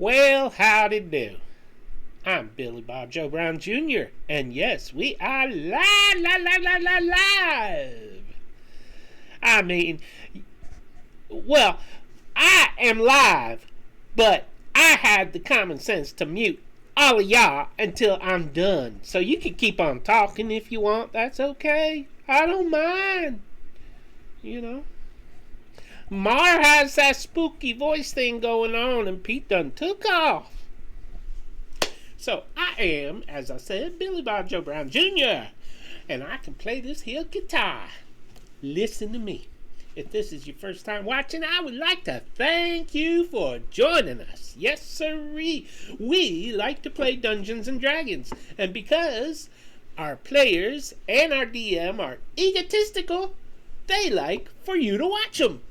Well, howdy do. I'm Billy Bob Joe Brown Jr. And yes, we are live. I mean, well, I am live, but I had the common sense to mute all of y'all until I'm done. So you can keep on talking if you want. That's okay. I don't mind. You know. Mar has that spooky voice thing going on, and Pete done took off. So I am, as I said, Billy Bob Joe Brown Jr., and I can play this here guitar. Listen to me. If this is your first time watching, I would like to thank you for joining us. Yes, sirree. We like to play Dungeons and Dragons, and because our players and our DM are egotistical, they like for you to watch them.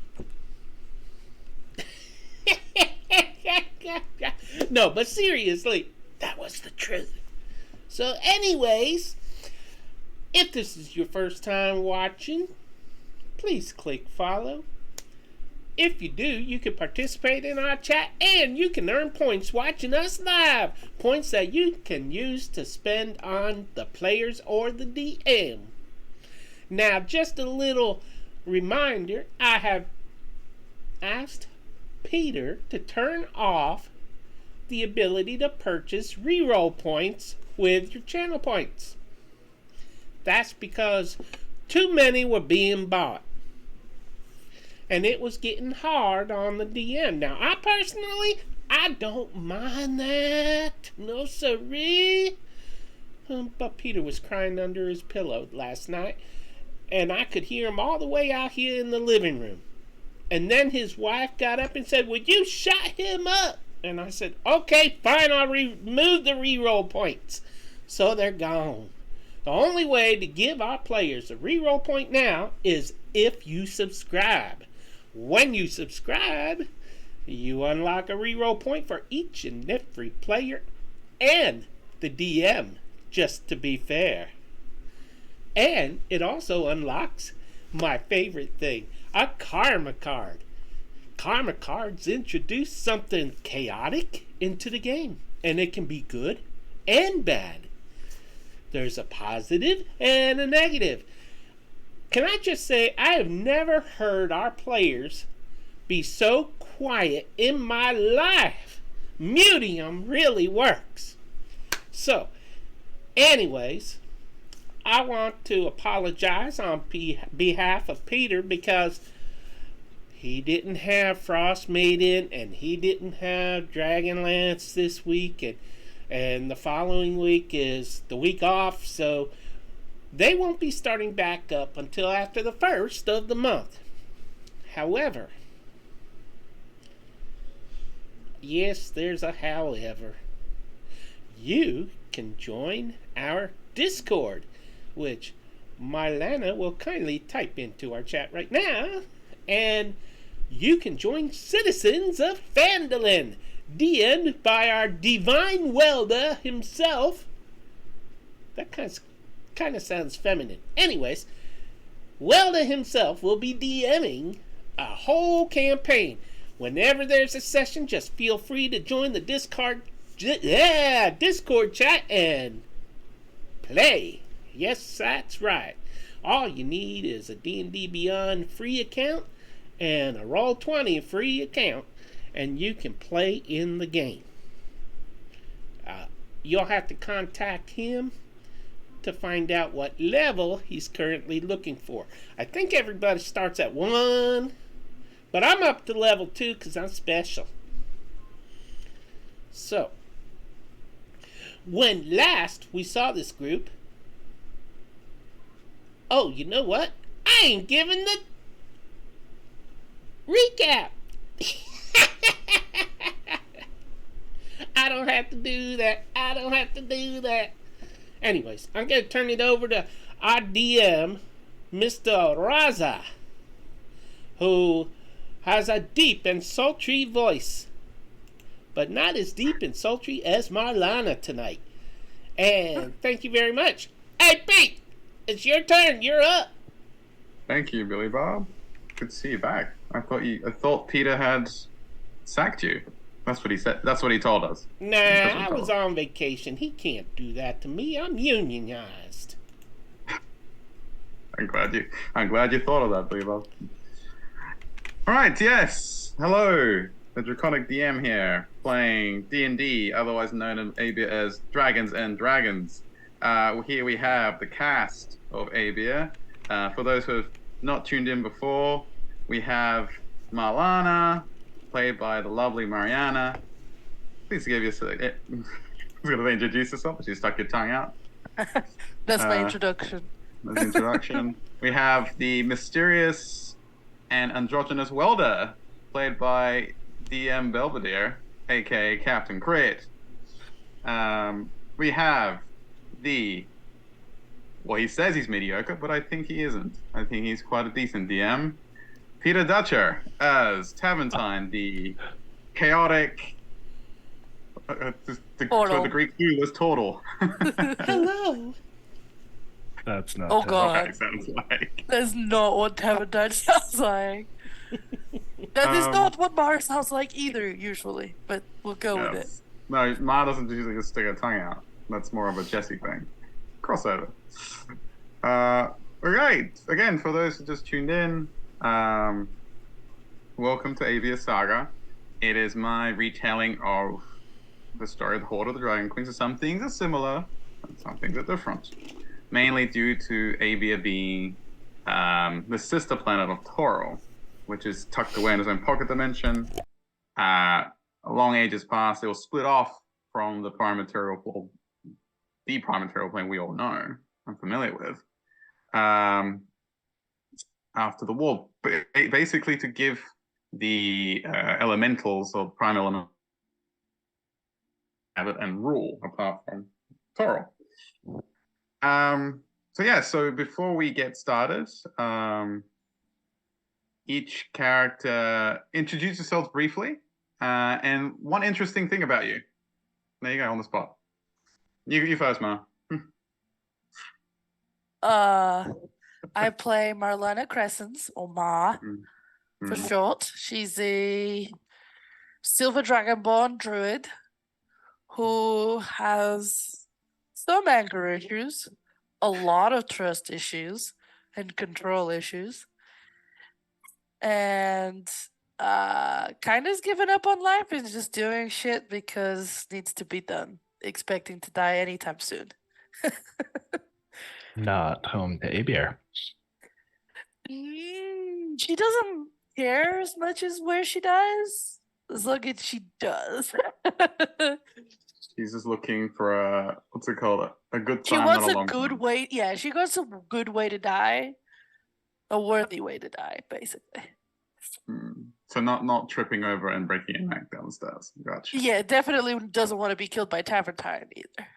No, but seriously, that was the truth. So anyways, if this is your first time watching, please click follow. If you do, you can participate in our chat and you can earn points watching us live. Points that you can use to spend on the players or the DM. Now, just a little reminder, I have asked Peter to turn off the ability to purchase reroll points with your channel points. That's because too many were being bought, and it was getting hard on the DM. Now, I don't mind that. No siree. But Peter was crying under his pillow last night, and I could hear him all the way out here in the living room. And then his wife got up and said, "Would you shut him up?" And I said, "Okay, fine, I'll remove the reroll points." So they're gone. The only way to give our players a reroll point now is if you subscribe. When you subscribe, you unlock a reroll point for each and every player and the DM, just to be fair. And it also unlocks my favorite thing, a karma card. Karma cards introduce something chaotic into the game, and it can be good and bad. There's a positive and a negative. Can I just say, I have never heard our players be so quiet in my life. Muting them really works. So, anyways, I want to apologize on behalf of Peter because he didn't have Frost Maiden and he didn't have Dragonlance this week, and the following week is the week off, so they won't be starting back up until after the 1st of the month. However, yes, there's a however, you can join our Discord, which Marlana will kindly type into our chat right now, and you can join Citizens of Phandalin, DM'd by our Divine Welder himself. That kind of sounds feminine. Anyways, Welder himself will be DMing a whole campaign. Whenever there's a session, just feel free to join the Discord chat and play. Yes, that's right. All you need is a D&D Beyond free account and a Roll20 free account, and you can play in the game. You'll have to contact him to find out what level he's currently looking for. I think everybody starts at 1, but I'm up to level 2 because I'm special. So, when last we saw this group, oh, you know what? I ain't giving the recap. I don't have to do that. Anyways, I'm going to turn it over to our DM, Mr. Raza, who has a deep and sultry voice, but not as deep and sultry as Marlana tonight. And thank you very much. Hey, Pete, it's your turn. You're up. Thank you, Billy Bob. Good to see you back. I thought Peter had sacked you. That's what he said. That's what he told us. Nah, I was on vacation. He can't do that to me. I'm unionized. I'm glad you thought of that, Bebo. All right, yes. Hello, the Draconic DM here, playing D&D, otherwise known in Abeir as Dragons and Dragons. Here we have the cast of Abeir. For those who have not tuned in before, we have Marlana, played by the lovely Mariana. Please give us a... I was going to introduce herself, but she stuck your tongue out. That's my introduction. That's the introduction. We have the mysterious and androgynous welder, played by DM Belvedere, aka Captain Crate. We have well, he says he's mediocre, but I think he isn't. I think he's quite a decent DM. Peter Dutcher as Taventine, the chaotic... the Greek who was total. Hello. That's not. Oh God, Sounds like. that's not what Taventine sounds like. That is not what Mar sounds like either, usually. But we'll go with it. No, Ma doesn't usually just stick her tongue out. That's more of a Jesse thing. Crossover. Alright. Again, for those who just tuned in, welcome to Abeir Saga. It is my retelling of the story of the Horde of the Dragon Queens. So some things are similar, and some things are different. Mainly due to Abeir being the sister planet of Toro, which is tucked away in its own pocket dimension. Long ages past, it was split off from the prime material plane we all know, I'm familiar with. After the war, basically to give the elementals or prime element habit and rule apart from Toro. So before we get started, each character introduce yourselves briefly, and one interesting thing about you. There you go, on the spot. You first, Ma. I play Marlena Crescens, or Ma, for short. She's a Silver Dragonborn druid who has some anger issues, a lot of trust issues, and control issues, and kind of given up on life and just doing shit because needs to be done, expecting to die anytime soon. Not home to Abeir. She doesn't care as much as where she dies, as long as she does. She's just looking for a, what's it called? A good time. She wants a good way. Yeah, she wants a good way to die. A worthy way to die, basically. So not tripping over and breaking your neck down the stairs. Gotcha. Yeah, definitely doesn't want to be killed by Taventine either.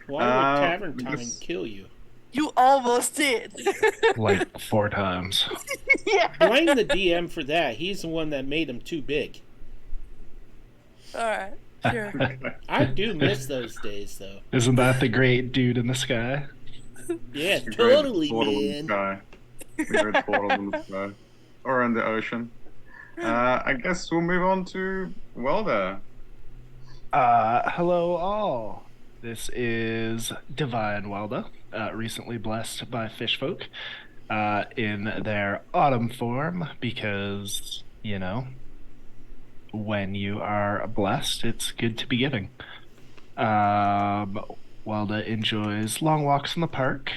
Why would Taventine kill you? You almost did. Like 4 times. Yeah. Blame the DM for that. He's the one that made him too big. Alright, sure. I do miss those days, though. Isn't that the great dude in the sky? Yeah, totally, man. The great portal in the sky. Or in the ocean. I guess we'll move on to Welder. Hello all. This is Divine Welda, recently blessed by fishfolk in their autumn form because, you know, when you are blessed, it's good to be giving. Welda enjoys long walks in the park,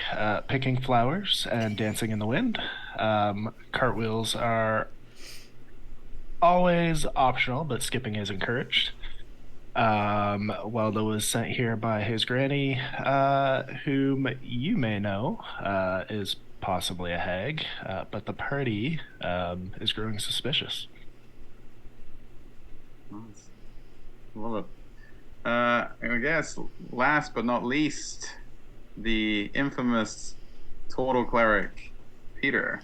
picking flowers, and dancing in the wind. Cartwheels are always optional, but skipping is encouraged. Welda was sent here by his granny, whom you may know is possibly a hag, but the party is growing suspicious. Nice. Love it. And I guess last but not least, the infamous total cleric, Peter.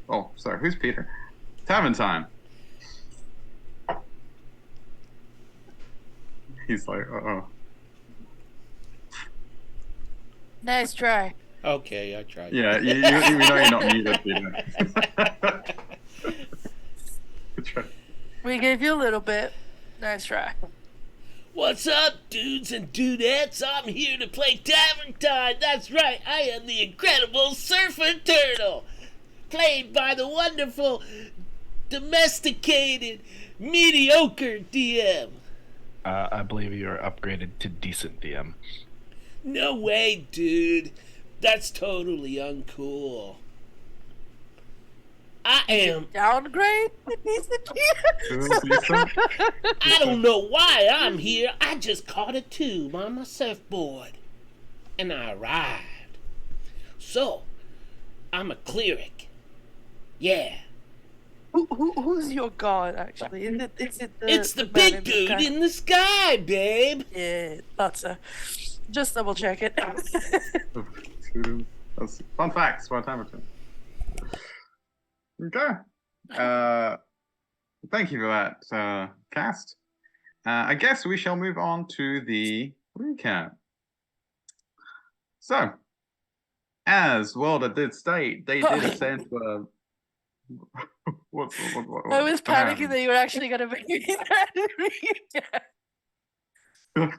Oh, sorry, who's Peter? Taventine. He's like, uh-oh. Nice try. Okay, I tried. Yeah, you know you're not muted, Peter. He gave you a little bit. Nice try. What's up, dudes and dudettes? I'm here to play Tavern Time. That's right, I am the incredible Surfer Turtle, played by the wonderful, domesticated, mediocre DM. I believe you are upgraded to decent DM. No way, dude. That's totally uncool. I am. Downgrade? I don't know why I'm here. I just caught a tube on my surfboard. And I arrived. So, I'm a cleric. Yeah. Who's your god, actually? It's the big dude in the sky, babe. Yeah, thought so. Just double check it. That's fun facts for our time return. Okay. Thank you for that, cast. I guess we shall move on to the recap. So, as Welder did state, they did ascend to what I was panicking that you were actually going to make me that recap.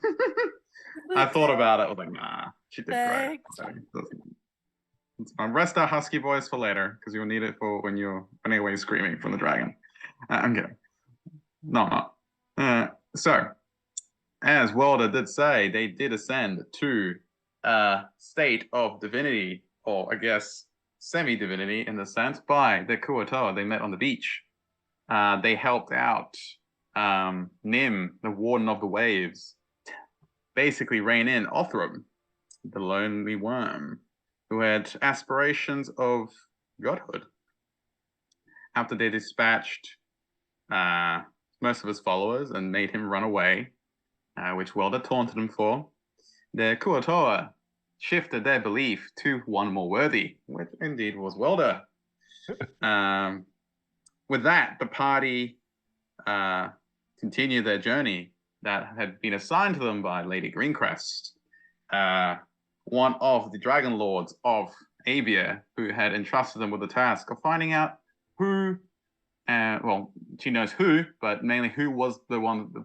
I thought about it. I was like, nah, she did Thanks. great. It's fine. Rest our husky voice for later, because you'll need it for when you're running away screaming from the dragon. I'm kidding. No, not. So, as Welder did say, they did ascend to a state of divinity, or I guess semi-divinity in the sense, by the Kuatoa they met on the beach. They helped out Nim, the Warden of the Waves, basically rein in Othram, the lonely worm, who had aspirations of godhood. After they dispatched most of his followers and made him run away, which Welder taunted him for, the Kuatoa shifted their belief to one more worthy, which indeed was Welder. With that, the party continued their journey that had been assigned to them by Lady Greencrest, one of the Dragon Lords of Abeir, who had entrusted them with the task of finding out who, well, she knows who, but mainly who was the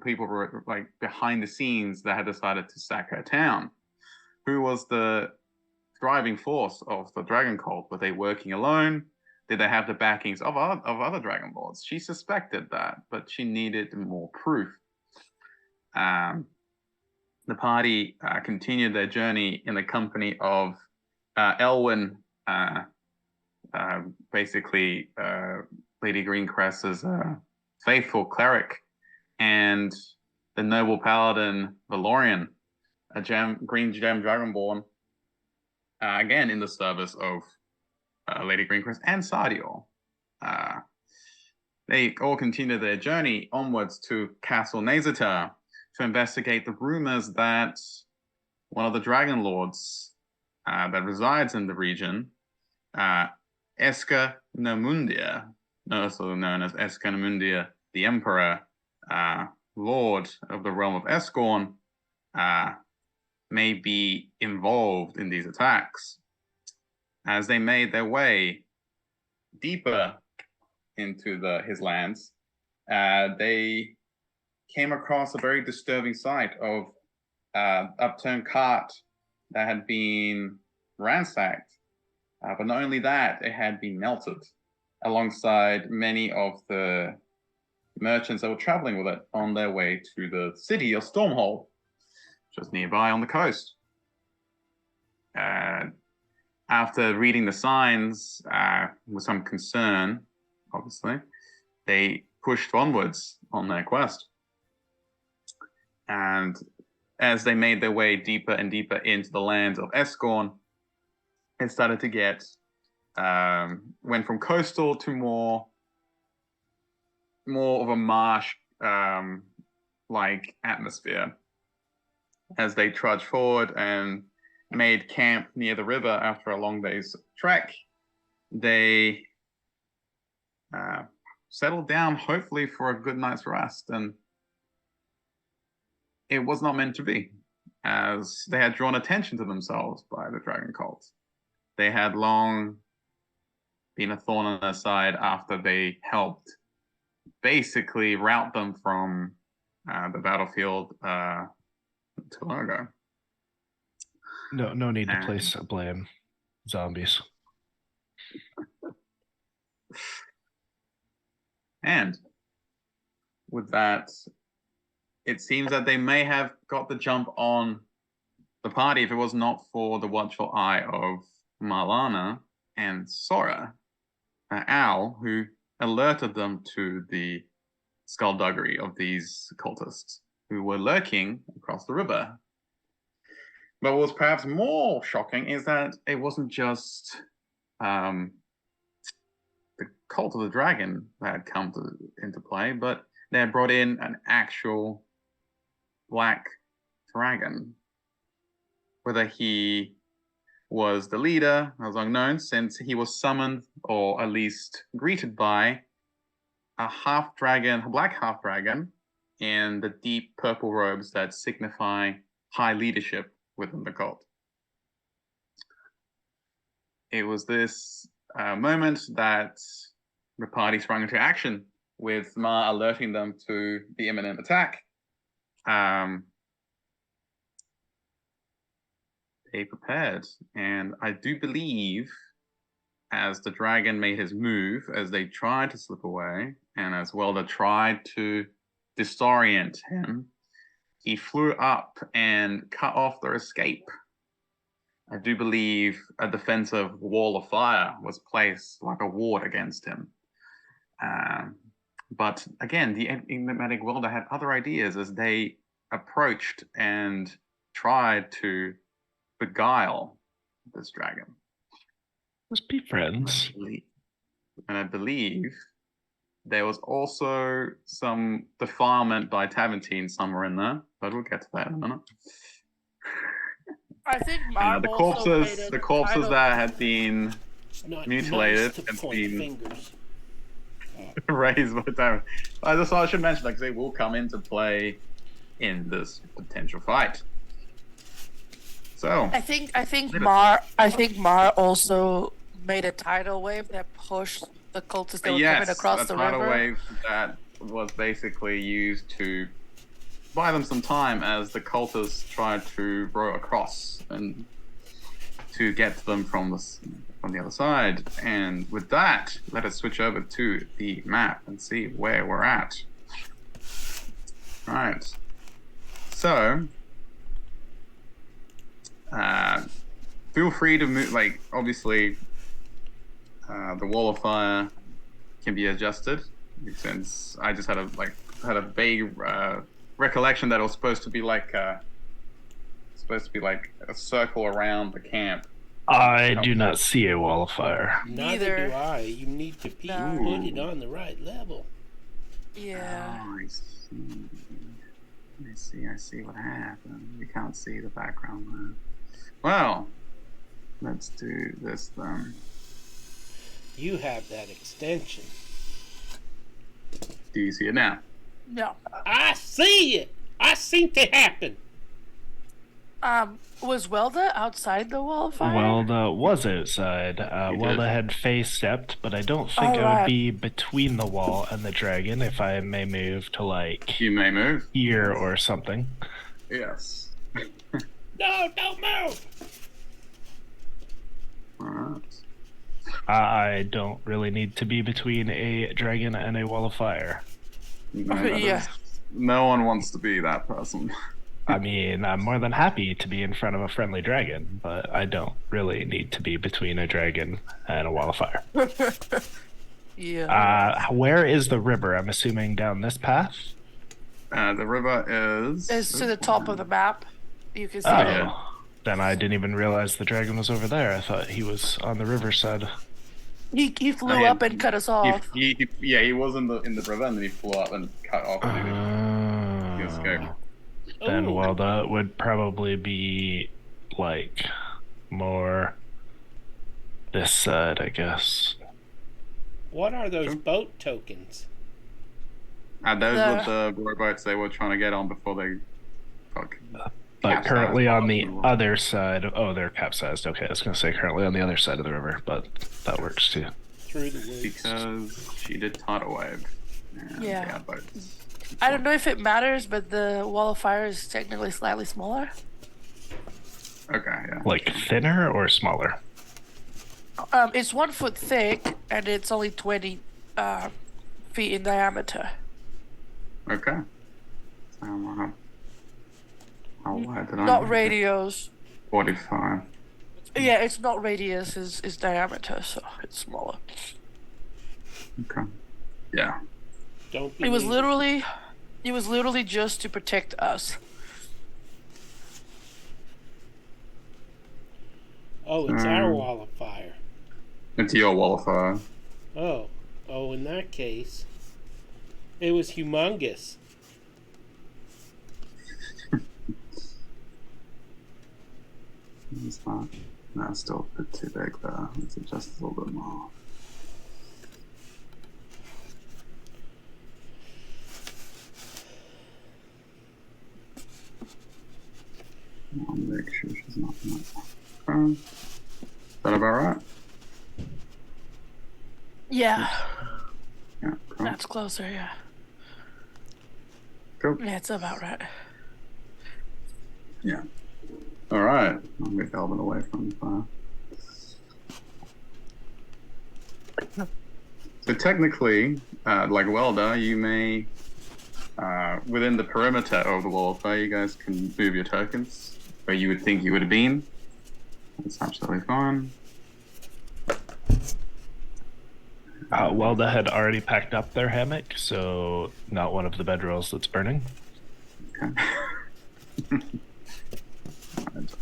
people who were like behind the scenes that had decided to sack her town. Who was the driving force of the dragon cult? Were they working alone? Did they have the backings of other dragon lords? She suspected that, but she needed more proof. The party continued their journey in the company of Elwyn, basically Lady Greencrest's faithful cleric, and the noble paladin Valorian, a green gem dragonborn, again in the service of Lady Greencrest and Sardior. They all continued their journey onwards to Castle Nazatar to investigate the rumors that one of the dragon lords that resides in the region, Eska Namundia, also known as Eska Namundia, the Emperor, Lord of the realm of Escorn, may be involved in these attacks. As they made their way deeper into his lands, they came across a very disturbing sight of upturned cart that had been ransacked. But not only that, it had been melted alongside many of the merchants that were traveling with it on their way to the city of Stormhold, just nearby on the coast. After reading the signs with some concern, obviously, they pushed onwards on their quest. And as they made their way deeper and deeper into the lands of Escorn, it started to get, went from coastal to more of a marsh like atmosphere. As they trudged forward and made camp near the river after a long day's trek, they settled down, hopefully for a good night's rest. And it was not meant to be, as they had drawn attention to themselves by the dragon cult. They had long been a thorn on their side after they helped basically rout them from the battlefield to Largo. No need to And- place blame. Zombies. And with that, it seems that they may have got the jump on the party if it was not for the watchful eye of Marlana and Sora, Al, who alerted them to the skullduggery of these cultists who were lurking across the river. But what was perhaps more shocking is that it wasn't just the cult of the dragon that had come into play, but they had brought in an actual black dragon. Whether he was the leader was unknown, since he was summoned, or at least greeted by, a black half dragon, in the deep purple robes that signify high leadership within the cult. It was this moment that the party sprung into action, with Ma alerting them to the imminent attack. They prepared, and I do believe, as the dragon made his move, as they tried to slip away, and as Welder tried to disorient him, he flew up and cut off their escape. I do believe a defensive wall of fire was placed like a ward against him. But again, the enigmatic Welder had other ideas as they approached and tried to beguile this dragon. Let's be friends. And I believe there was also some defilement by Taventine somewhere in there, but we'll get to that in a minute. I think The corpses that had been Not mutilated nice to and point been fingers. raised by Taventine. I should mention that they will come into play in this potential fight. So I think Mar also made a tidal wave that pushed the cultists that were coming across the tidal river. wave that was basically used to buy them some time as the cultists tried to row across and to get to them from the other side. And with that, let us switch over to the map and see where we're at. Right. So feel free to move. Like, obviously, the wall of fire can be adjusted, since I just had a vague recollection that it was supposed to be like a circle around the camp. I do not see a wall of fire. Neither Neither. do I. You need to put it on the right level. Yeah. Oh, I see what happened. You can't see the background there. Well, let's do this then. You have that extension. Do you see it now? No. I see it. I seen it happen. Was Welda outside the wall of fire? Welda was outside. Welda had face stepped, but I don't think I would Alright. be between the wall and the dragon if I may move to like You may move. here or something. Yes. No, don't move. All right. I don't really need to be between a dragon and a wall of fire. No, that Yeah. is- no one wants to be that person. I mean, I'm more than happy to be in front of a friendly dragon, but I don't really need to be between a dragon and a wall of fire. Yeah. Where is the river? I'm assuming down this path. The river is. It's to the top of the map. You can see Oh, it. yeah. Then I didn't even realize the dragon was over there. I thought he was on the riverside. He flew Oh, yeah. up and cut us off. He was in the river, and then he flew up and cut off. And he escaped. Then, Ooh. well, that would probably be like more this side, I guess. What are those boat tokens? And those were the rowboats they were trying to get on before they got But capsized. currently on the other side. Oh, they're capsized. Okay, I was going to say currently on the other side of the river, but that works too. Through the woods. Because she did tidal wave. And Yeah. boats. I don't know if it matters, but the wall of fire is technically slightly smaller. Okay, yeah. Like thinner or smaller? It's 1 foot thick and it's only 20 feet in diameter. Okay. So, how wide did I Not make it? radius. 45. Yeah, it's not radius, it's diameter, so it's smaller. Okay. Yeah. Don't It was believe literally just to protect us. Oh, it's our wall of fire. It's your wall of fire. Oh, in that case, it was humongous. It's not. No, it's still a bit too big there. Let's adjust a little bit more. I'll make sure she's not in that. Is that about right? Yeah, Yeah, cool. that's closer, yeah. Cool. Yeah, it's about right. Yeah. All right. I'll move Alvin away from the fire. So technically, like Welder, you may, within the perimeter of the wall of fire, you guys can move your tokens where you would think you would have been. That's absolutely fine. Welda had already packed up their hammock, so not one of the bedrolls that's burning. Okay.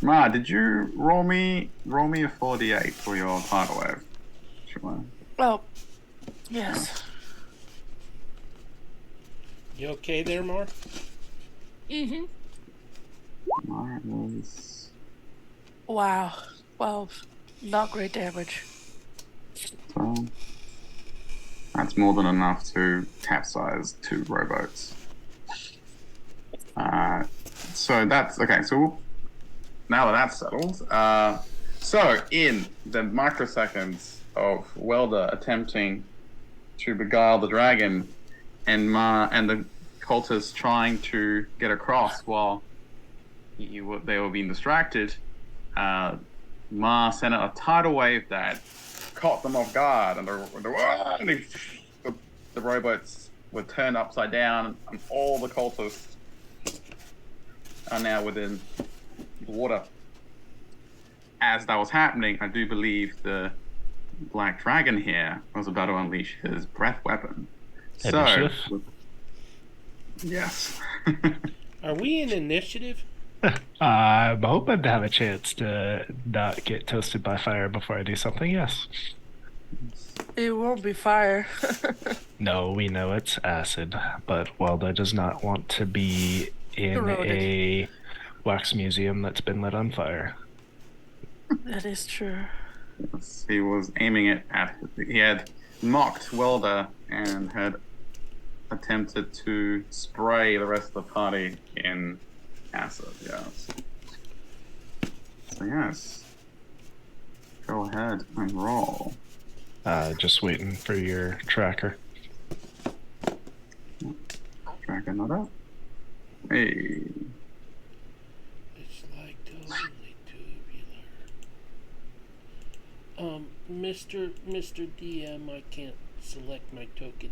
Ma, did you roll me a 4d8 for your tidal wave? Sure. Oh, yes. You okay there, Mark? Mm-hmm. Alright, was Wow. Well, not great damage. so that's more than enough to capsize 2 rowboats. So that's okay. So now that that's settled, so in the microseconds of Welder attempting to beguile the dragon, and the cultists trying to get across while they were being distracted, Ma sent out a tidal wave that caught them off guard, and the rowboats were turned upside down, and all the cultists are now within the water. As that was happening, I do believe the Black Dragon here was about to unleash his breath weapon. Initiative? So, yes. Are we in initiative? I'm hoping to have a chance to not get toasted by fire before I do something, yes. It won't be fire. No, we know it's acid, but Welda does not want to be in Corroded. a wax museum that's been lit on fire. That is true. Yes, he was aiming it at. He had mocked Welder and had attempted to spray the rest of the party in acid. Yes. So yes, go ahead and roll. Just waiting for your tracker. Tracking that up. Hey. It's like totally tubular. Mr. DM, I can't select my token.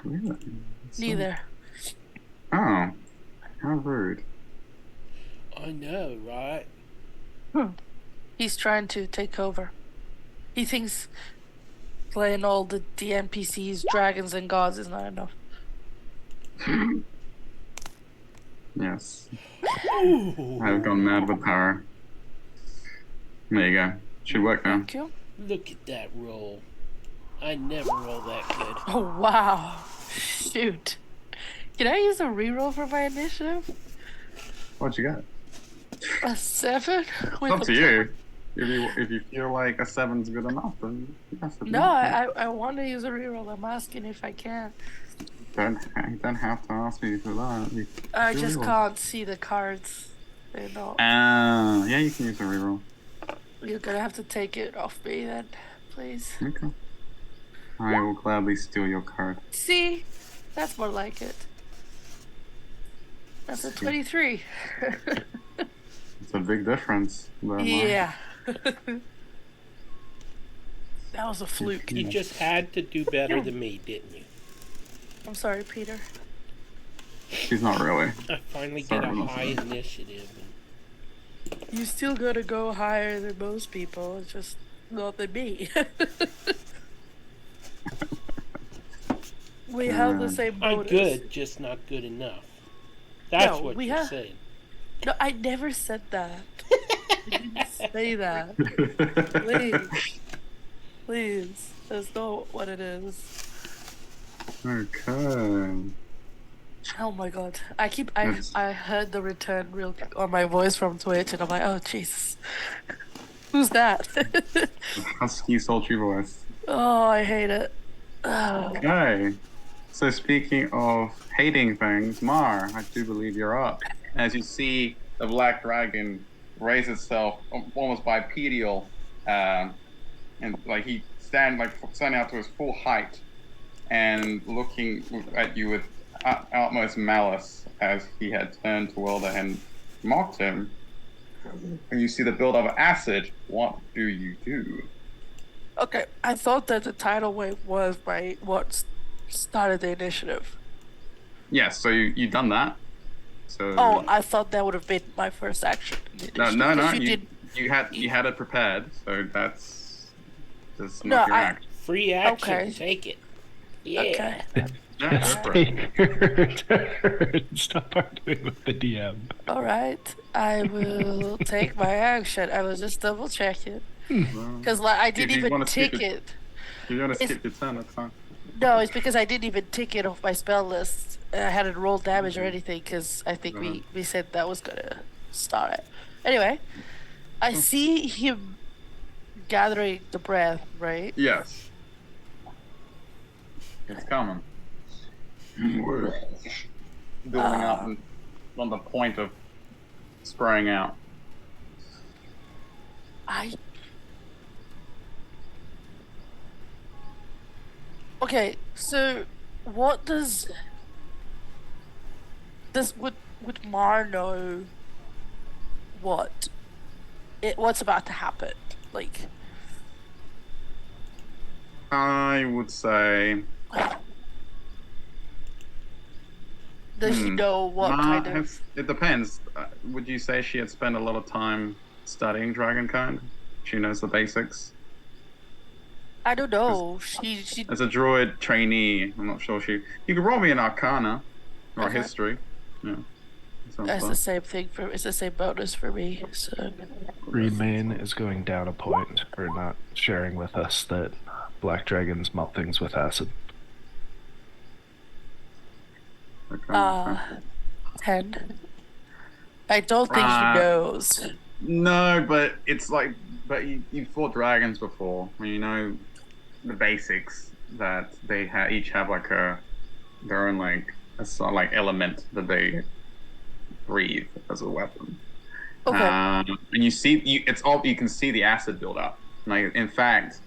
Really? Neither. Oh, how rude. I know, right? He's trying to take over. He thinks playing all the NPCs, dragons, and gods is not enough. Yes. Ooh, I've gone mad with power. There you go. Should work now. Thank you. look at that roll. I never roll that good. Oh, wow. Shoot. Can I use a reroll for my initiative? What'd you got? A 7? It's up to you. If you feel like a 7's good enough, then yes. No, I want to use a reroll. I'm asking if I can. You don't have to ask me for that. I just can't see the cards. They're not. Yeah, you can use a reroll. You're gonna have to take it off me then, please. Okay. I will gladly steal your card. See? That's more like it. That's a 23. It's a big difference. Yeah. That was a fluke. You just had to do better than me, didn't you? I'm sorry, Peter. She's not really. I finally get a Sorry, high initiative. You still gotta go higher than most people. It's just not than me. We have the same I'm bonus. good, just not good enough. That's No, what we you're have- saying. No, I never said that. I didn't say that. Please. Please. That's not what it is. Okay. Oh my god. I heard the return real on my voice from Twitch and I'm like, oh Jesus. Who's that? Husky, sultry voice. Oh, I hate it. Oh. Okay. So speaking of hating things, Mar, I do believe you're up. As you see the black dragon raise itself almost bipedal, and like he standing out to his full height, and looking at you with utmost malice as he had turned to Welder and mocked him. And you see the build of acid. What do you do? Okay, I thought that the tidal wave was what started the initiative. Yes, so you done that. So Oh, I thought that would have been my first action. no. You You had it prepared, so that's just No, not your act. Free action, Okay. take it. Yeah. Okay. Yeah, go for it. Take your turn. Stop arguing with the DM. All right. I will take my action. I was just double checking Well, because I If didn't you even wanna skip tick it- it. if you want to It's- skip your turn, that's fine. No, it's because I didn't even tick it off my spell list. I hadn't rolled damage or anything because I think we said that was gonna start it. Anyway, I see him gathering the breath, right? Yes. It's coming. Building up and on the point of spraying out. Okay, so what would Mar know what's about to happen? Like, I would say does she know what kind of? it depends. Would you say she had spent a lot of time studying Dragonkind? She knows the basics. I don't know. She As a druid trainee, I'm not sure she. You could roll me an Arcana or Okay. History. Yeah. Sounds that's fun. the same thing for. It's the same bonus for me. So Greenmane is going down a point for not sharing with us that black dragons melt things with acid. Okay. 10. I don't think he knows. No, but it's like, but you fought dragons before. You know the basics that they each have like their own like element that they breathe as a weapon. Okay. And you can see the acid build up. Like in fact,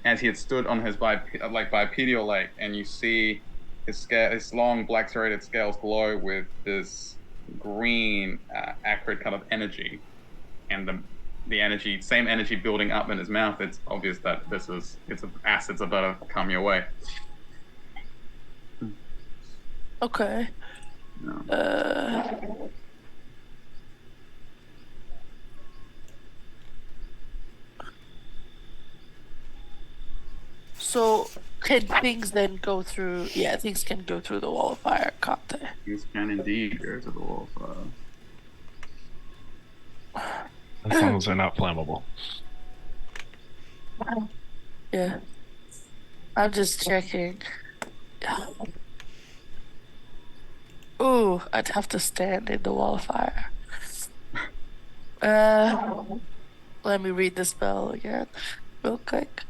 as he had stood on his bipedal leg, and you see his long black serrated scales glow with this green acrid kind of energy, and the same energy building up in his mouth. It's obvious that acid's about to come your way. Okay. No. So can things then go through? Yeah, things can go through the wall of fire, can't they? These can indeed go to the wall of fire. As long as they're not flammable. Yeah. I'm just checking. Ooh, I'd have to stand in the wall of fire. Let me read the spell again, real quick.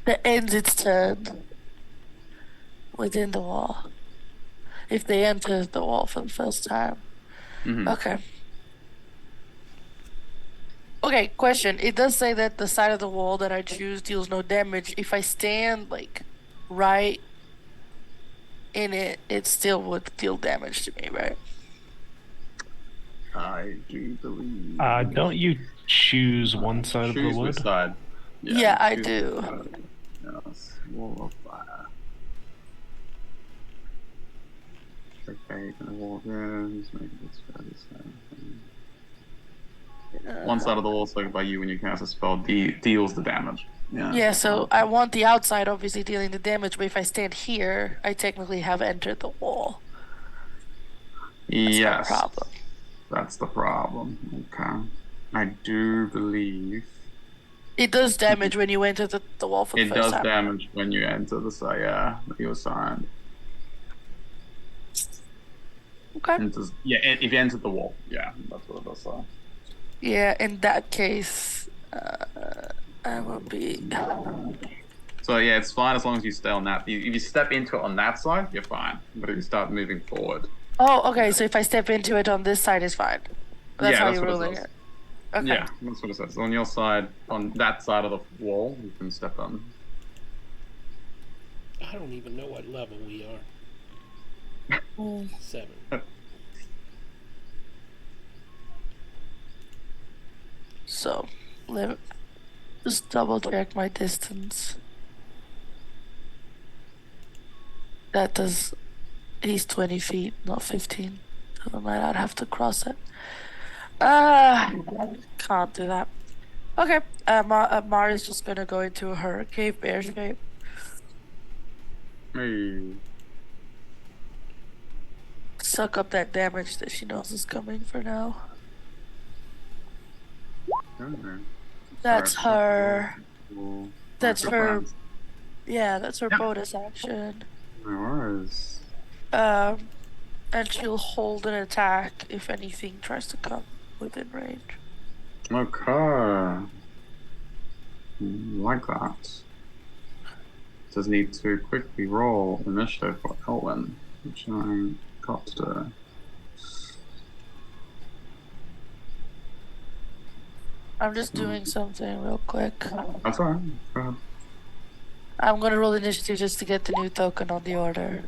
That ends its turn within the wall. If they enter the wall for the first time. Mhm. Okay. Okay, question. It does say that the side of the wall that I choose deals no damage. If I stand like right in it, it still would deal damage to me, right? I do believe. Don't you choose one side of the Choose which wood? side. Yeah, Yeah, I choose do. which side. Yes, wall of fire. Okay, gonna walk in. Just make this one side of the wall selected by you when you cast a spell deals the damage. Yeah. Yeah, so I want the outside obviously dealing the damage, but if I stand here, I technically have entered the wall. That's my Yes. problem. That's the problem. Okay. I do believe It does damage when you enter the wall for the it first does time. damage when you enter the side. Yeah, you assigned. Okay. Yeah, if you enter the wall. Yeah, that's what it does. So. Yeah, in that case, I will be. So yeah, it's fine as long as you stay on that. If you step into it on that side, you're fine. But if you start moving forward, Oh, okay. So if I step into it on this side, is fine. That's how that's you're what it ruling says. it. Okay. Yeah, that's what it says. On your side, on that side of the wall, you can step on. I don't even know what level we are. 7. So, just double check my distance. That does. He's 20 feet, not 15. So I might not have to cross it. Can't do that. Okay. Mari's just gonna go into her cave bear shape. Hey. Suck up that damage that she knows is coming for now. Okay. That's Sorry, her. cool. That's Good her. plans. Yeah, that's her Yeah. bonus action. No worries. And she'll hold an attack if anything tries to come within range. Okay. Like that. Just need to quickly roll initiative for Elwyn, which I got to do. I'm just doing something real quick. That's alright. Go ahead. I'm gonna roll initiative just to get the new token on the order.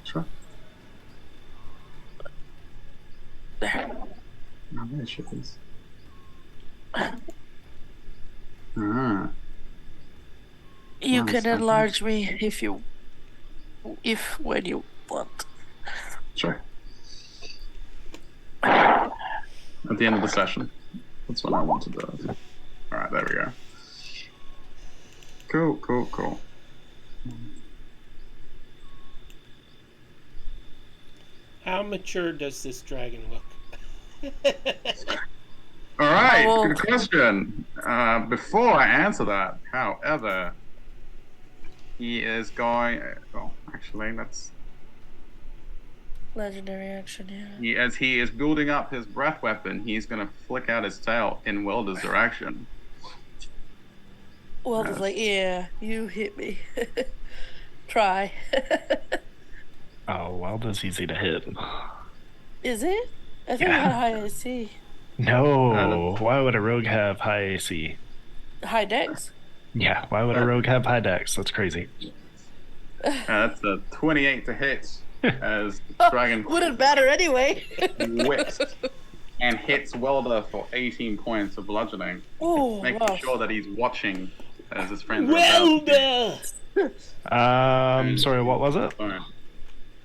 Sure. There. Oh, there she is. Alright. You One can second. enlarge me when you want. Sure. At the end of the session. That's what I want to do. Alright, there we go. Cool. How mature does this dragon look? Alright, How good old? question. Before I answer that, however, he is going. Oh, actually, that's. Legendary action, yeah. As he is building up his breath weapon, he's going to flick out his tail in Welder's direction. Well, it's like, yeah, you hit me. Try. Oh, Wilda's easy to hit. Is it? I thought you Yeah. had high AC. No, why would a rogue have high AC? High dex? Yeah, why would a rogue have high dex? That's crazy. That's a 28 to hit as Oh, Dragon wouldn't matter anyway. whips and hits Welder for 18 points of bludgeoning, Oh, making wow. sure that he's watching as his friends are about to Welder! Sorry, what was it?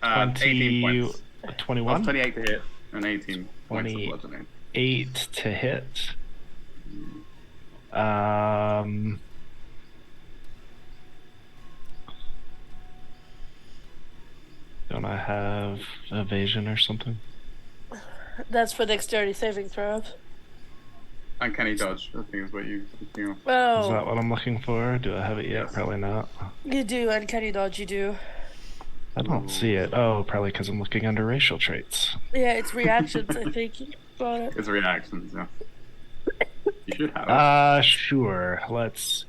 18 points. 21? 28 to hit and 18 points of 20. bludgeoning. 8 to hit. Don't I have evasion or something? That's for dexterity saving throws. Uncanny dodge, I think is what you. Is Oh, that what I'm looking for? Do I have it yet? Yes. Probably not. you do, uncanny dodge, you do. I don't see it. Oh, probably because I'm looking under racial traits. Yeah, it's reactions, I think. You got it. It's reactions, yeah. You should have it. Sure. Let's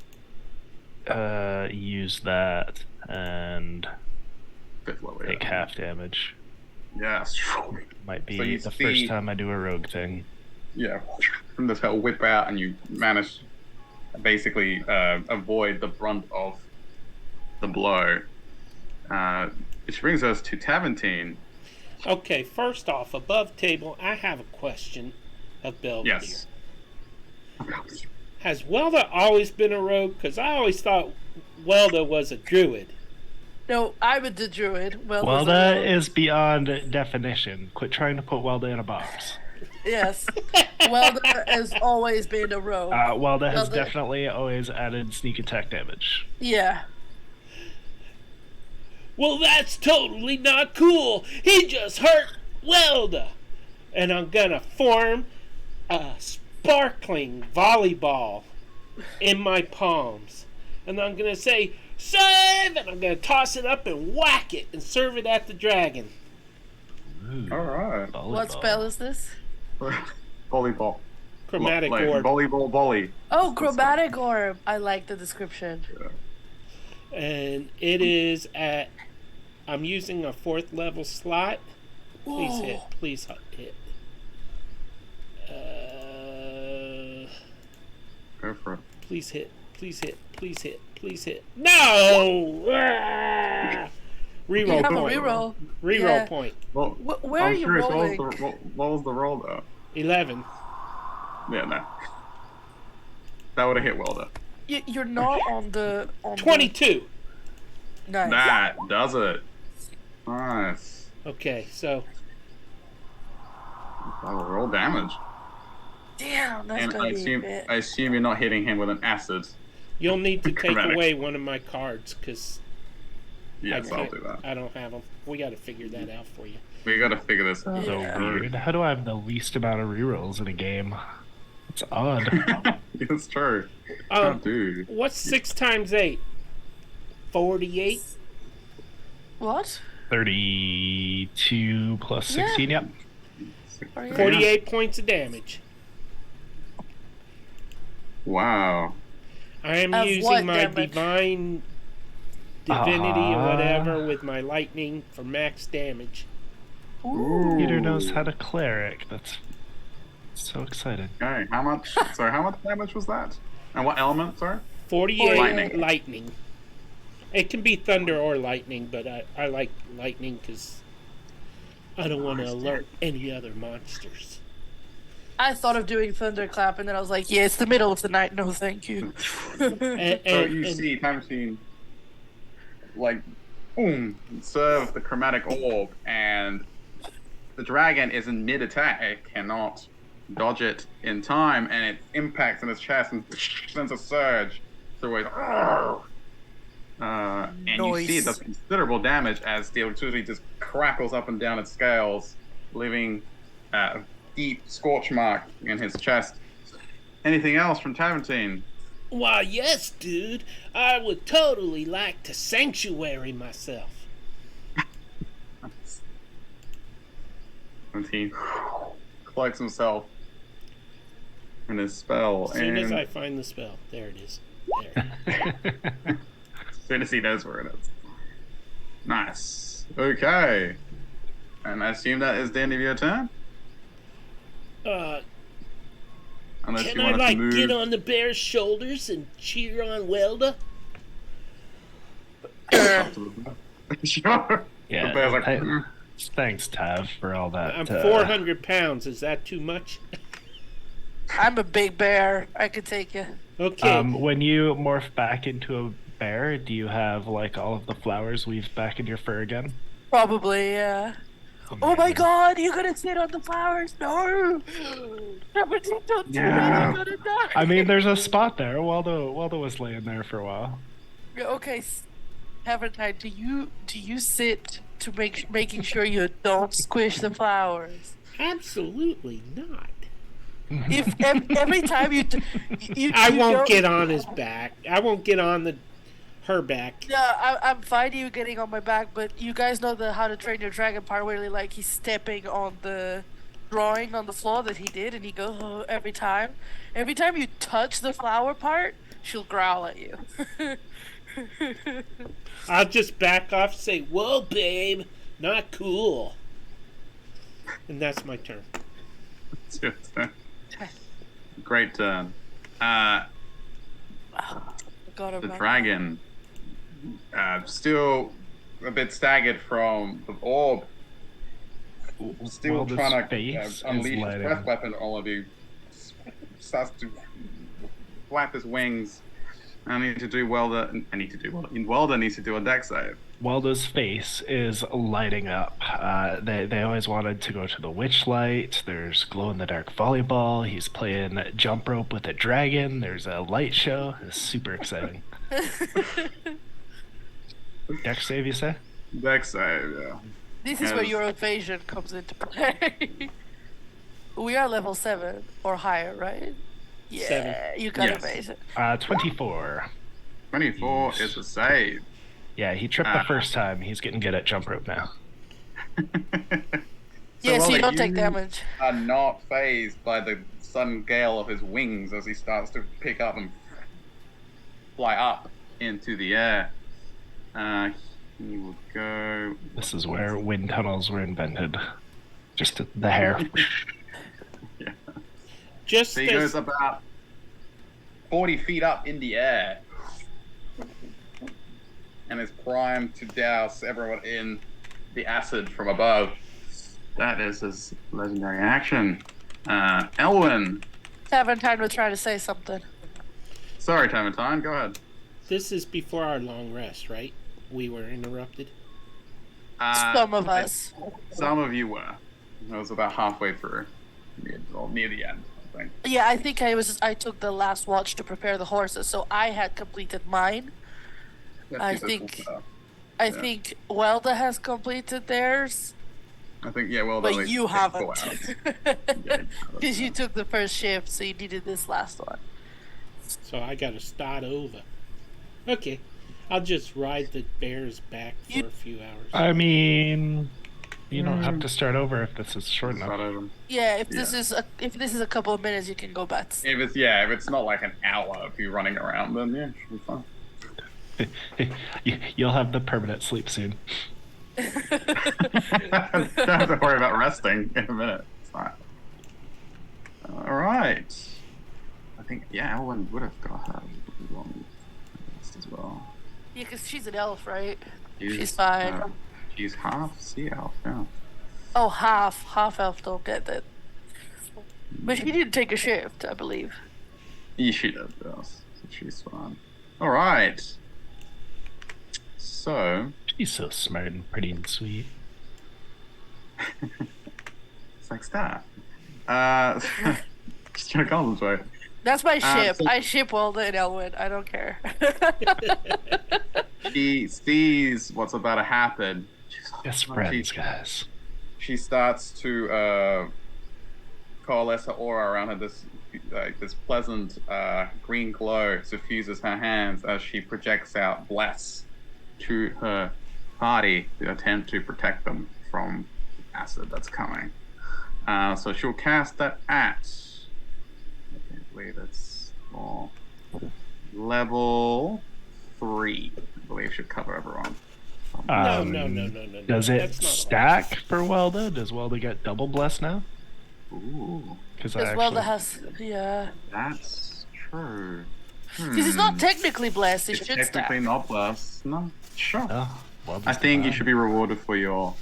use that and Fifth level, take yeah. half damage. Yes. Might be So you the see- first time I do a rogue thing. Yeah. from the tail whip out, and you manage to basically avoid the brunt of the blow. Which brings us to Taventine. Okay, first off, above table, I have a question of Belvedere. Yes. Has Welda always been a rogue? Because I always thought Welda was a druid. No, I'm a druid. Welda is beyond definition. Quit trying to put Welda in a box. Yes. Welda has always been a rogue. Welda has definitely always added sneak attack damage. Yeah. Well, that's totally not cool. He just hurt Welda. And I'm gonna form a sparkling volleyball in my palms. And I'm gonna say, serve! And I'm gonna toss it up and whack it and serve it at the dragon. Ooh, Alright. volleyball. What spell is this? Volleyball. Chromatic Like, orb. volleyball volley. Oh, chromatic orb. I like the description. Yeah. And it is at... I'm using a 4th level slot. Please Ooh. hit. Please hit. Go for it. Please hit. Please hit. Please hit. Please hit. No! Ah! You Reroll have a point. reroll. Reroll Yeah. point. Well, Where are I'm you curious, rolling? what was the roll though? 11. Yeah, no. That would have hit well though. You're not on the... 22. Nice. That does it. Nice. Okay, so That will roll damage. Damn, that's And gonna be a bit. I assume you're not hitting him with an acid. you'll need to take Chromatic. away one of my cards because Yes, I'll do that. I don't have them. We got to figure that out for you. We gotta figure this out. So Yeah. weird. How do I have the least amount of rerolls in a game? It's odd. It's true. Oh, Um, dude. what's 6 times 8? 48? What? 32 plus 16, yep. 48 points of damage. Wow. I am Of using what my damage? divine divinity or Ah. whatever with my lightning for max damage. Ooh. Peter knows how to cleric. That's so excited. Okay, how much? Sorry, how much damage was that? And what element? Sorry. 48 Lightning. lightning. It can be thunder or lightning, but I like lightning because I don't want to alert any other monsters. I thought of doing thunderclap, and then I was like, yeah, it's the middle of the night. No, thank you. And, So you see, time machine, like, boom, serve the chromatic orb, and the dragon is in mid-attack. It cannot dodge it in time, and it impacts in its chest and sends a surge through it. And you see it does considerable damage as the electricity just crackles up and down its scales, leaving a deep scorch mark in his chest. Anything else from Taventine? why, yes, dude. I would totally like to sanctuary myself. Taventine collects himself in his spell, As soon and as I find the spell, there it is. There. as soon as he knows where it is. Nice. Okay. And I assume that is the end of your turn? Unless Can you I want to like move. get on the bear's shoulders and cheer on Welda? Sure. Yeah. The bear's like, Thanks, Tav, for all that. I'm 400 pounds. Is that too much? I'm a big bear. I could take you. Okay. When you morph back into a bear, do you have like all of the flowers weaved back in your fur again? Probably, yeah. Oh my god, you're gonna sit on the flowers? No! Don't do that, Yeah. you're gonna die. I mean, there's a spot there. Waldo was laying there for a while. Okay, Haventine, do you sit to making sure you don't squish the flowers? Absolutely not. If every time you I you won't don't- get on his back. I won't get on her back. Yeah, I'm fine you getting on my back, but you guys know the How to Train Your Dragon part where like he's stepping on the drawing on the floor that he did, and he goes oh, every time. Every time you touch the flower part, she'll growl at you. I'll just back off and say, whoa, babe, not cool. And that's my turn. It's your turn. Great turn. God, The dragon, still a bit staggered from the orb, still Walda's trying face to unleash is his lighting. breath weapon on all of you. Starts to flap his wings. I need to do Welder. Welder needs to do a deck save. Walda's face is lighting up. They always wanted to go to the Witchlight. There's glow in the dark volleyball. He's playing jump rope with a dragon. There's a light show. It's super exciting. Deck save, you say? Deck save, yeah. This is where your evasion comes into play. We are level 7 or higher, right? Yeah, 7. you got Yes. evasion. 24. 24 is a save. Yeah, he tripped the first time. He's getting good at jump rope now. Yeah, so you Welder, don't take damage. Are not phased by the sudden gale of his wings as he starts to pick up and fly up into the air. He will go. This is where wind tunnels were invented. Just the hair. Yeah. Just So he goes about 40 feet up in the air and is primed to douse everyone in the acid from above. That is his legendary action. Elwyn. Taventine was trying to say something. Sorry, Tamatine, go ahead. This is before our long rest, right? We were interrupted. Some of us. Some of you were. It was about halfway through, near the end, I think. Yeah, I think I took the last watch to prepare the horses, so I had completed mine. I think Welda has completed theirs, I think, yeah, well, but you haven't. Yeah, Because you took the first shift, so you needed this last one. So I gotta start over. Okay. I'll just ride the bear's back for a few hours. I mean, you don't have to start over if this is short enough. Yeah, if this is a couple of minutes, you can go back. If it's not like an hour of you running around, then yeah, it should be fine. You'll have the permanent sleep soon. Don't have to worry about resting in a minute. It's fine. All right. I think Elwyn would have got her long rest as well. Yeah, because she's an elf, right? She's She's fine. She's half sea elf, yeah. Oh, half elf don't get that. But she did take a shift, I believe. Yeah, she does, yes. So she's fine. All right. So She's so smart and pretty and sweet. it's like that. Just trying to concentrate. That's my ship. so- I ship Welda and Elwyn. I don't care. She sees what's about to happen. Best friends, guys. She starts to coalesce her aura around her. This pleasant green glow suffuses her hands as she projects out bless to her party to attempt to protect them from acid that's coming. So she'll cast that at. I believe it's for level 3. I believe should cover everyone. No. Does it That's not stack for Welda? Does Welda get double bless now? Ooh, Because Because Welda has, that's true. Because it's not technically blessed. It It's should technically stack. not blessed. No, sure. Oh, Welda's I think you divine. should be rewarded for your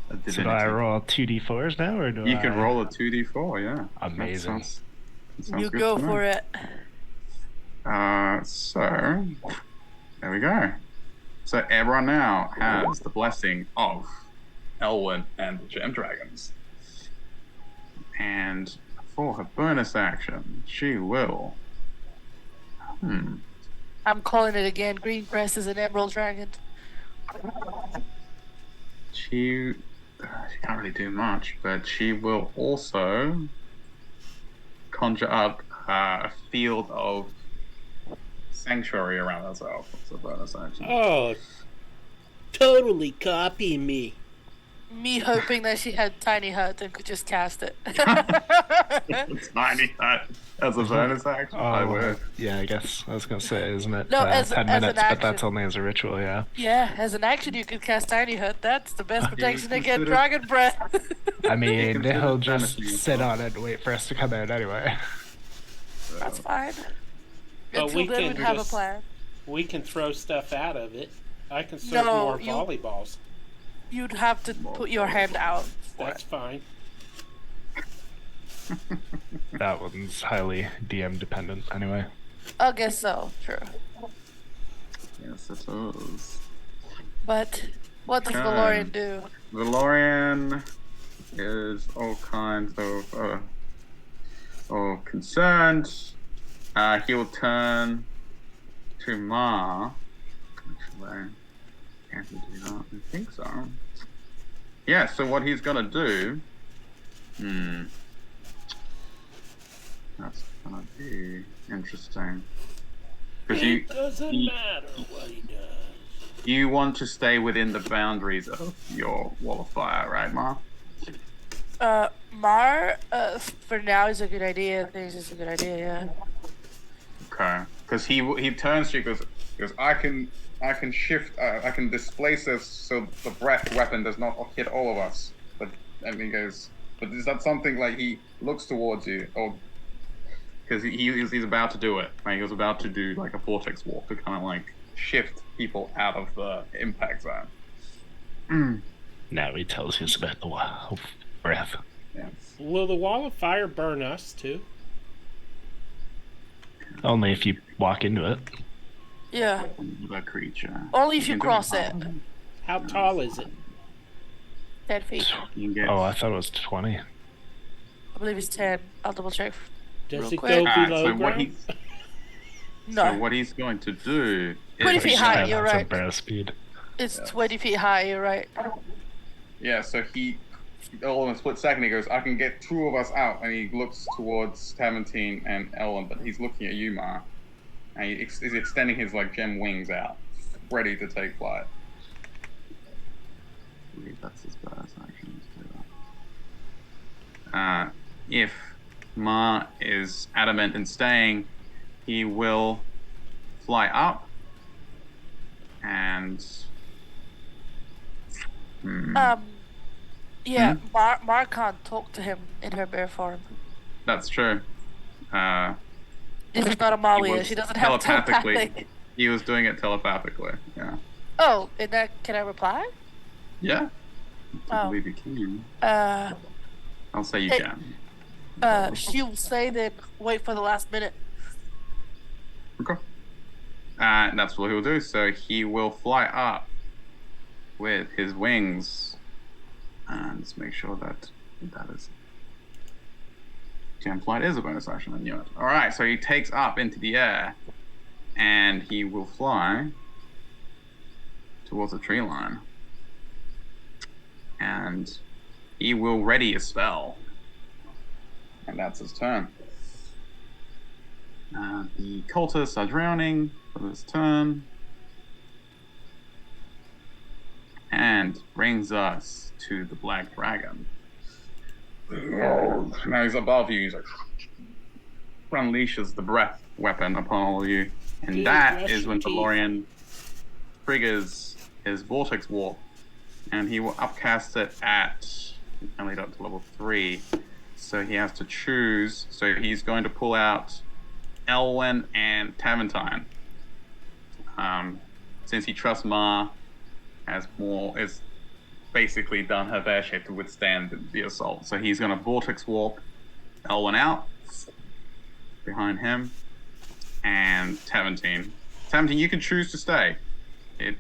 divinity. So do I roll 2d4s now, or do You I? could roll a 2d4, yeah. Amazing. That sounds You good go to me. for it. So, there we go. So everyone now has the blessing of Elwyn and the Gem Dragons. And for her bonus action, she will... I'm calling it again. Green Crest is an Emerald Dragon. She can't really do much, but she will also conjure up a field of sanctuary around herself. It's a bonus action. Oh, totally copy me. Me hoping that she had Tiny Hut and could just cast it. It's 90 as a bonus action. I would. yeah, I guess I was gonna say, isn't it? No, as 10 an minutes, but action. that's only as a ritual, yeah. Yeah, as an action, you could cast Tiny Hut. That's the best protection against consider- Dragon Breath. I mean, consider he'll just fantasy as sit well. on it and wait for us to come out anyway. That's fine. But Until we then, can we'd have a just- plan. We can throw stuff out of it. I can serve No, more you- volleyballs. You'd have to put your hand out for That's it. fine. That one's highly DM dependent anyway. I guess so. True. Yes, it is. But what does Okay. Valorian do? Valorian is all kinds of concerned. He'll turn to Ma. Actually, can he do that? I think so. Yeah, so what he's gonna do. That's gonna be interesting. Because It doesn't matter what he does. you want to stay within the boundaries of your wall of fire, right, Ma? Mar, for now is a good idea. I think it's a good idea, yeah. Okay. Because he turns to you, goes, I can shift, I can displace this so the breath weapon does not hit all of us. And he goes, but is that something like he looks towards you, or because he's about to do it? Right? He was about to do like a vortex walk to kind of like shift people out of the impact zone. Now he tells us about the wild breath. Yeah. Will the wall of fire burn us too? Only if you walk into it. Yeah. The creature. Only if you can do cross it. How tall is it? 10 feet. You can get, Oh, I thought it was 20. I believe it's 10. I'll double check. Does Real it quick. go below so what ground? No. So what he's going to do 20 is feet high, you're That's a right. barrel speed. It's 20 feet high, you're right. Yeah, so all in a split second, he goes, I can get two of us out. And he looks towards Tamantine and Ellen, but he's looking at you, Ma. And he's extending his, like, gem wings out, ready to take flight. I believe that's his bonus action. If Ma is adamant in staying, he will fly up and... Yeah, Mar can't talk to him in her bear form. That's true. This is not He Amalia. was She doesn't have telepathic. He was doing it telepathically. Yeah. Oh, and that can I reply? Yeah. I Oh. believe you can. I'll say you Hey. can. She'll say then wait for the last minute. Okay. That's what he'll do. So he will fly up with his wings. And let's make sure that is. Gem flight is a bonus action. I knew it. All right. So he takes up into the air, and he will fly towards the tree line, and he will ready a spell, and that's his turn. The cultists are drowning for this turn, and brings us to the black dragon. Now he's above you. He's like unleashes the breath weapon upon all of you, and Dude, that brush is when your teeth. Valorian triggers his vortex warp, and he will upcast it at only up to level 3. So he has to choose. So he's going to pull out Elwyn and Tamantine. Since he trusts Ma is basically done her fair share to withstand the assault. So he's going to vortex warp Elwyn out behind him, and Tamantine. Tamantine, you can choose to stay. If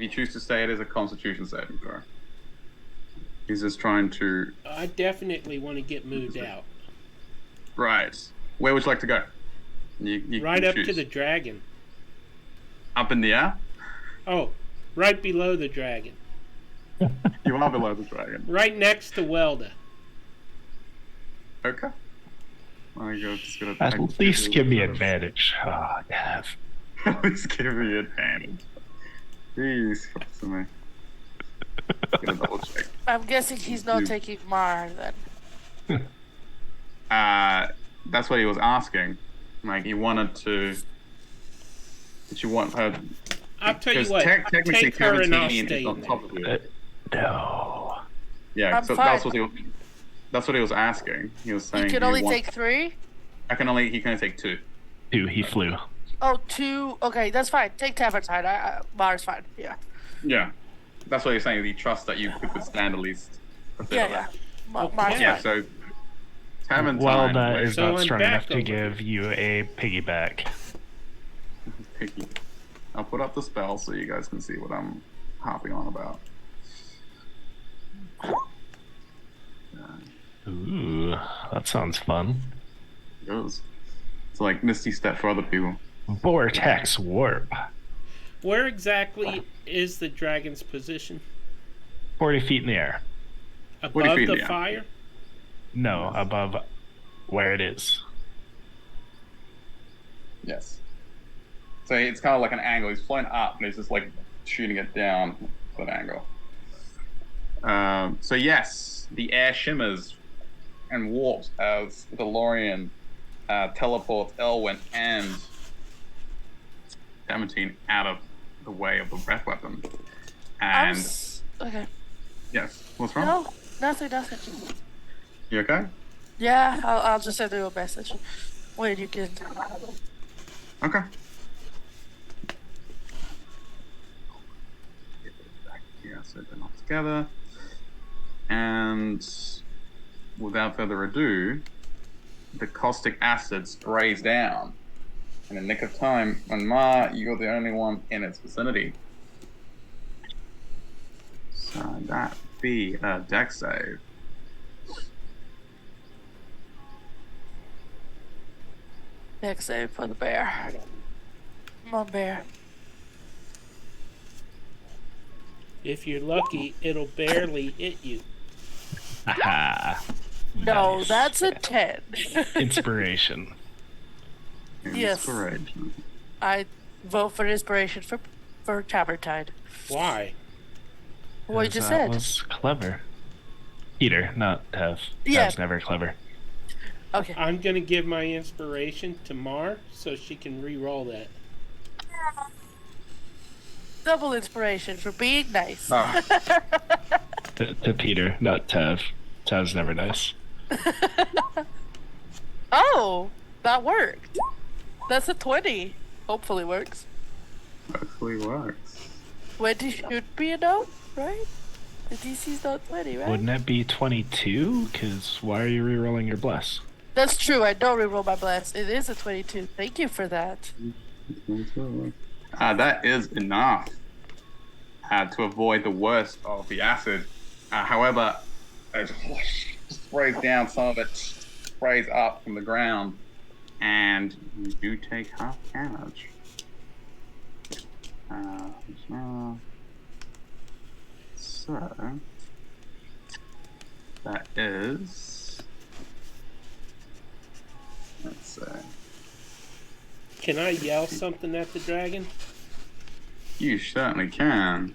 you choose to stay, it is a Constitution saving throw. He's just trying to. I definitely want to get moved out. Right. Where would you like to go? You Right can up to choose. the dragon. Up in the air. Oh, right below the dragon. You are below the dragon. Right next to Welda. Okay. I'm just gonna At least give me advantage. Oh, yes. At least give me advantage. Jeez, to me. Gonna double check. I'm guessing he's not taking Mar then. That's what he was asking. Like he wanted to. Did you want her? I'll tell you Because what. technically, Take her and I'll Tamantine stay is in on there. top of you. No. Yeah, I'm so fine. that's what he was asking. He was saying. He can do you only want- take 3? He can only take 2. 2. He flew. Oh, 2. Okay, that's fine. Take Tavern Tide. Mars fine. Yeah. Yeah. That's what you're saying. He trusts that you could withstand at least a bit of Yeah. that. Mars Okay. Yeah, fine. so Tavern Well, Time. that is So not I'm strong back enough to over give you a piggyback. Picky. I'll put up the spell so you guys can see what I'm harping on about. Ooh, that sounds fun. It goes. It's like Misty Step for other people. Vortex warp. Where exactly is the dragon's position? 40 feet in the air. 40 Above feet, the yeah. fire? No, above where it is. Yes. So it's kind of like an angle. He's flying up, and he's just like shooting it down at an angle. So yes, the air shimmers and warps as the DeLorean teleports Elwyn and Damantine out of the way of the breath weapon. And Okay. yes, what's wrong? No, nothing. You okay? Yeah, I'll just send you a message. Wait, you can. Okay. Yeah, so they're not together. And without further ado, the caustic acid sprays down. In the nick of time, when Ma, you're the only one in its vicinity. So that be a dex save. Next save for the bear. Come on, bear. If you're lucky, it'll barely hit you. Aha. No, Nice. that's a 10. Inspiration. Yes. Inspiration. I vote for inspiration for Tavern. Why? What you 'Cause just that said. was clever. Peter, not Tev. Yeah. Tev's never clever. Okay. I'm gonna give my inspiration to Mar so she can re-roll that. Double inspiration for being nice. Oh, To Peter, not Tev. Tev's never nice. Oh, that worked. That's a 20. Hopefully works. hopefully works. 20 should be enough, right? The DC's not 20, right? Wouldn't it be 22? Because why are you rerolling your bless? That's true. I don't reroll my blast. It is a 22. Thank you for that. That is enough to avoid the worst of the acid. However, it sprays down, some of it sprays up from the ground, and you do take half damage. So that is, let's see. Can I yell something at the dragon? You certainly can.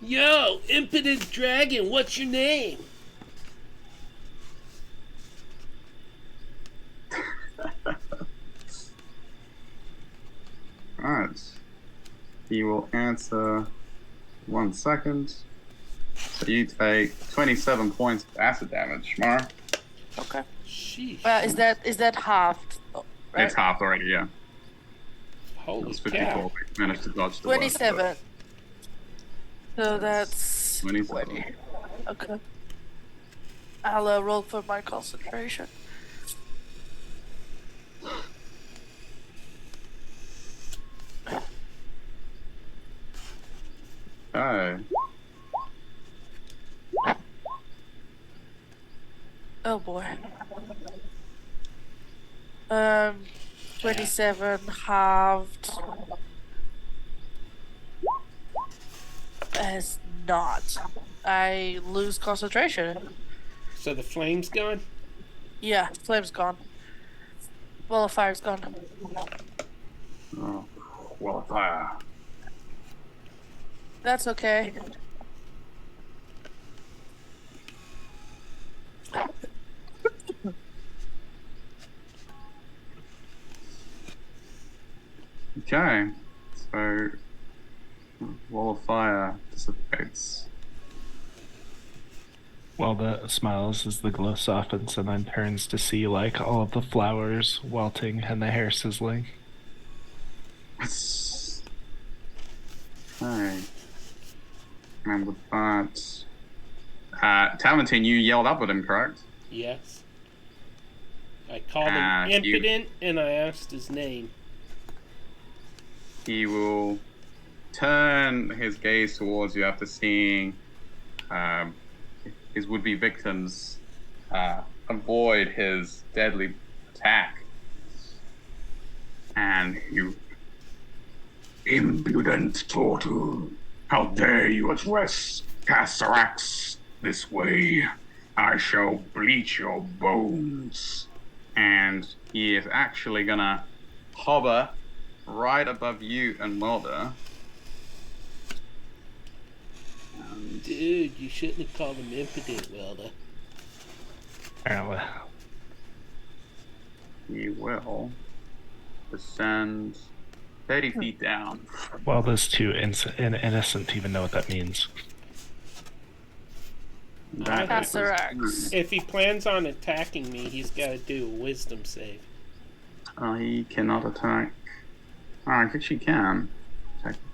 Yo, impotent dragon, what's your name? Alright. He will answer 1 second. So you take 27 points of acid damage, Mara. Okay. Sheesh. Is that halved? Right? It's half already, yeah. It Holy was cow. 54. We managed to dodge the worst, 27. So that's 27. 20. Okay. I'll roll for my concentration. Okay. Oh boy. 27 halved as not. I lose concentration. So the flame's gone? Yeah, flame's gone. Wall of fire's gone. Oh, well, fire. That's okay. Okay. So, wall of fire dissipates. Walda smiles as the glow softens and then turns to see like all of the flowers welting and the hair sizzling. Okay. And with that, Talentine, you yelled up at him, correct? Yes. I called him impotent and I asked his name. He will turn his gaze towards you after seeing his would-be victims avoid his deadly attack. And you... Impudent turtle! How dare you address Cassarax this way? I shall bleach your bones. And he is actually gonna hover right above you and Mulder. Dude, you shouldn't have called him impotent, Welda. Apparently. He will descend 30 feet down. Walda's too innocent to even know what that means. Cassarax. If he plans on attacking me, he's got to do a wisdom save. He cannot attack. I guess he can.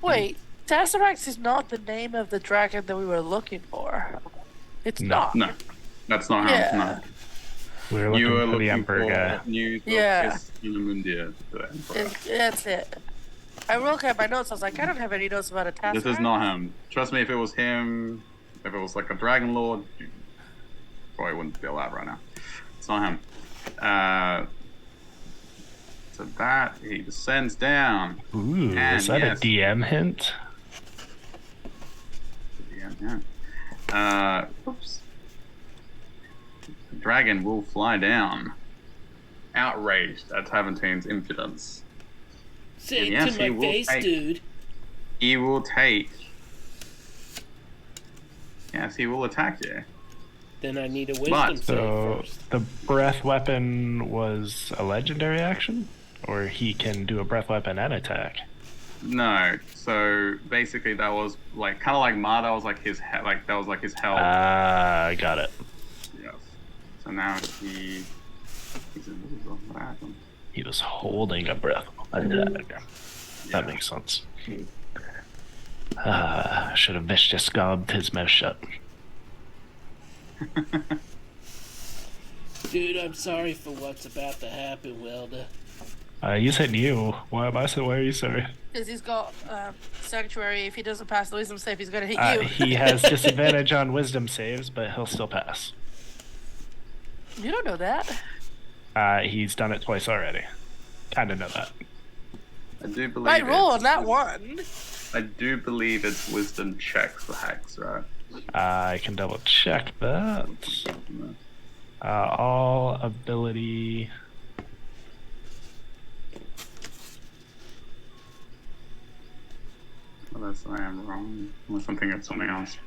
Wait, Cassarax is not the name of the dragon that we were looking for. It's not. No, that's not how. Yeah. No. We were You looking were for the looking Emperor for guy. news Yeah. of Mundir, the Emperor. That's it. I looked at my notes. I was like, I don't have any notes about a Cassarax. This is not him. Trust me, if it was him, if it was like a Dragon Lord, you probably wouldn't be alive right now. It's not him. So that, he descends down. Ooh, And is that yes. a DM hint? Yeah. Oops. The dragon will fly down, outraged at Tavantine's impudence. Say it yes, to he my will face, take- dude. He will take... Yes, he will attack you. Then I need a wisdom save So first. the breath weapon was a legendary action? Or he can do a breath weapon and attack? No, so basically that was like kind of like Ma. That was like his that was like his health. I got it. Yes. So now he's invisible. What happened? He was holding a breath weapon. Yeah. That makes sense. Should have vicious gobbed his mouth shut. Dude, I'm sorry for what's about to happen, Welda. You said you. Why am I so? Why are you sorry? Because he's got sanctuary. If he doesn't pass the wisdom save, he's gonna hit you. He has disadvantage on wisdom saves, but he'll still pass. You don't know that. He's done it twice already. Kind of know that. I do believe. Right roll on it's- that one. I do believe it's wisdom checks for hex, right? I can double check that. All ability. Unless I am wrong. Unless I'm thinking of something else.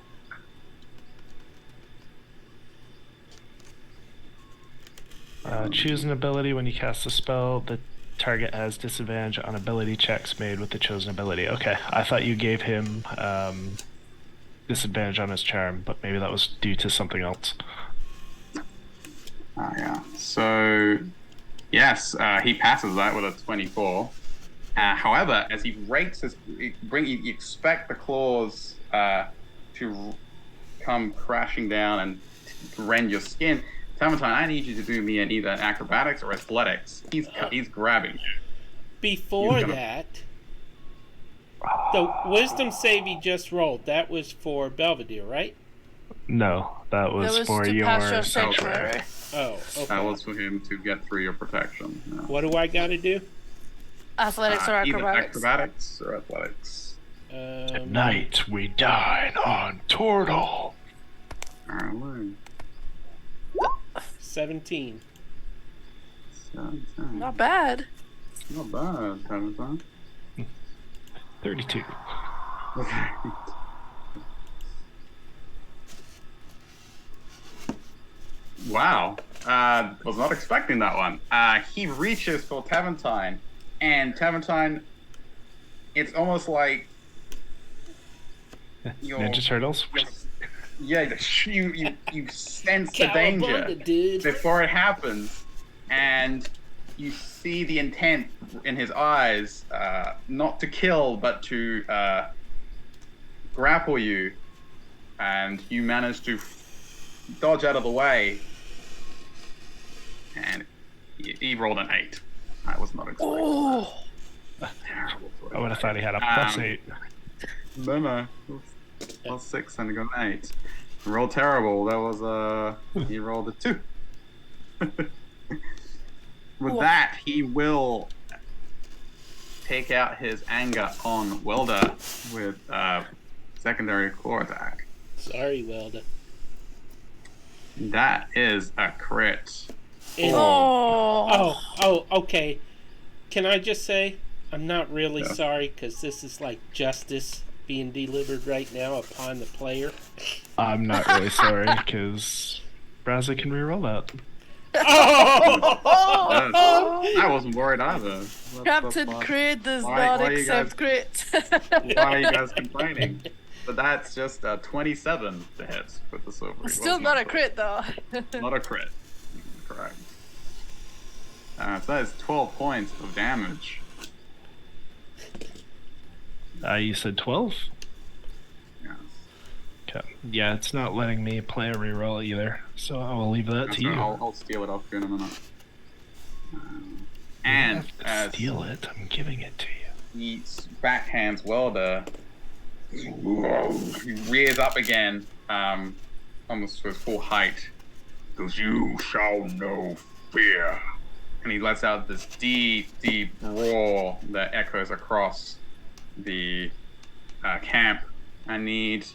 Choose an ability when you cast a spell. The target has disadvantage on ability checks made with the chosen ability. Okay, I thought you gave him disadvantage on his charm, but maybe that was due to something else. Yeah. So, yes, he passes that with a 24. However, as he rakes his, you expect the claws to come crashing down and rend your skin. Tamatine, I need you to do me in either acrobatics or athletics. He's grabbing you. Before He's gonna- that, the wisdom save he just rolled, that was for Belvedere, right? No, that was, That was for to your pass your sanctuary. sanctuary. Oh, okay. That was for him to get through your protection. Yeah. What do I got to do? Athletics or Either acrobatics. acrobatics or athletics. Tonight we dine on turtle. Alright. 17. Not bad. Not bad, Tamatine. 32. Wow. Was not expecting that one. He reaches for Taventine, and Taventine, it's almost like your, Ninja Turtles. Yeah, you sense the danger Cowabunga, dude. before it happens, and you see the intent in his eyes, not to kill, but to grapple you, and you manage to dodge out of the way, and he rolled an 8. I was not expecting that. Terrible. I would have thought he had a +8. No. +6 and he got an 8. Rolled terrible. That was he rolled a 2. With that, he will take out his anger on Welder with secondary claw attack. Sorry, Welda. That is a crit. Oh, okay. Can I just say, I'm not really sorry, because this is like justice being delivered right now upon the player. I'm not really sorry, because Braza can reroll that. I wasn't worried either. Captain Crit does not accept crit. Why are you guys complaining? But that's just 27 to hit with the silver. Still not a crit, though. Not a crit. Correct. So that is 12 points of damage. You said 12? Yes. Okay. Yeah, it's not letting me play a reroll either, so I will leave that That's to you. right. I'll steal it off you in a minute. You And don't have to steal it, I'm giving it to you. he backhands Welder, he rears up again, almost to his full height. Goes, "You shall know fear." And he lets out this deep roar that echoes across the camp. I need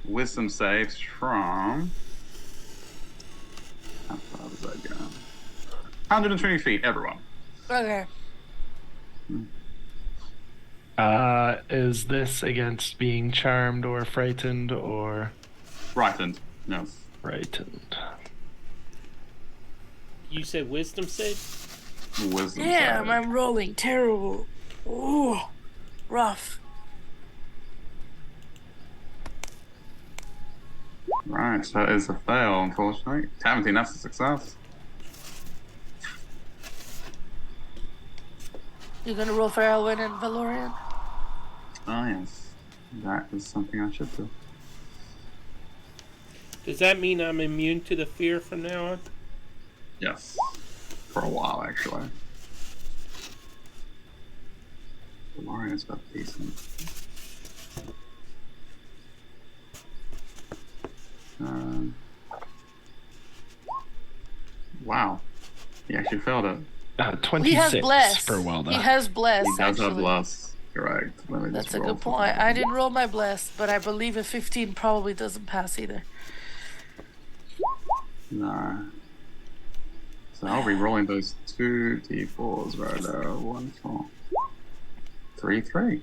wisdom saves from... How far does that go? 120 feet, everyone. Okay. Is this against being charmed or frightened or... Frightened. No. Frightened. You said wisdom save? Wisdom Damn, save. I'm rolling terrible. Ooh, rough. Right, that is a fail, unfortunately. 17, that's a success. You're gonna roll for Elwyn and Valorian? Oh, yes. That is something I should do. Does that mean I'm immune to the fear from now on? Yes. For a while, actually. Lauren's got decent. Wow. He actually failed it. 26 He has bless. for Welda. He has bless. He does actually. have bless. Correct. Let me That's just a roll good for point. that. I didn't roll my bless, but I believe a 15 probably doesn't pass either. No. So I'll be rolling those 2 d4s right there. 1, 4, 3, 3.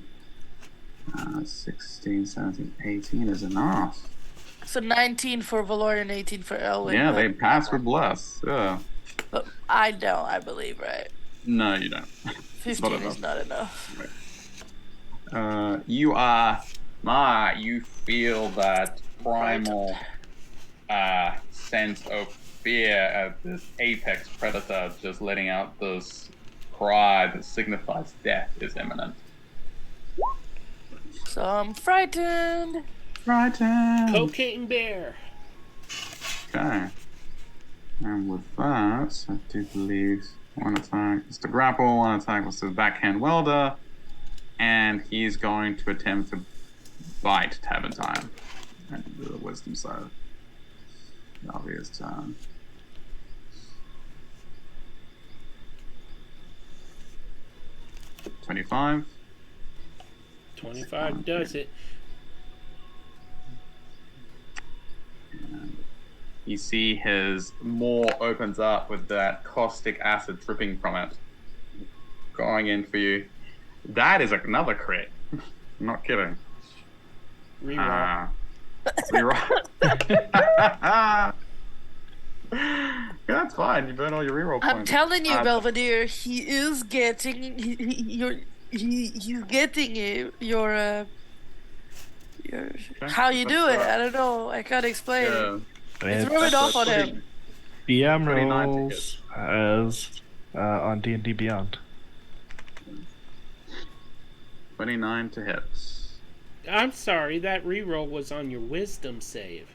16, 17, 18 is enough. So 19 for Valorian, 18 for Elwyn. Yeah, but- they pass with bless. Yeah. But I don't, I believe, right? No, you don't. 15 is not enough. You feel that primal sense of fear at this apex predator just letting out this cry that signifies death is imminent. So I'm frightened. Frightened. Cocaine bear. Okay. And with that, I do believe one attack is to grapple, one attack was to backhand Welder, and he's going to attempt to bite Tabantine and do the wisdom side. The obvious turn. $25. 25 does it. And you see his maw opens up with that caustic acid dripping from it, going in for you. That is another crit. I'm not kidding. Reroll. Reroll. That's fine. You burn all your reroll points. I'm telling you, Belvedere, he is getting he's getting your How you do it? I don't know. I can't explain it. Yeah. It's rubbing off on him. BM 29 to rolls as on D&D Beyond. 29 to hit. I'm sorry, that reroll was on your wisdom save.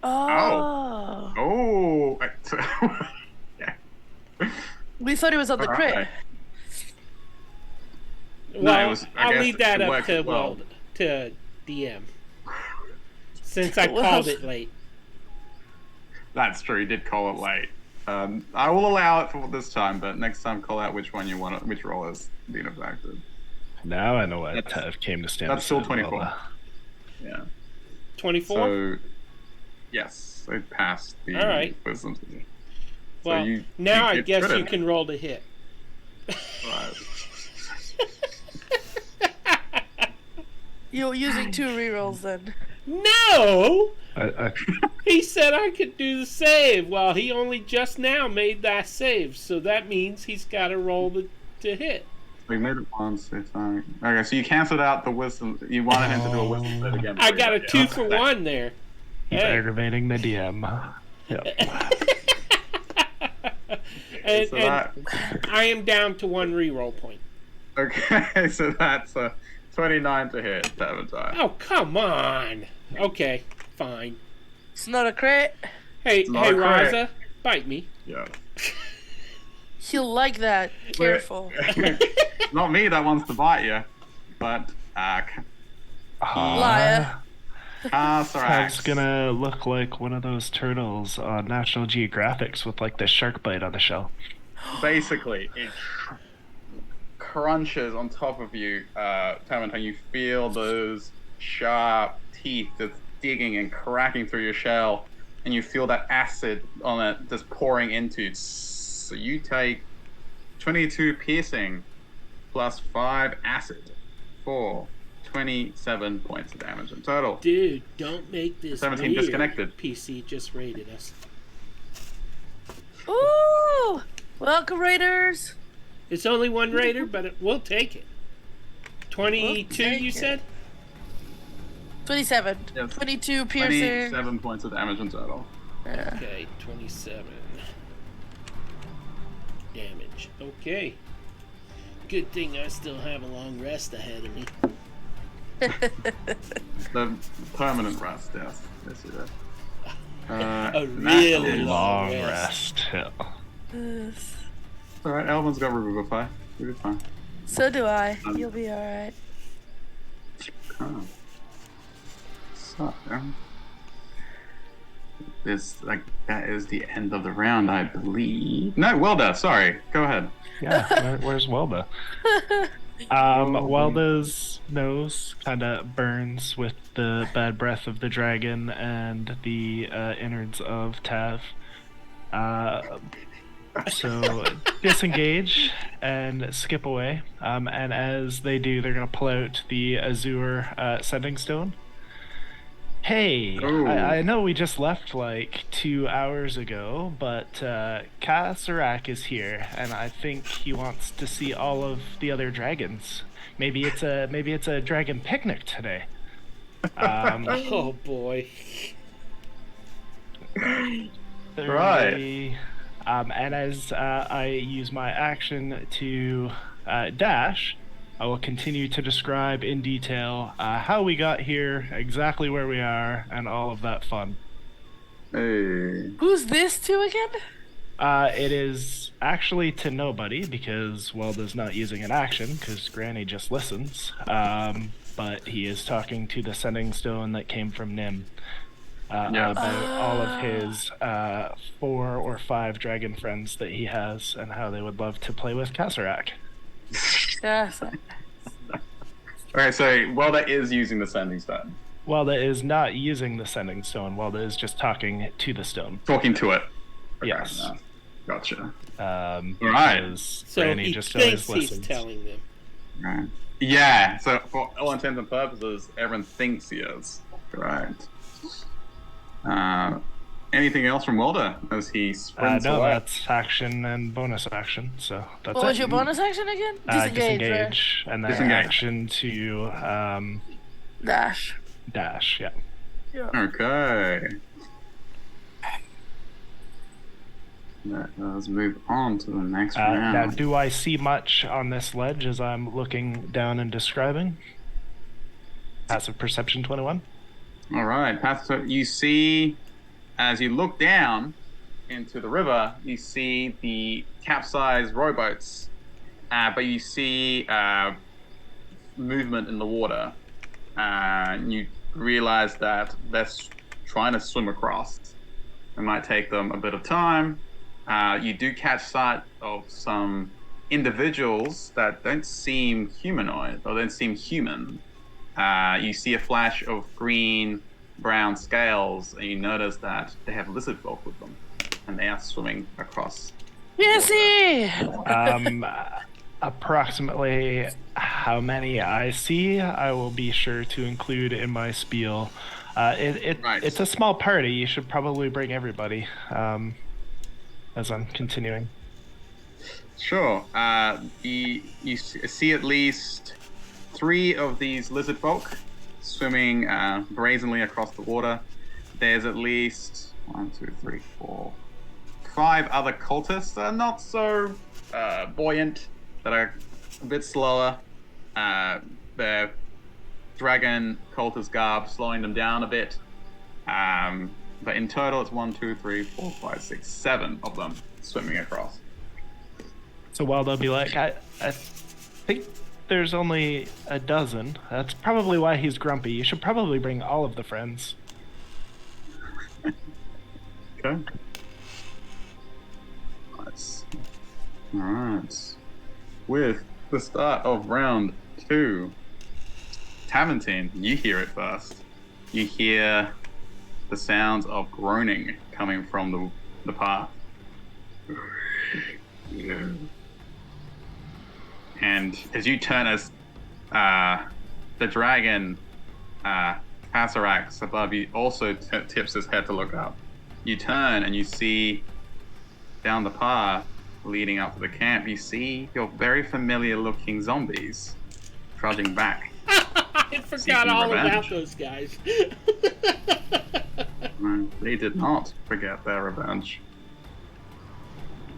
Oh. Oh. Yeah. We thought it was on the crit. Alright. Well, it was, I I'll guess leave that it up worked to well. to DM. Since I called it late. That's true. You did call it late. I will allow it for this time, but next time call out which one you want, which roll is being affected. Now I know why Tav came to stand. That's still beside 24. Welda. Yeah. 24? So, yes, it passed the Alright. wisdom. So Well, you now I get guess credit. you can roll to hit. Right. You're using 2 rerolls then. No! I, He said I could do the save. Well, he only just now made that save, so that means he's got to roll to hit. We made it once. It's fine. Okay, so you canceled out the wisdom. You wanted him to do a wisdom save again. I got a Yeah, 2 for 1 there. he's Hey. aggravating the DM. Yep. And, So and I am down to 1 reroll point. Okay, so that's 29 to hit, Sabotage. Oh, come on. Okay, fine. It's not a crit. Hey, not hey, a crit. Raza, bite me. Yeah. He'll like that. Careful. Not me that wants to bite you, but Liar. Tav's Sarax. gonna look like one of those turtles on National Geographics with like the shark bite on the shell. Basically, it crunches on top of you, Tamanton. You feel those sharp teeth that's digging and cracking through your shell, and you feel that acid on it just pouring into. So you take 22 piercing plus 5 acid for 27 points of damage in total. Dude, don't make this 17 weird. disconnected. PC just rated us. Ooh! Welcome, Raiders. It's only 1 raider, but we'll take it. 22, We'll take you it. said? 27. Yes. 22 piercing. 27 points of damage in total. Yeah. Okay, 27 damage. Okay. Good thing I still have a long rest ahead of me. The permanent rest, yes. Yes, you do. A really Long long rest. Yeah. It's alright, Elvin's got Revivify. You'll be fine. So do I. You'll be alright. Oh. So, that is the end of the round, I believe. No, Welda, sorry. Go ahead. Yeah, where's Welda? Welda's nose kind of burns with the bad breath of the dragon and the innards of Tav. So disengage and skip away. And as they do, they're going to pull out the Azure Sending Stone. Hey, Ooh. I know we just left like 2 hours ago, but Kasarak is here, and I think he wants to see all of the other dragons. Maybe it's a dragon picnic today. Oh boy. Right. And as I use my action to dash, I will continue to describe in detail how we got here, exactly where we are, and all of that fun. Hey. Who's this to again? It is actually to nobody because Welda's not using an action because Granny just listens. But he is talking to the sending stone that came from Nim about all of his 4 or 5 dragon friends that he has and how they would love to play with Kasarak. Yes. Okay, so Welda is using the sending stone. Welda is not using the sending stone. Welda is just talking to the stone. Talking to it. Okay, Yes. no. Gotcha. Right. Right. So Granny he just thinks always he's listens. telling them. Right. Yeah, so for all intents and purposes, everyone thinks he is. Right. Anything else from Welda as he sprints No, away? that's action and bonus action. So that's What it. was your bonus action again? Disengage. Right? Disengage, and then Disengage. action to Dash. Dash, yeah. Yeah. Okay. Let's move on to the next round. Now, do I see much on this ledge as I'm looking down and describing? Passive perception 21. All right, Pastor, you see, as you look down into the river, you see the capsized rowboats, but you see movement in the water. You realize that they're trying to swim across. It might take them a bit of time. You do catch sight of some individuals that don't seem humanoid or don't seem human. You see a flash of green, brown scales, and you notice that they have lizard folk with them, and they are swimming across. Yesy! Approximately how many I see, I will be sure to include in my spiel. Right. It's a small party. You should probably bring everybody. As I'm continuing. Sure. You see at least 3 of these lizard folk swimming brazenly across the water. There's at least 1, 2, 3, 4, 5 other cultists that are not so buoyant, that are a bit slower. Their dragon cultist garb slowing them down a bit. But in total, it's 1, 2, 3, 4, 5, 6, 7 of them swimming across. So while they'll be like, I think there's only a dozen. That's probably why he's grumpy. You should probably bring all of the friends. Okay. Nice. All right. With the start of round 2, Tamantine, you hear it first. You hear the sounds of groaning coming from the path. And as you turn, as the dragon Pasarax above you also tips his head to look up, you turn and you see down the path leading up to the camp, you see your very familiar looking zombies trudging back. I forgot all about those guys. No, they did not forget their revenge.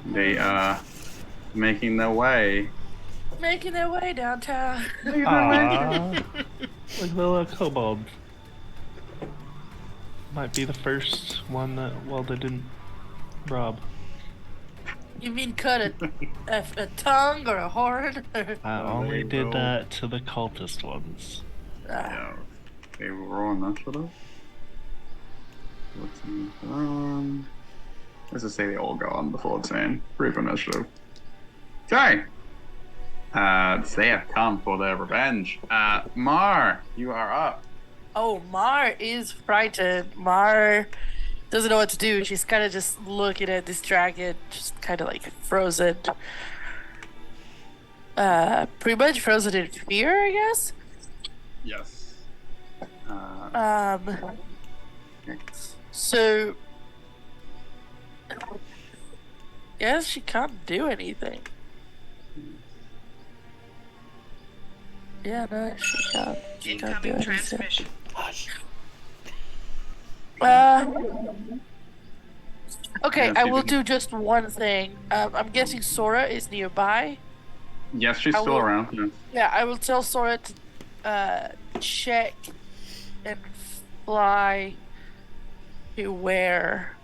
They are making their way. Making their way downtown. Aww. Like the little kobold. Might be the first one that Walda didn't rob. You mean cut a tongue or a horn? I only did that to the cultist ones. Yeah, they were on initiative. Let's just say they all go on before 10. Brief initiative. Okay. They have come for their revenge. Mar, you are up. Oh, Mar is frightened. Mar doesn't know what to do. She's kind of just looking at this dragon, just kind of like frozen. Pretty much frozen in fear, I guess. Yes. So, guess she can't do anything. Yeah, no, she can't. She can't do Incoming anything. transmission. Okay, Yeah, I she will didn't- do just one thing. I'm guessing Sora is nearby. Yes, she's I still will- around. Yes. Yeah, I will tell Sora to check and fly to where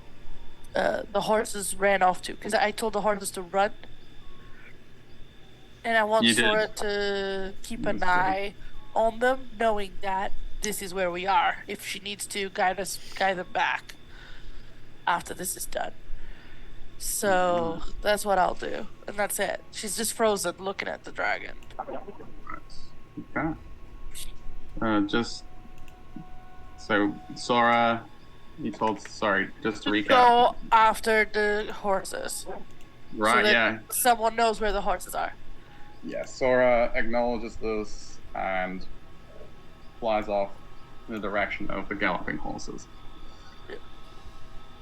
the horses ran off to, because I told the horses to run. And I want You did. Sora to keep an That's right. eye on them, knowing that this is where we are. If she needs to guide them back after this is done. So that's what I'll do, and that's it. She's just frozen, looking at the dragon. Okay. Just so Sora, you told. Sorry, just to recap. Go after the horses. Right. so that Yeah. someone knows where the horses are. Yeah. Sora acknowledges this and flies off in the direction of the galloping horses. Yeah.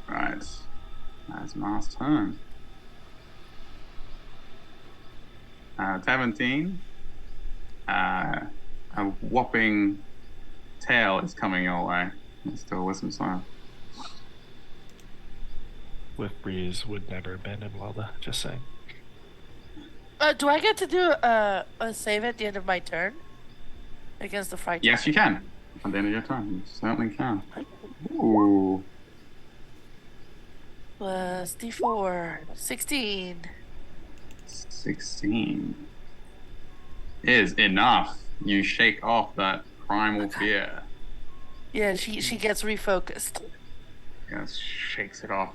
Right. That's Mar's turn. 17. A whopping tail is coming your way. It's still wisdom sign. With Breeze would never abandon Welda, just saying. Do I get to do a save at the end of my turn against the fright? Yes, you can. At the end of your turn, you certainly can. Ooh. Plus D4, 16. 16 is enough. You shake off that primal fear. Yeah, she gets refocused. Yes, shakes it off.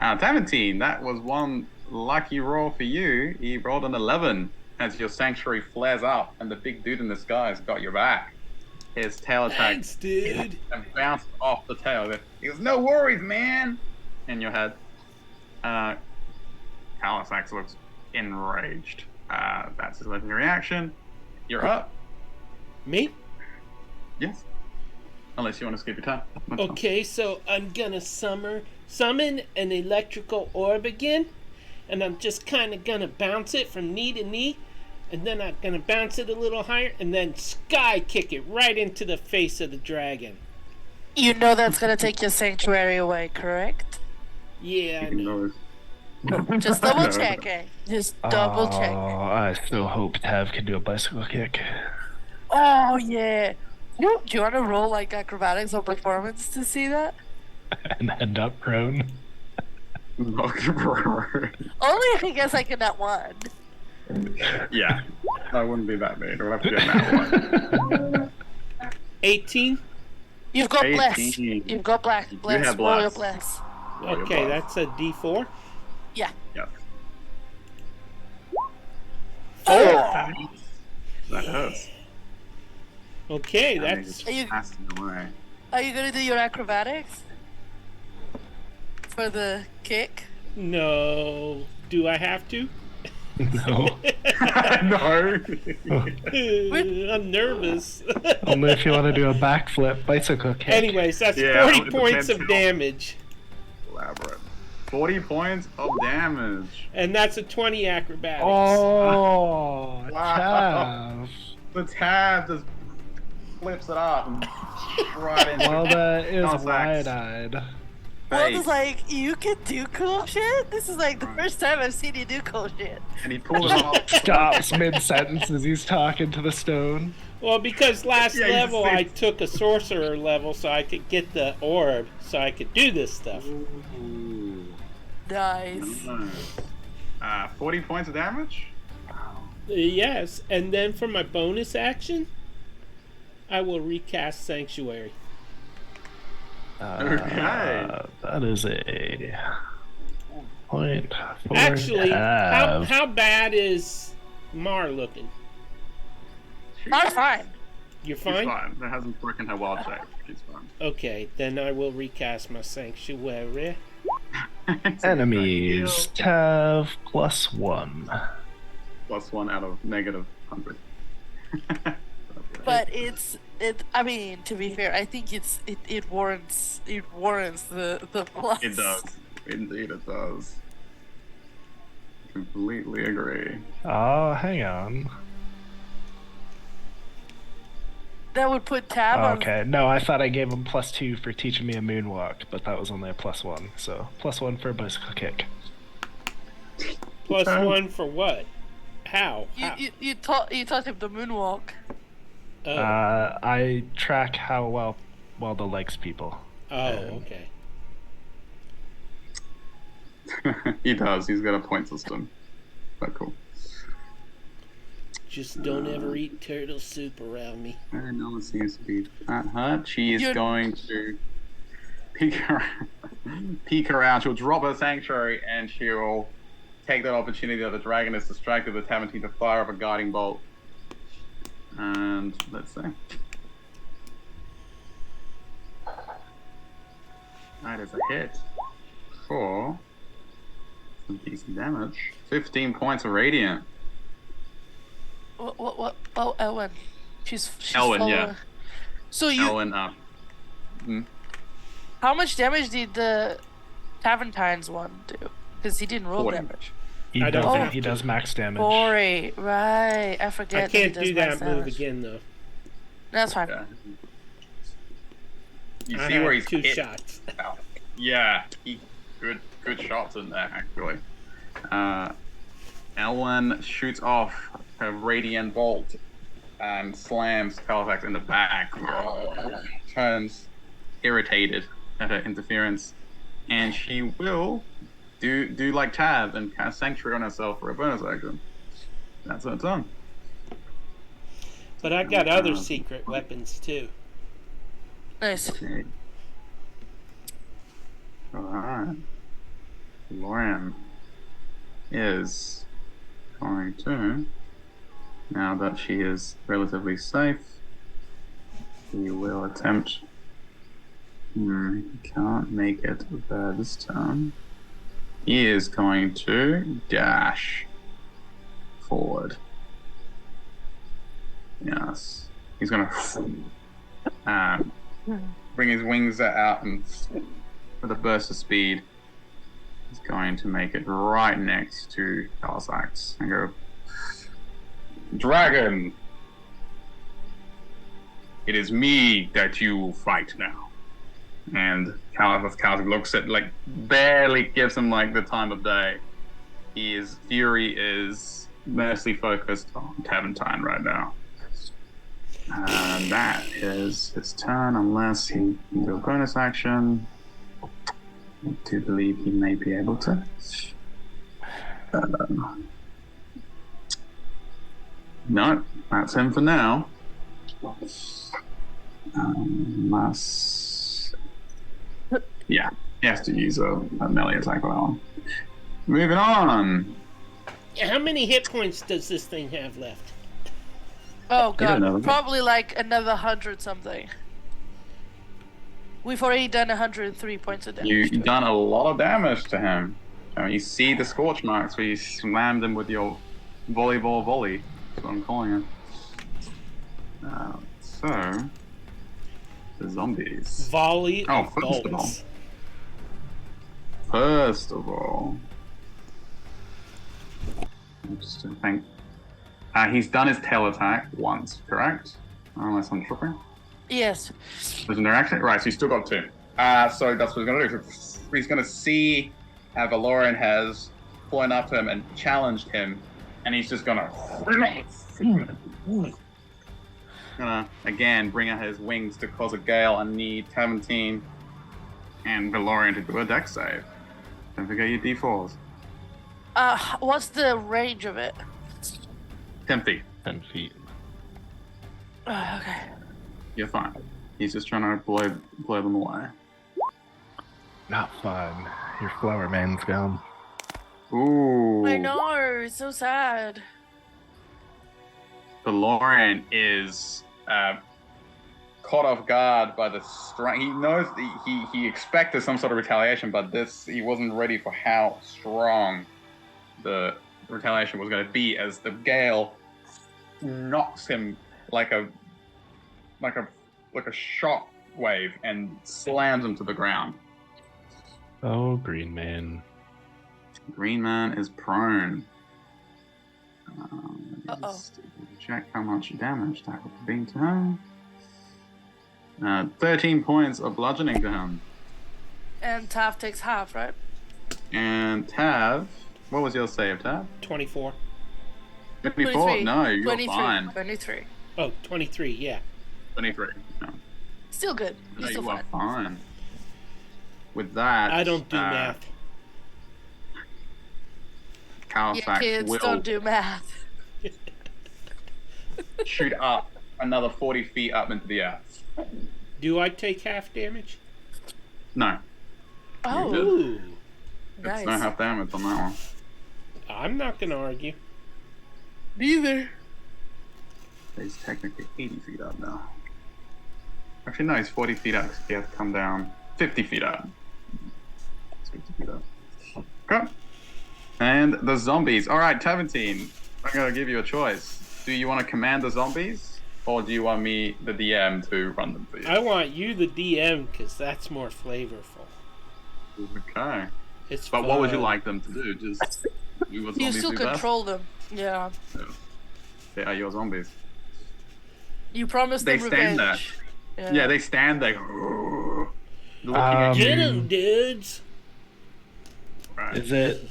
17, that was one lucky roll for you. He rolled an 11 as your sanctuary flares up and the big dude in the sky has got your back. His tail attack Thanks, dude. and bounced off the tail. He goes, no worries, man, in your head. Calisax looks enraged. That's his legendary action. You're up. Me? Yes. Unless you want to skip your turn. That's fine. Okay, so I'm gonna summon an electrical orb again, and I'm just kind of gonna bounce it from knee to knee, and then I'm gonna bounce it a little higher, and then sky kick it right into the face of the dragon. You know that's gonna take your sanctuary away, correct? Yeah, I know. Just double checking. Just double Oh, checking. I still hope Tav can do a bicycle kick. Oh yeah. Do you want to roll like acrobatics or performance to see that? And end up prone. Only if he gets like in that one. Yeah, I wouldn't be that big. We'll have to do that one. 18? You've got bless. 18. You've got bless. have Royal bless. bless. Okay, that's a D4. Yeah. Yep. Oh! That hurts. Okay, And they that's... just passing away. Are you gonna do your acrobatics for the kick? No. Do I have to? No. No. I'm nervous. Only if you want to do a backflip bicycle kick. Anyways, that's Yeah, 40 it points depends of how- damage. Elaborate. 40 points of damage. And that's a 20 acrobatics. Oh, Wow. Tav. The tab just flips it up and right into Welda is Calisax. wide-eyed. Well, face. it's like, you can do cool shit? This is like the first time I've seen you do cool shit. And he pulls it off. Stops mid-sentence as he's talking to the stone. Well, because last Yeah, you level see- I took a sorcerer level so I could get the orb, so I could do this stuff. Ooh. Nice. Nice. 40 points of damage? Yes, and then for my bonus action, I will recast Sanctuary. Okay. That is a point for Actually, Tav. how bad is Mar looking? Not fine. You're She's fine? fine. That hasn't broken her wild shape. She's fine. Okay, then I will recast my Sanctuary. Enemies, Tav +1. +1 out of -100. But I mean, to be fair, I think it warrants the plus. It does. Indeed it does. Completely agree. Oh, hang on. That would put Tab on. Okay, no, I thought I gave him +2 for teaching me a moonwalk, but that was only a +1. So +1 for a bicycle kick. +1 for what? How? How? You taught him the moonwalk. Oh, I track how well the likes people. okay. He does. He's got a point system. But cool. Just don't ever eat turtle soup around me. And no one seems to be that hurt. She is going to peek around. She'll drop her sanctuary and she'll take that opportunity that the dragon is distracted with having to fire up a guiding bolt. And let's see. That is a hit for some decent damage. 15 points of radiant. What? Oh, Elwyn. She's Elwyn, following. yeah. So you. Elwyn up. How much damage did the Taventines one do? Because he didn't roll 40. damage. He I don't does, have he to. does max damage. 40. Right. I forget. I can't that he do does that max move damage. again, though. That's fine. Yeah. You I see have where he's 2 hit. shots. Yeah, good shots in there actually. Elwyn shoots off her radiant bolt and slams Halifax in the back. Turns irritated at her interference, and she will do like Tab and cast Sanctuary on herself for a bonus action. That's her turn. But I got other secret weapons too. Nice. Okay. Alright. Lauren is going to, now that she is relatively safe, he will attempt. He can't make it there this time. He is going to dash forward. Yes. He's going to bring his wings out and with a burst of speed, he's going to make it right next to Halifax and go, Dragon, it is me that you will fight now. And Halifax looks at, like, barely gives him, like, the time of day. His fury is mostly focused on Taventine right now. And that is his turn, unless he can do a bonus action. I do believe he may be able to. No, that's him for now. Yeah, he has to use a melee attack on that one. Moving on. How many hit points does this thing have left? Oh don't know. god, probably like another 100 something. We've already done 103 points of damage. You've done a lot of damage to him. I mean, you see the scorch marks where you slammed him with your volleyball volley. That's what I'm calling it. So, the zombies. Volley of first of all. bolts. First of all, just to think. He's done his tail attack once, correct? Unless I'm tripping. Yes. Legendary action? Right, so he's still got 2. So that's what he's going to do. He's going to see how Valorian has flown up to him and challenged him, and he's just going to... again, bring out his wings to cause a gale and need 17 and Valorian to do a dex save. Don't forget your d4s. What's the range of it? 10 feet. 10 feet. Okay. You're fine. He's just trying to blow them away. Not fun. Your flower man's gone. Ooh. I know, it's so sad. Valorian is caught off guard by the strength. He knows he expected some sort of retaliation, but he wasn't ready for how strong the retaliation was going to be, as the gale knocks him like a shock wave and slams him to the ground. Oh, Green Man. Green Man is prone. Uh-oh. Check how much damage that would have been to him. 13 points of bludgeoning to him. And Tav takes half, right? And Tav, what was your save, Tav? 24. 24? 23. No, you're 23. fine. 23. Oh, 23, yeah. 23. No, Still good. no You're still you are fine. fine. With that, I don't do math. Yeah, Halifax kids, will don't do math. shoot up another 40 feet up into the air. Do I take half damage? No, Oh, Ooh. nice. it's no half damage on that one. I'm not going to argue. Neither. He's technically 80 feet up now. Actually, no, he's 40 feet up because he has to come down 50 feet up. It's 50 feet up. Okay. And the zombies. All right, Taventine, I'm going to give you a choice. Do you want to command the zombies, or do you want me, the DM, to run them for you? I want you, the DM, because that's more flavorful. Okay. It's But what would you fun. like them to do? Just do what You zombies still do best? control them. Yeah. They are your zombies. You promised They them stand there. revenge. Yeah, they stand there. looking at you. Get him, dudes. Right. Is it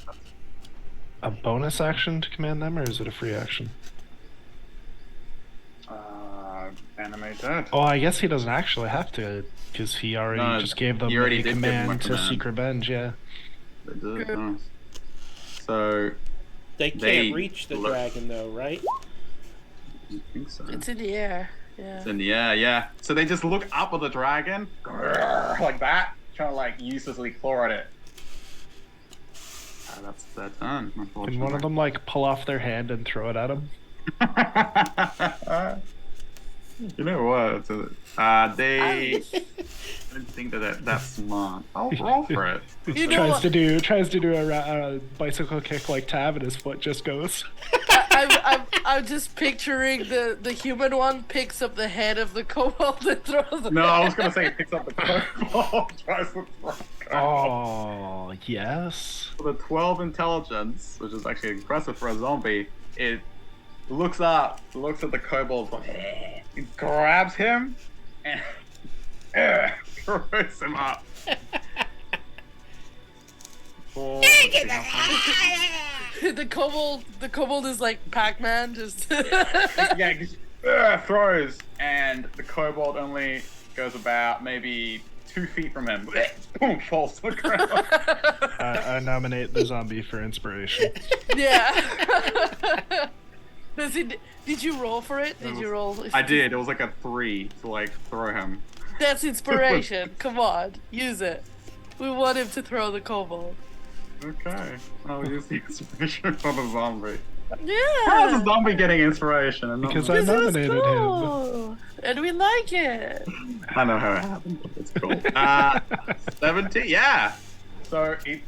a bonus action to command them, or is it a free action? Animate that. Oh, I guess he doesn't actually have to, because he already just gave them he already the did give them a command to command. seek revenge, yeah. They did, nice. So, They can't reach the dragon, though, right? I think so. It's in the air. Yeah. It's in the air, yeah. So they just look up at the dragon, like that, trying to like uselessly claw at it. That's their turn, unfortunately. Can one of them like pull off their hand and throw it at him? You know what? They don't think that that's smart. I'll roll for it. You know tries to do a bicycle kick like Tab, and his foot just goes. I'm just picturing the human one picks up the head of the kobold and throws it. No, I was gonna say he picks up the kobold, tries to throw it. Oh, yes. For the 12 intelligence, which is actually impressive for a zombie, it looks up, looks at the kobold, it grabs him, and throws him up. The kobold is like Pac-Man, just Throws, and the kobold only goes about maybe 2 feet from him. Boom, falls to the ground. I nominate the zombie for inspiration. yeah. Did you roll for it? Did you roll? I did. It was like a 3 to like throw him. That's inspiration. Come on, use it. We want him to throw the kobold. Okay, I'll use the inspiration for the zombie. Yeah. How is a zombie getting inspiration? And not Because me? I This is nominated him. cool. And we like it. I know how it happened, but it's cool. 17, yeah. So it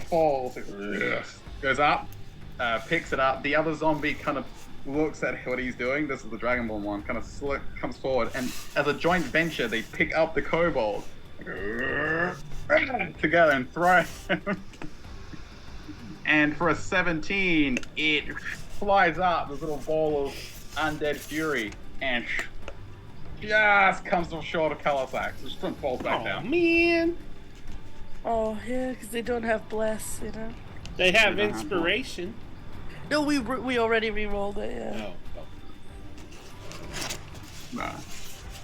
falls, goes up, picks it up. The other zombie kind of looks at what he's doing. This is the Dragonborn one. Kind of comes forward, and as a joint venture, they pick up the kobold together and throw him. And for a 17, it flies up, this little ball of undead fury, and just comes short of Kalasax. It just falls back down. Man. Oh yeah, because they don't have bless, you know. They have inspiration. No, we already re-rolled it. Yeah. Oh. Nah.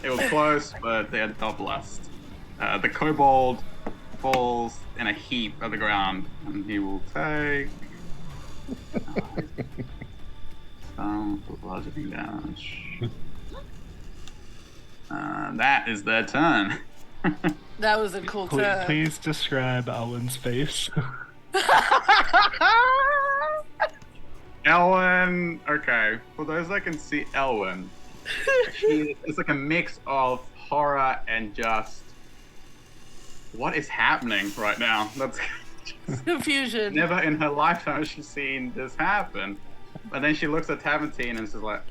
It was close, but they had no blessed. The kobold falls in a heap at the ground, and he will take some bludgeoning damage. That is their turn. That was a cool turn. Please describe Elwyn's face. Elwyn, okay, for those that can see Elwyn, it's like a mix of horror and just what is happening right now? That's Confusion. never in her lifetime has she seen this happen. But then she looks at Taventine and she's like,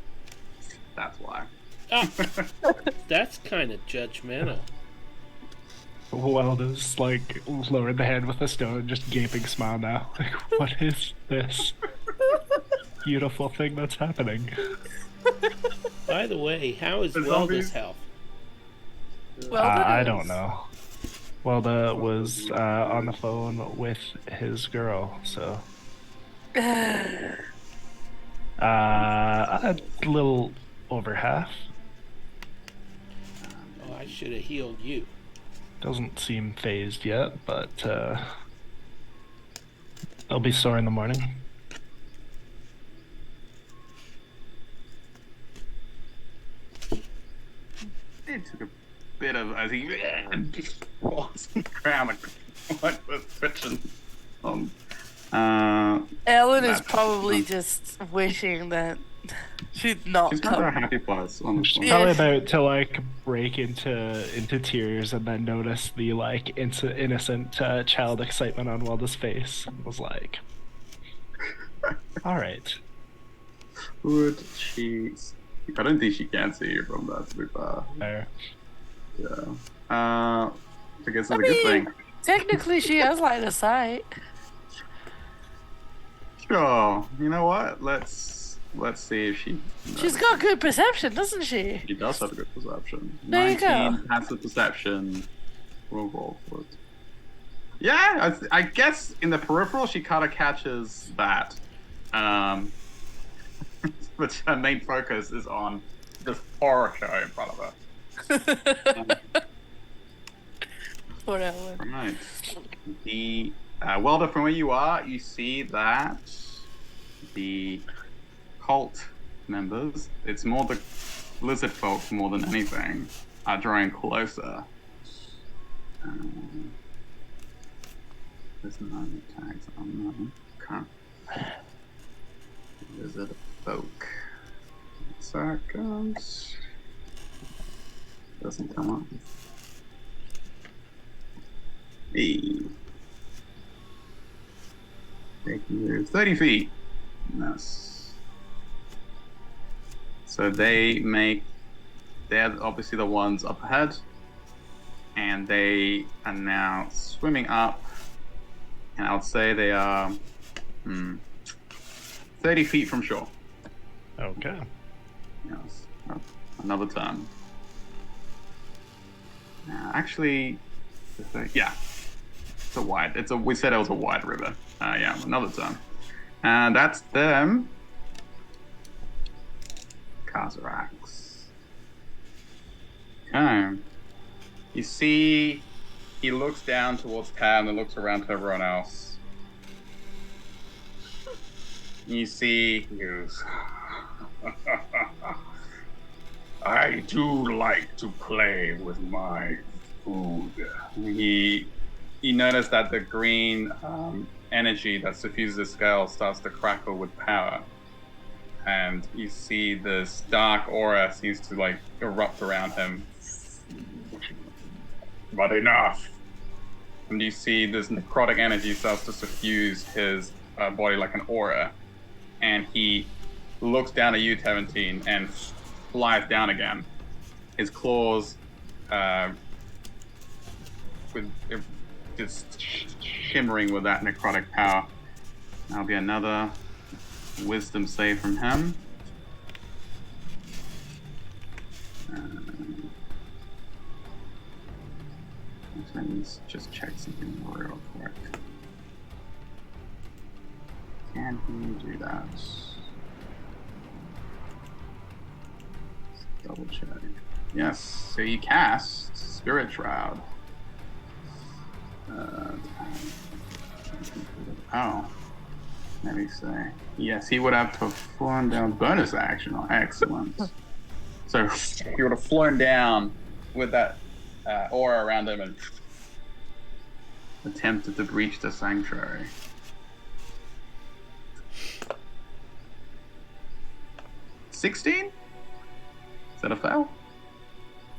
that's why. Oh, that's kind of judgmental. Welda's like lowered the hand with a stone, just gaping smile now. Like, what is this beautiful thing that's happening? By the way, how is The Welda's zombies? health? Well, I don't know. Welda was on the phone with his girl, so. A little over half. Oh, I should have healed you. Doesn't seem phased yet, but they'll be sore in the morning. It took a bit of as he falls on the ground like was twitching. Ellen is That's- probably just wishing that she'd not She's got her come. happy place, honestly. Yeah. Probably about to like break into tears and then notice the like innocent child excitement on Welda's face. And was like, all right. Would she? I don't think she can see you from that. To be fair, There. yeah. I guess it's a good thing. Technically, she has line of sight. Sure. You know what? Let's see if she. She's got good perception, doesn't she? She does have a good perception. There you go. 19 passive perception. We'll roll for it. Yeah, I guess in the peripheral she kind of catches that. But her main focus is on this horror show in front of her. Whatever. Right. The Welder, from where you are, you see that the cult members, it's more the lizard folk more than anything, are drawing closer. There's no tags on them. Okay. Lizard folk. Seconds. Doesn't come up. Hey. Take you 30 feet. Yes. So they're obviously the ones up ahead. And they are now swimming up. And I would say they are 30 feet from shore. Okay. Yes. Another turn. Actually, yeah. We said it was a wide river. Yeah, another turn. And that's them. Kazarax. Okay. You see, he looks down towards Tam and looks around to everyone else. You see, he goes, I do like to play with my food. You notice that the green energy that suffuses the scale starts to crackle with power. And you see this dark aura seems to erupt around him. But enough. And you see this necrotic energy starts to suffuse his body like an aura. And he looks down at you, Teventine, and flies down again. His claws just shimmering with that necrotic power. That'll be another wisdom save from him. Let me just check something real quick. Can he do that? Let's double check. Yes, so he casts Spirit Shroud. Let me say. Yes, he would have to have flown down bonus action. Excellent. So he would have flown down with that aura around him and attempted to breach the sanctuary. $16? Is that a fail?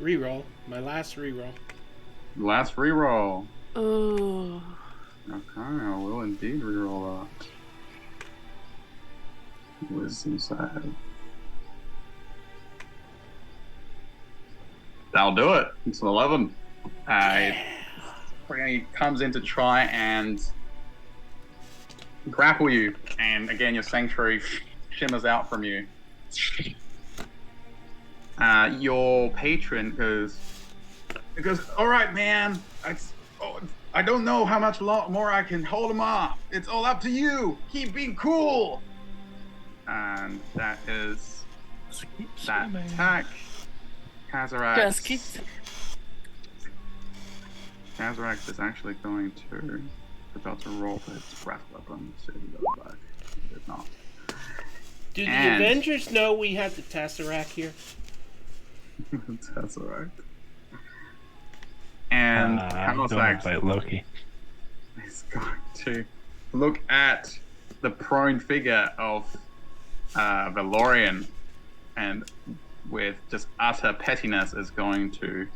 Reroll. My last reroll. Last reroll. Ooh. Okay, I will indeed reroll that. Wisdom save. That'll do it. It's an 11. He comes in to try and grapple you, and again your sanctuary shimmers out from you. Your patron goes, all right, man. I don't know how much more I can hold him off. It's all up to you. Keep being cool. And that is that attack. Kazarax. Kazarax is actually about to roll for his breath weapon. So he goes back. He did not. Do the Avengers know we have the Tesseract here? Tesseract. And Kazarax by Loki is going to look at the prone figure of Valorian, and with just utter pettiness is going to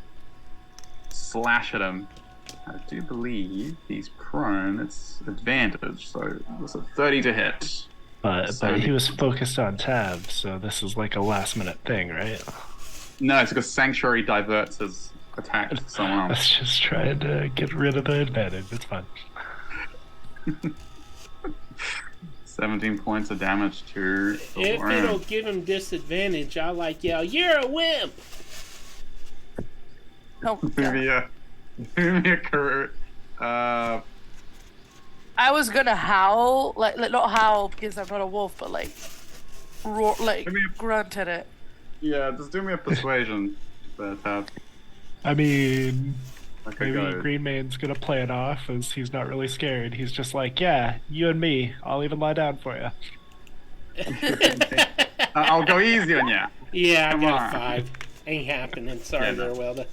slash at him. I do believe he's prone. It's advantage, so it's a 30 to hit. But he was focused on Tab, so this is like a last minute thing, right? No, it's because Sanctuary diverts his attack to someone else. Let's just try to get rid of the advantage. It's fine. 17 points of damage to If it'll give him disadvantage, I'll yell, "You're a wimp!" Oh, yeah. Do me a career. I was gonna howl, like not howl because I'm not a wolf, but like roar, like Give me grunt at it. Yeah, just do me a persuasion. Tab. I mean, Like a maybe go. Green Man's gonna play it off as he's not really scared. He's just like, yeah, you and me. I'll even lie down for you. I'll go easy on you. Yeah, I Come got on. a 5. Ain't happening. Sorry Yeah, there, no. Welda.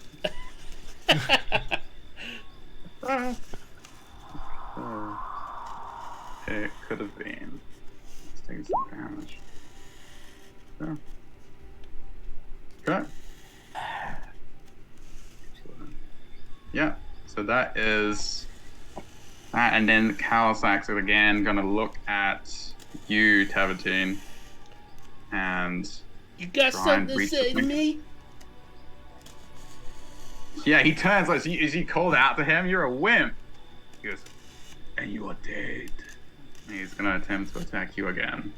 It could have been. Let's take some damage. Yeah. Okay. Yeah. So that is that, and then Calisax is again gonna look at you, Tavatine, and You got Try and something to reach say the to me? yeah, he turns like, is he called out to him? You're a wimp. He goes, and you are dead. And he's gonna attempt to attack you again.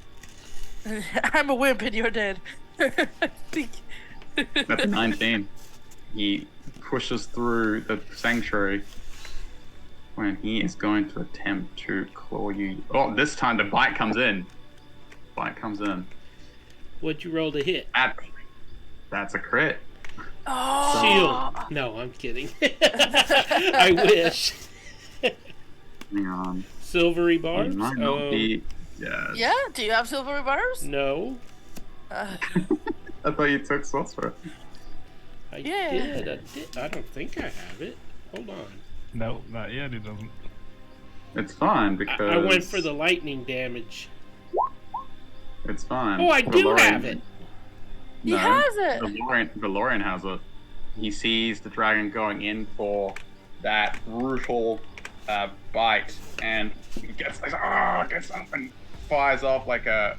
I'm a wimp and you're dead. That's a 19. He pushes through the sanctuary when he is going to attempt to claw you. Oh, this time the bite comes in. Bite comes in. What'd you roll to hit? That's a crit. Oh. Shield. No, I'm kidding. I wish. Hang on. Silvery He bars? might not be. Yeah. Yeah? Do you have silvery bars? No. Uh, I thought you took sorcerer. I Yeah. did. I don't think I have it. Hold on. No, not yet. He doesn't. It's fine because I went for the lightning damage. It's fine. Oh, I do Valorian- have it. He No, has it. Valorian has it. He sees the dragon going in for that brutal bite, and he gets up and fires off like a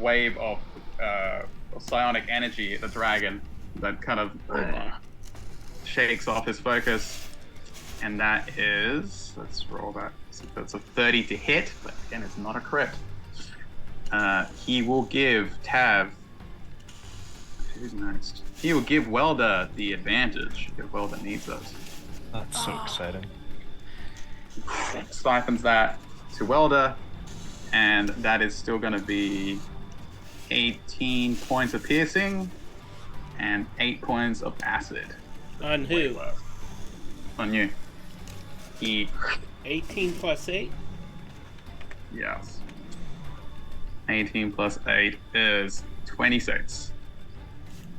wave of psionic energy at the dragon that kind of shakes off his focus. And that is, let's roll that. So that's a 30 to hit, but again, it's not a crit. He will give Tav. Who's next? He will give Welda the advantage if Welda needs us. That's so exciting. Siphons that to Welda, and that is still going to be 18 points of piercing and 8 points of acid. On who? On you. He. 18 plus 8? Yes. 18 plus 8 is 26.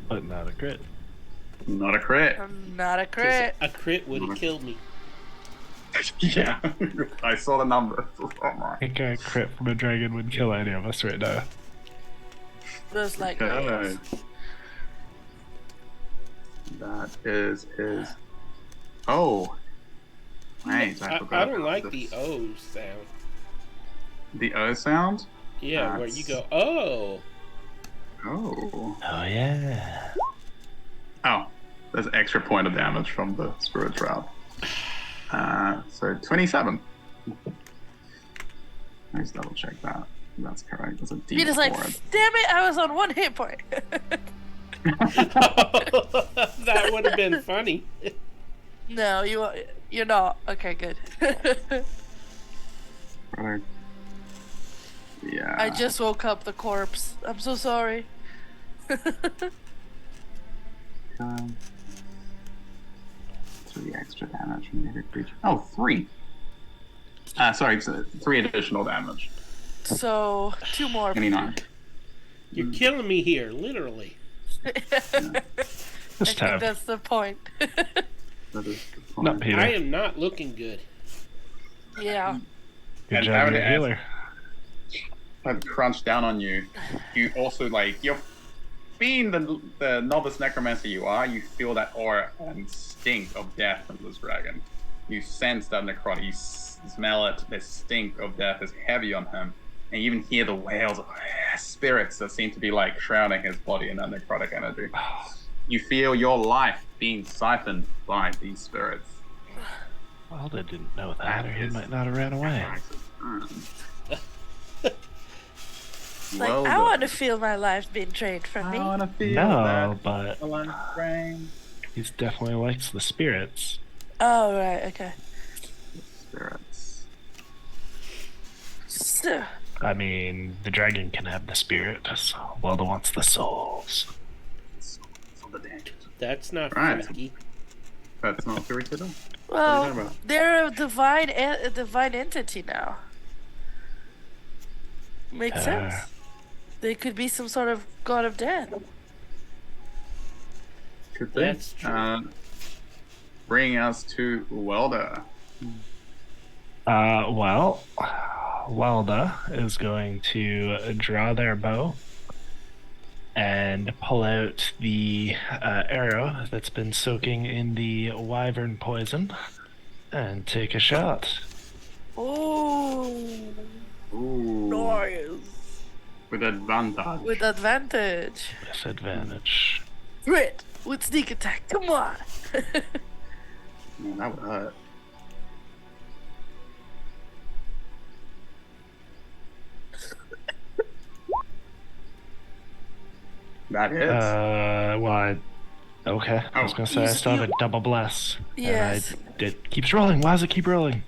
But not a crit. Not a crit. Not a 'Cause crit. a crit would have killed me. Yeah. I saw the number. Oh my. I think a crit from a dragon would kill any of us right now. Just like Okay. That is his. Oh. Wait, I forgot. I don't about like this. the O sound. The O sound? Yeah, where you That's- go, oh. Oh. Oh yeah. Oh. There's an extra point of damage from the spirit trap. So 27. Let's double check that. That's correct. That's a D4. You're just like, damn it, I was on 1 hit point. That would have been funny. No, you're not. Okay, good. Right. Yeah. I just woke up the corpse. I'm so sorry. 3 extra damage from the creature. Oh, 3. Sorry, so 3 additional damage. So 2 more. 29. You're killing me here, literally. I This think time. that's the point. That is the Not point. Peter. I am not looking good. Yeah. Good And job, Aaron you're a adds- healer. Kind of crunch down on you. You also you're being the novice necromancer you are. You feel that aura and stink of death from this dragon. You sense that necrotic. You smell it. The stink of death is heavy on him, and you even hear the wails of spirits that seem to be shrouding his body in that necrotic energy. You feel your life being siphoned by these spirits. Walda didn't know that, or he is- might not have ran away. Like, Well I done. want to feel my life being drained from me. I wanna feel No, that but alive brain. he definitely likes the spirits. Oh, right, okay. Spirits. So, I mean, the dragon can have the spirit, so Welda wants the souls. For the damage. That's not Right. freaky. That's not very good. What are you well, talking about? they're a divine entity now. Makes sense. They could be some sort of god of death. Could be. That's true. Bringing us to Welder. Well, Welda is going to draw their bow and pull out the arrow that's been soaking in the wyvern poison and take a shot. Oh, Ooh. nice. With advantage. With advantage. Disadvantage. Crit with sneak attack. Come on. Man, that would hurt. That hits. Okay. I was Oh. gonna say I still have a double bless. Yes. And it keeps rolling. Why does it keep rolling?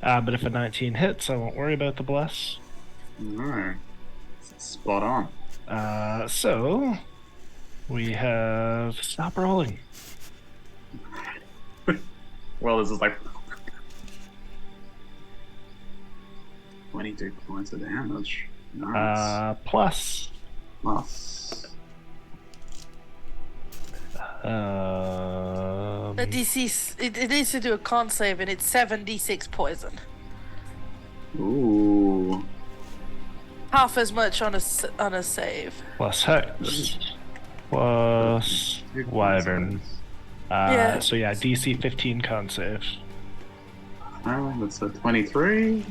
But if a 19 hits, I won't worry about the bless. No. Spot on. So we have stop rolling. Well, this is like 22 points of damage. Nice. Plus. Plus. The DC, it needs to do a con save, and it's 7d6 poison. Ooh. Half as much on a save. Plus hex. Plus wyvern. Yeah. So yeah, DC 15 con save. Alright, that's a 23.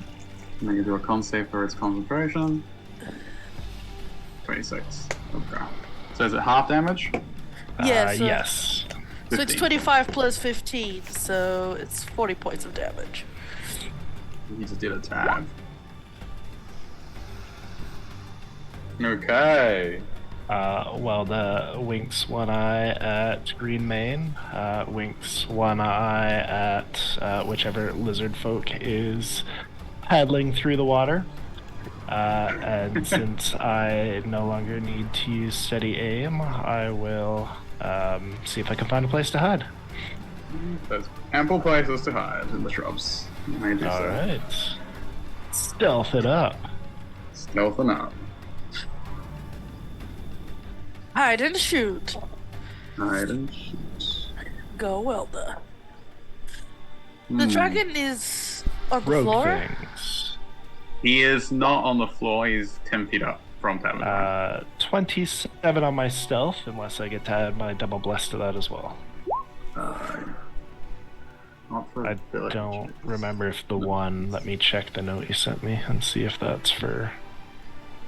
And then you do a con save for its concentration. 26. Okay. So is it half damage? Yeah, so, Yes. so it's 15. 25 plus 15, so it's 40 points of damage. You just did a tab. Okay. Welda winks one eye at Green Mane, winks one eye at whichever lizard folk is paddling through the water. And since I no longer need to use steady aim, I will see if I can find a place to hide. There's ample places to hide in the shrubs. You may do so. Alright. Stealth it up. Stealthing up. Hide and shoot. Hide and shoot. Go Welda. The dragon is on the Rogue floor. things. He is not on the floor. He's 10 feet up from Tavern. 27 on my stealth, unless I get to add my double bless to that as well. Not for I ability don't checks. remember if the one. Let me check the note you sent me and see if that's for.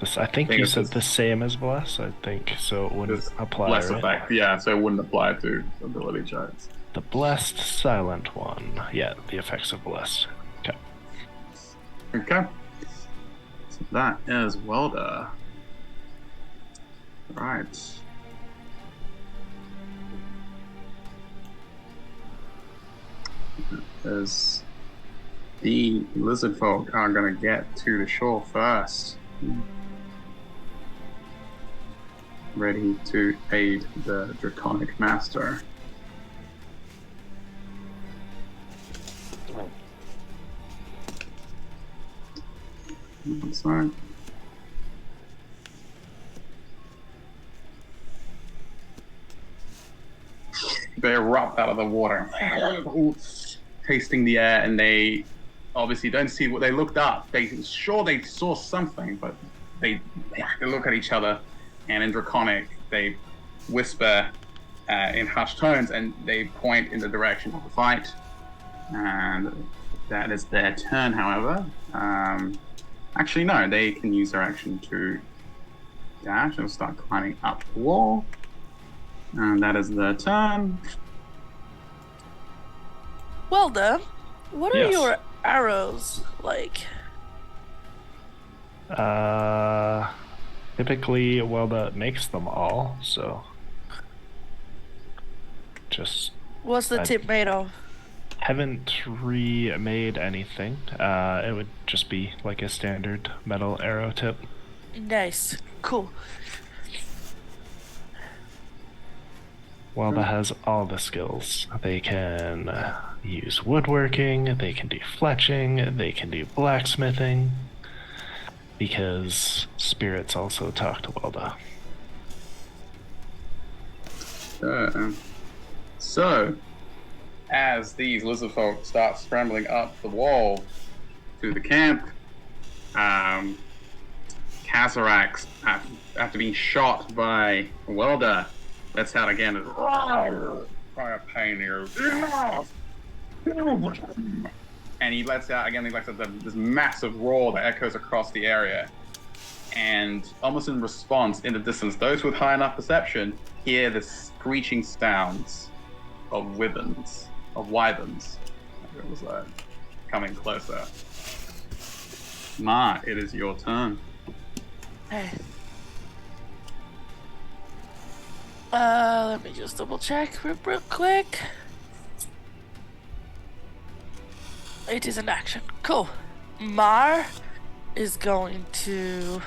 This. I think you it's said just- the same as bless. I think so. It wouldn't Just apply. less Right? effect. Yeah, so it wouldn't apply to ability checks. The blessed silent one. Yeah, the effects of blessed. Okay. Okay. So that is Welda. Right. As the lizard folk are going to get to the shore first. Ready to aid the draconic master. That's right. They erupt out of the water, tasting the air, and they obviously don't see what they looked up. They saw something, but they look at each other, and in Draconic they whisper in hushed tones, and they point in the direction of the fight. And that is their turn. However, actually no, they can use their action to dash and start climbing up the wall. And that is their turn. Welda, what are Yes. your arrows like? Typically, Welda makes them all, so just What's the I tip made of? haven't remade anything. It would just be like a standard metal arrow tip. Nice. Cool. Walda has all the skills. They can use woodworking, they can do fletching, they can do blacksmithing, because spirits also talk to Walda. So, as these lizard folk start scrambling up the wall to the camp, Kazarax, after being shot by Welder, lets out again a cry of pain. He goes, "Enough!" And he lets out this massive roar that echoes across the area. And almost in response, in the distance, those with high enough perception hear the screeching sounds of wyverns. It was coming closer. Ma, it is your turn. Hey. Let me just double check real quick. It is an action. Cool. Mar is going to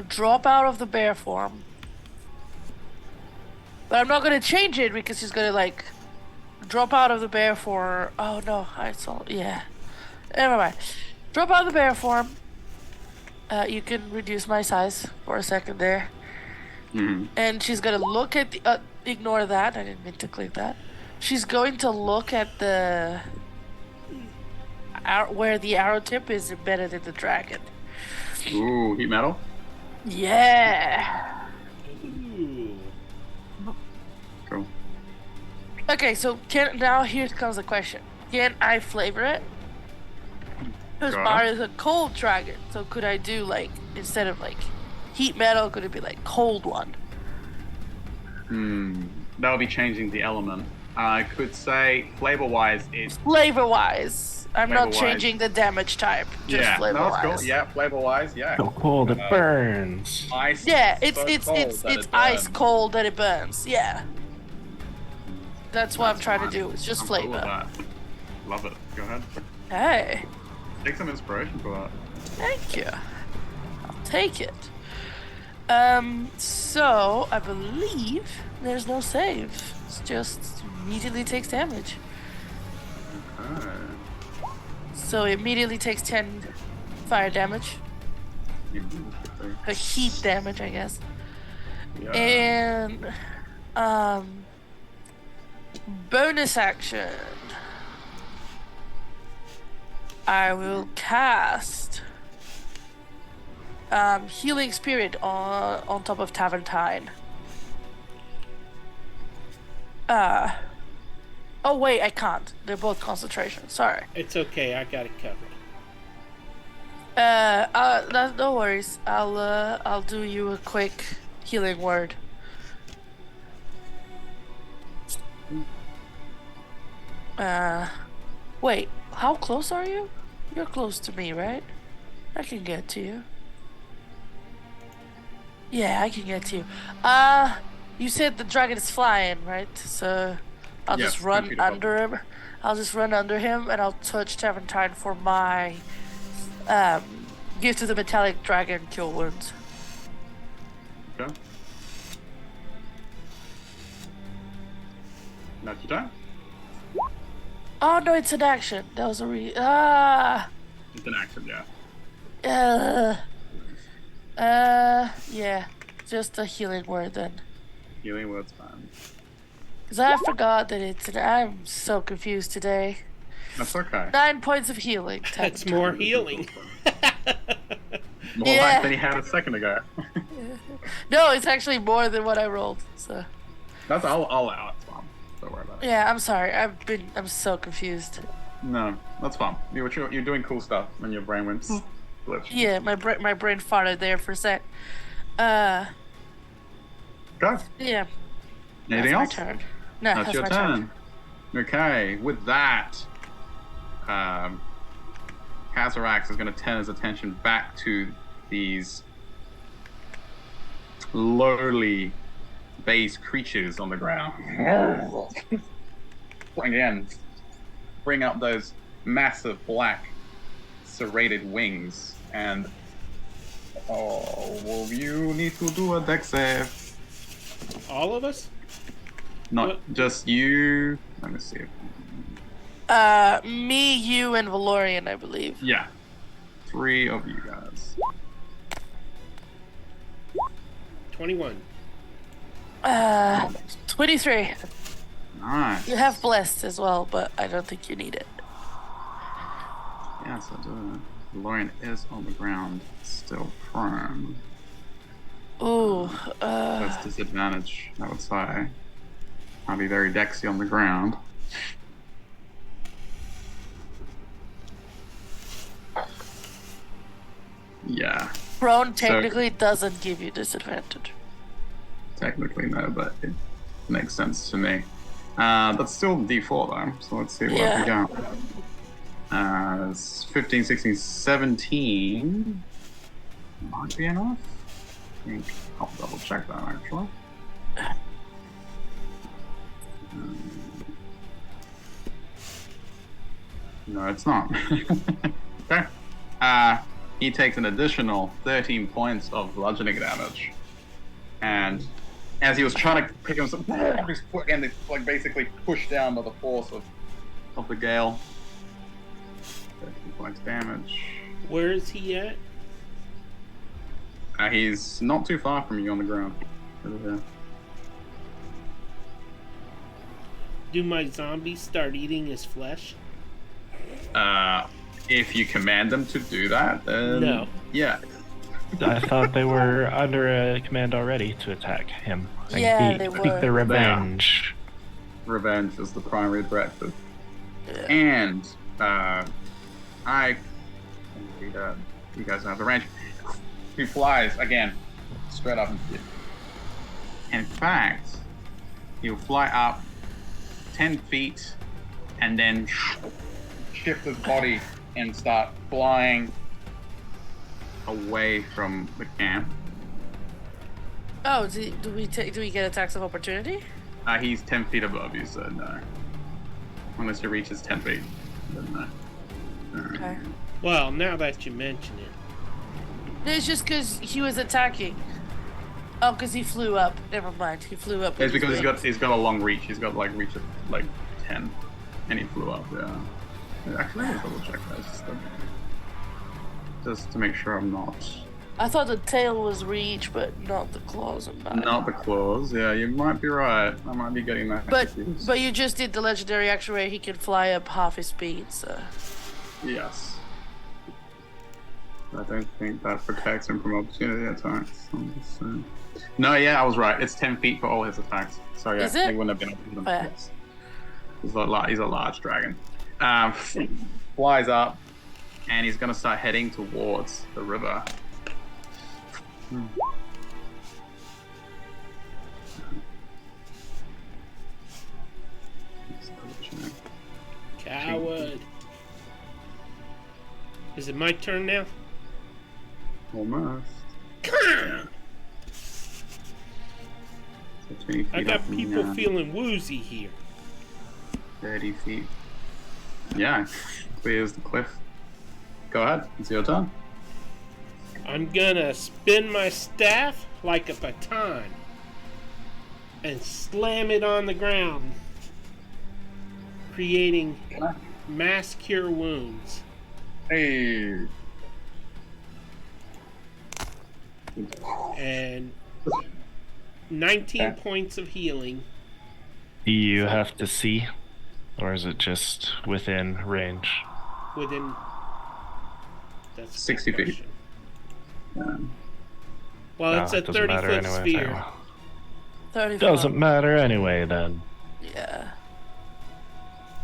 drop out of the bear form. But I'm not gonna change it because she's gonna like drop out of the bear form. Oh no, I saw. Yeah. Never mind. Drop out of the bear form. You can reduce my size for a second there. Mm-hmm. And she's gonna look at the. Ignore that. I didn't mean to click that. She's going to look at the. Where the arrow tip is embedded in the dragon. Ooh, heat metal? Yeah. Ooh. Cool. Okay, so here comes the question. Can I flavor it? Because Go Mar ahead. is a cold dragon, so could I do like instead of like heat metal, could it be like cold one? That would be changing the element. I could say flavor-wise, it's Flavor-wise, I'm not Flavor-wise. changing the damage type. Just no, flavor-wise. it's cool. Yeah, flavor-wise, yeah. So cold it burns. Ice. Yeah, so cold that it's it ice burns. cold that it burns. Yeah. That's what I'm trying fine. to do. It's just I'm cool with flavor. that. Love it. Go ahead. Hey, Take some inspiration for that. thank you. I'll take it. So I believe there's no save. It's just immediately takes damage. Okay. So it immediately takes 10 fire damage. Heat damage, I guess. Yeah. And bonus action. I will cast Healing Spirit on top of Taventine. Oh wait, I can't. They're both concentration. Sorry. It's okay. I got it covered. No worries. I'll do you a quick healing word. Wait. How close are you? You're close to me, right? I can get to you. Yeah, I can get to you. You said the dragon is flying, right? So I'll Yes, just 10 run feet above. under him. I'll just run under him and I'll touch Taventine for my give to the metallic dragon cure wounds. Okay. That's your turn. Oh no, it's an action. That was a It's an action, yeah. yeah. Just a healing word then. Healing word's fine. Cause I forgot that I'm so confused today. That's okay. 9 points of healing. That's more healing. More Yeah. life than he had a second ago. No, it's actually more than what I rolled. So That's I'll allow it. It's fine. Don't worry about it. yeah, I'm sorry. I'm so confused. No, that's fine. You're doing cool stuff when your brain went glitch. Yeah, my brain farted there for a sec. Go. Yeah. Anything else? That's my turn. No, That's that's your my turn. Okay, with that, Kazarax is going to turn his attention back to these lowly base creatures on the ground. Again, bring up those massive black serrated wings, and all of you need to do a dex save. All of us? Not What? just you. Let me see. Me, you, and Valorian, I believe. Yeah. 3 of you guys. 21. 23. Nice. You have blessed as well, but I don't think you need it. Yes, I do. Lorian is on the ground, still prone. Ooh. That's disadvantage, I would say. I'll be very dexy on the ground. Yeah, Prone technically doesn't give you disadvantage. technically no, but it makes sense to me. That's still D4 though, so let's see what we got. It's 15, 16, 17. Might be enough. I think I'll double check that actually. No, it's not. Okay. He takes an additional 13 points of bludgeoning damage. And as he was trying to pick himself, his foot again, they like basically pushed down by the force of the gale. 13 points damage. Where is he at? He's not too far from you on the ground. Over there. Do my zombies start eating his flesh? If you command them to do that, then No. yeah. I thought they were under a command already to attack him. Like, Yeah, they were. Seek their revenge. Revenge is the primary directive. And I can see that you guys have the range. He flies again, straight up into you. In fact, he'll fly up 10 feet and then shift his body and start flying away from the camp. Oh, do we get attacks of opportunity? He's 10 feet above you, so no. Unless he reaches 10 feet, then no. Okay. Well, now that you mention it. It's just because he was attacking. Oh, because he flew up. Never mind. He flew up. It's because he's got a long reach. He's got like reach of like 10, and he flew up. Yeah. Actually, let me double check that just to make sure I'm not. I thought the tail was reach, but not the claws and back. Not the claws. Yeah, you might be right. I might be getting that. But you just did the legendary action where he can fly up half his speed. So. Yes. I don't think that protects him from opportunity attacks. I'm just saying. No, yeah, I was right. It's 10 feet for all his attacks. So yeah, Is it? he wouldn't have been able to do them. Fair. Yes. He's a large dragon. Flies up, and he's gonna start heading towards the river. Coward. Is it my turn now? Almost. Come So 20 feet I got up from people now. feeling woozy here. 30 feet. Yeah, clears the cliff. Go ahead, it's your turn. I'm gonna spin my staff like a baton and slam it on the ground, creating mass cure wounds. Hey. And 19 Okay. points of healing. Do you have to see? Or is it just within range? Within. That's a good 60 feet. question. Yeah. Well, No, it's a it doesn't matter 30-foot anyway, sphere. 35. Doesn't matter anyway then. Yeah.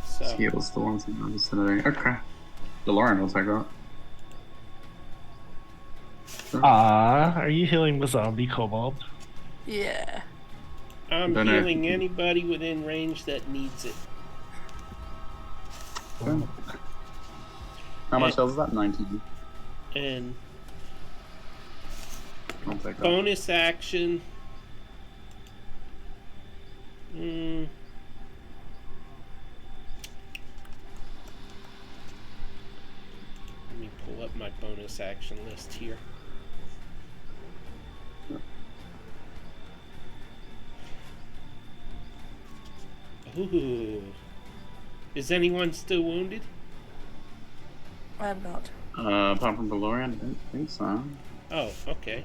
So Heals the ones in the vicinity. Okay. DeLorean will take that. Are you healing the zombie kobold? Yeah. I'm Don't know. healing anybody within range that needs it. Okay. How much health is that? 19. And I'll take that. bonus action, Mm. Let me pull up my bonus action list here. Ooh. Is anyone still wounded? I'm not. Apart from Valorian, I don't think so. Oh, okay.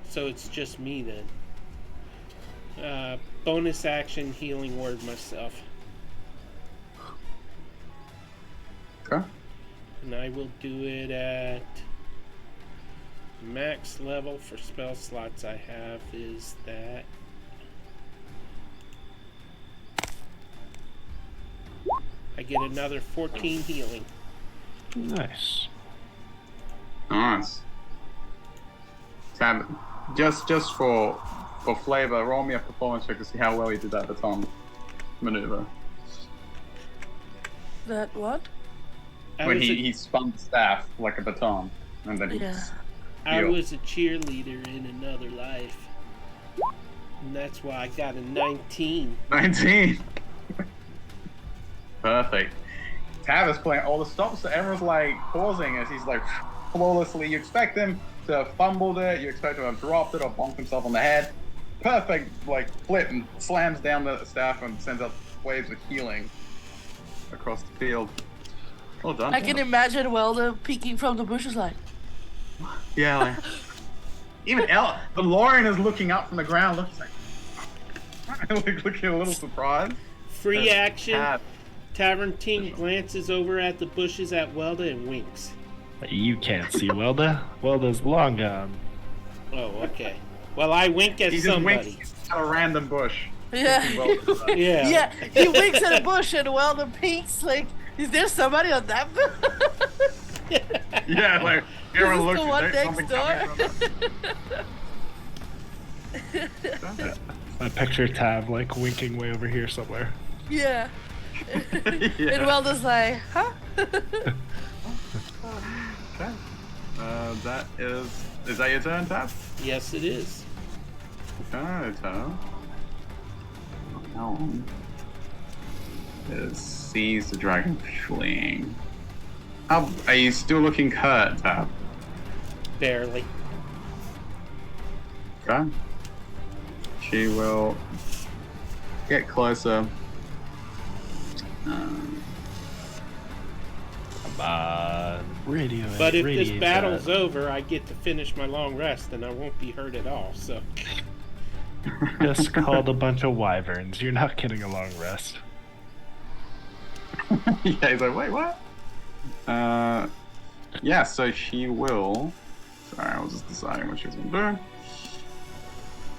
So it's just me then. Bonus action healing word myself. Okay. And I will do it at max level for spell slots I have is that. I get another 14 healing. Nice. Nice. Tab, just for flavor, roll me a performance check to see how well you did that baton maneuver. That what? When he spun the staff like a baton, and then I was a cheerleader in another life. And that's why I got a 19. 19. Perfect. Tab is playing all the stops, so everyone's like pausing as he's like flawlessly. You expect him to have fumbled it, you expect him to have dropped it or bonked himself on the head. Perfect, like flip and slams down the staff and sends out waves of healing across the field. Well done. I can imagine Welda peeking from the bushes like. Yeah, like, even Valorian is looking up from the ground, looking a little surprised. Free action. Tab. Tavern team glances over at the bushes at Welda and winks. You can't see Welda. Welda's long gone. Oh, okay. Well, I wink at He just somebody. winks at a random bush. Yeah. Yeah. Yeah, he winks at a bush and Welda peeks like, is there somebody on that bush? Yeah, like everyone looks. The one There's next something door. coming from I picture Tab like winking way over here somewhere. Yeah. Yeah. And Welda's like, huh? Okay. That is that your turn, Tab? Yes, it is. Okay, Tab. Elm sees the dragon fleeing. How are you still looking hurt, Tab? Barely. Okay. She will get closer. Radio. But if this battle's over, I get to finish my long rest and I won't be hurt at all, so. Just called a bunch of wyverns. You're not getting a long rest. Yeah, he's like, wait, what? Yeah, so she will. Sorry, I was just deciding what she was gonna do.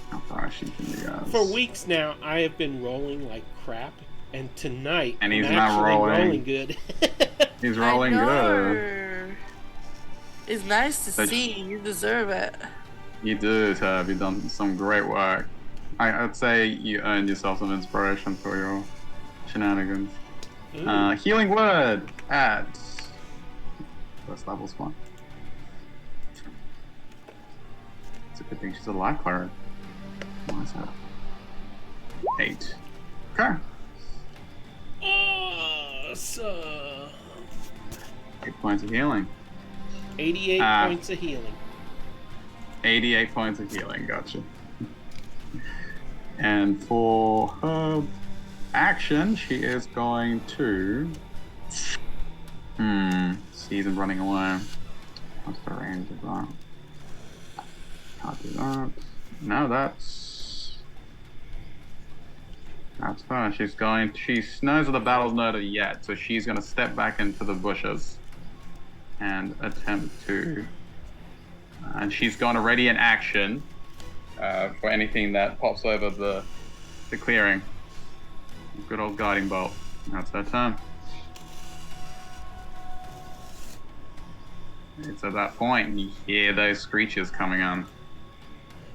How far she can be, guys? For weeks now, I have been rolling like crap, and tonight And he's I'm not actually rolling. good. He's rolling I good. know. It's nice to But- see. You deserve it. You do, Tab. You've done some great work. I'd say you earned yourself some inspiration for your shenanigans. Ooh. Healing word at first level spot. It's a good thing she's a life cleric. What's that? 8. Okay. Awesome. 8 points of healing. 88 points of healing. 88 points of healing, gotcha. And for her action, she is going to. Sees him running away. What's the range of that? Can't do that. No, that's fine. She knows that the battle's not over yet, so she's gonna step back into the bushes and attempt to. And she's going to ready an action for anything that pops over the clearing. Good old guiding bolt. That's her turn. It's at that point you hear those screeches coming on.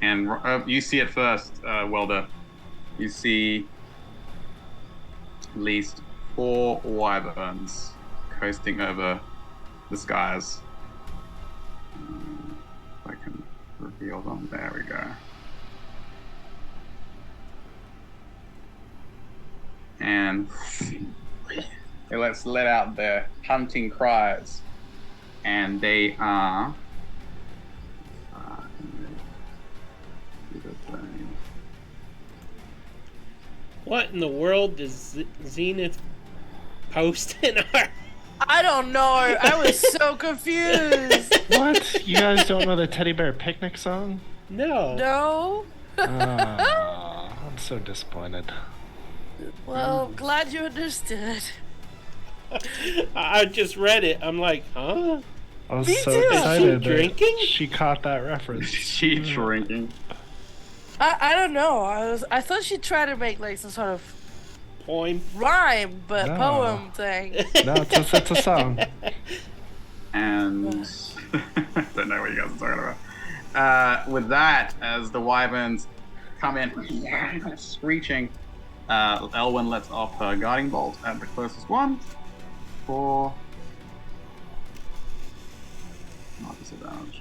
And you see it first, Welder. You see at least 4 wyverns coasting over the skies. If I can reveal them. There we go. and it lets let out their hunting cries, and they are. What in the world does Zenith post in our... I don't know. I was so confused. What? You guys don't know the Teddy Bear Picnic song? No. No. I'm so disappointed. Well, glad you understood. I just read it. I'm like, huh? I was Me so too. excited She that drinking? she caught that reference. She drinking. I don't know. I thought she'd try to make like some sort of Poem. rhyme, but No. poem thing. No, it's a song. And don't know what you guys are talking about. With that, as the wyverns come in screeching, Elwyn lets off her guarding bolt at the closest one for not disadvantage.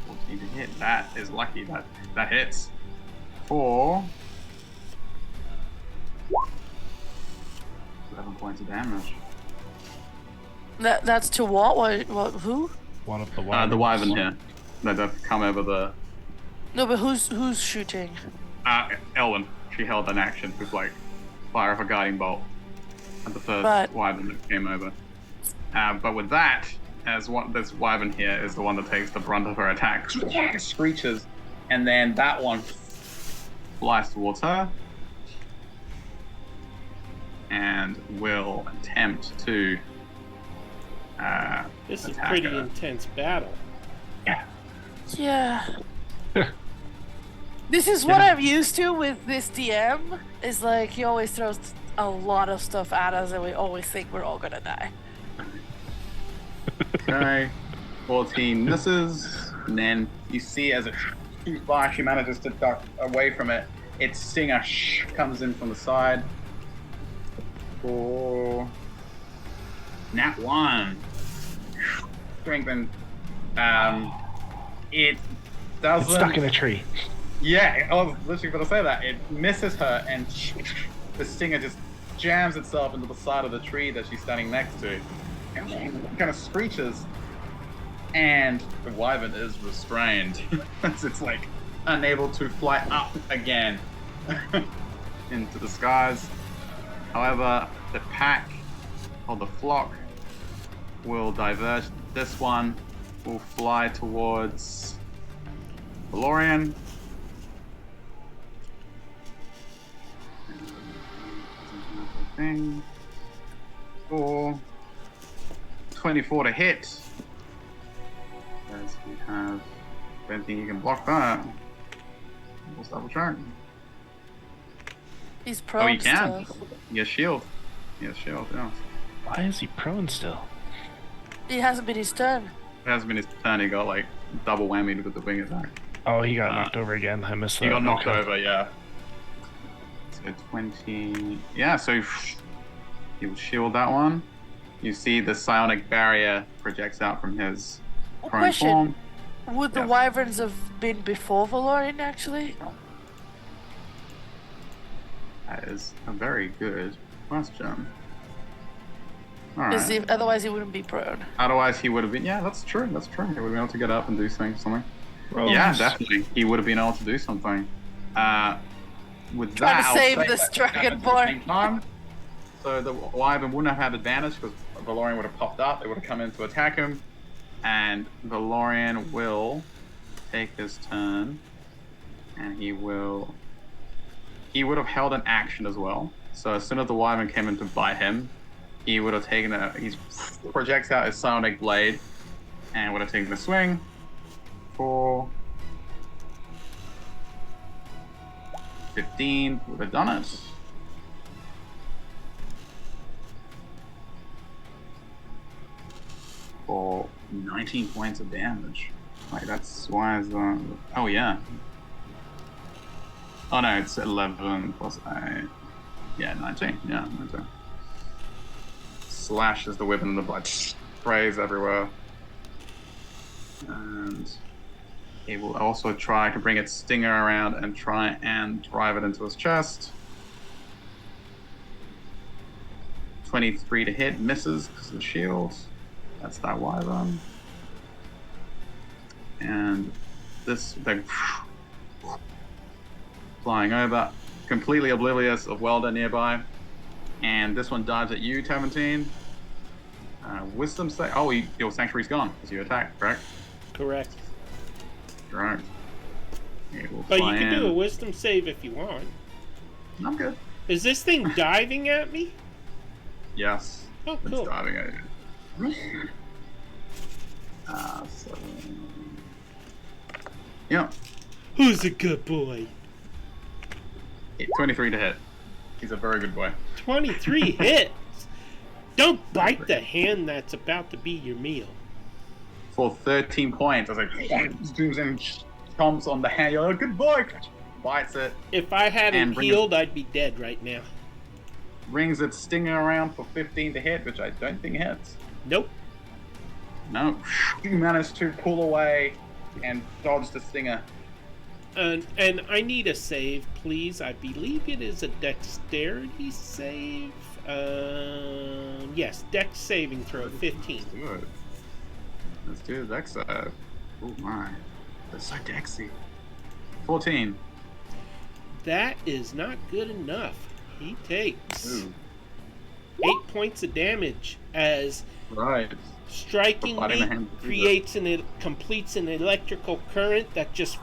14 to hit. That is lucky. That hits for 11 points of damage. That's to what? What? Who? One of the The wyvern here. They've come over the. No, but who's shooting? Elwyn. She held an action with like fire of a guiding bolt at the first But- wyvern that came over. But with that, as this wyvern here is the one that takes the brunt of her attack, screeches, and then that one flies towards her and will attempt to. This is a attack pretty her. intense battle. Yeah. This is what I'm used to with this DM. Is like he always throws a lot of stuff at us, and we always think we're all gonna die. Okay. 14 misses, and then you see as it shoots by, she manages to duck away from it. Its stinger comes in from the side. For nat 1. Strengthen. It doesn't. It's stuck in a tree. Yeah, I was literally going to say that. It misses her, and the stinger just jams itself into the side of the tree that she's standing next to. And kind of screeches, and the wyvern is restrained. It's like unable to fly up again into the skies. However, the pack or the flock will diverge. This one will fly towards Valorian. Thing. 24 to hit. As we have, I don't think you can block that. We'll double check. He's prone Oh, you can. still. Yes, shield. Yes, shield, yeah. Why is he prone still? It hasn't been his turn. It hasn't been his turn, he got like double whammied with the wing attack. Oh, he got knocked over again. I missed that. He got knocked Okay. over, yeah. So 20. Yeah, so he will shield that one. You see the psionic barrier projects out from his prone Question. form. Would the Yeah. wyverns have been before Valorian actually? That is a very good question. Because Alright. otherwise he wouldn't be prone. Otherwise, he would have been. Yeah, that's true. That's true. He would have been able to get up and do something. Rolls. Yeah, definitely. He would have been able to do something. With Trying that, to I'll save say this that dragon at the same boy. time. So the wyvern wouldn't have had advantage because Valorian would have popped up. It would have come in to attack him, and Valorian will take his turn, and he would have held an action as well. So as soon as the wyvern came in to bite him, he would have taken he projects out his psionic blade, and would have taken a swing for 15. Would have done it. For 19 points of damage. Like, that's why is that? Oh, yeah. Oh, no, it's 11 plus 8. Yeah, 19. Yeah, 19. Slashes the weapon and the blood sprays everywhere. And He will also try to bring its stinger around and try and drive it into his chest. 23 to hit, misses because of the shield. That's that wyvern. And this thing flying over, completely oblivious of Welder nearby. And this one dives at you, Taventine. Wisdom save. Oh, your sanctuary's gone because you attacked, correct? Correct. Correct. But you can do a wisdom save if you want. I'm good. Is this thing diving at me? Yes. Oh, cool. It's diving at you. So... Yeah. Who's a good boy? 23 to hit. He's a very good boy. 23 hits. Don't bite the hand that's about to be your meal. For 13 points, I was like, zooms in, chomps on the hand. You're a good boy. Bites it. If I hadn't healed, I'd be dead right now. Rings its stinger around for 15 to hit, which I don't think hits. Nope. No. You managed to pull away and dodge the stinger. And I need a save, please. I believe it is a dexterity save. Yes, dex saving throw, 15. Good. Let's do the dex save. Oh my. That's so dexy. 14. That is not good enough. He takes 8 points of damage as striking me completes an electrical current that just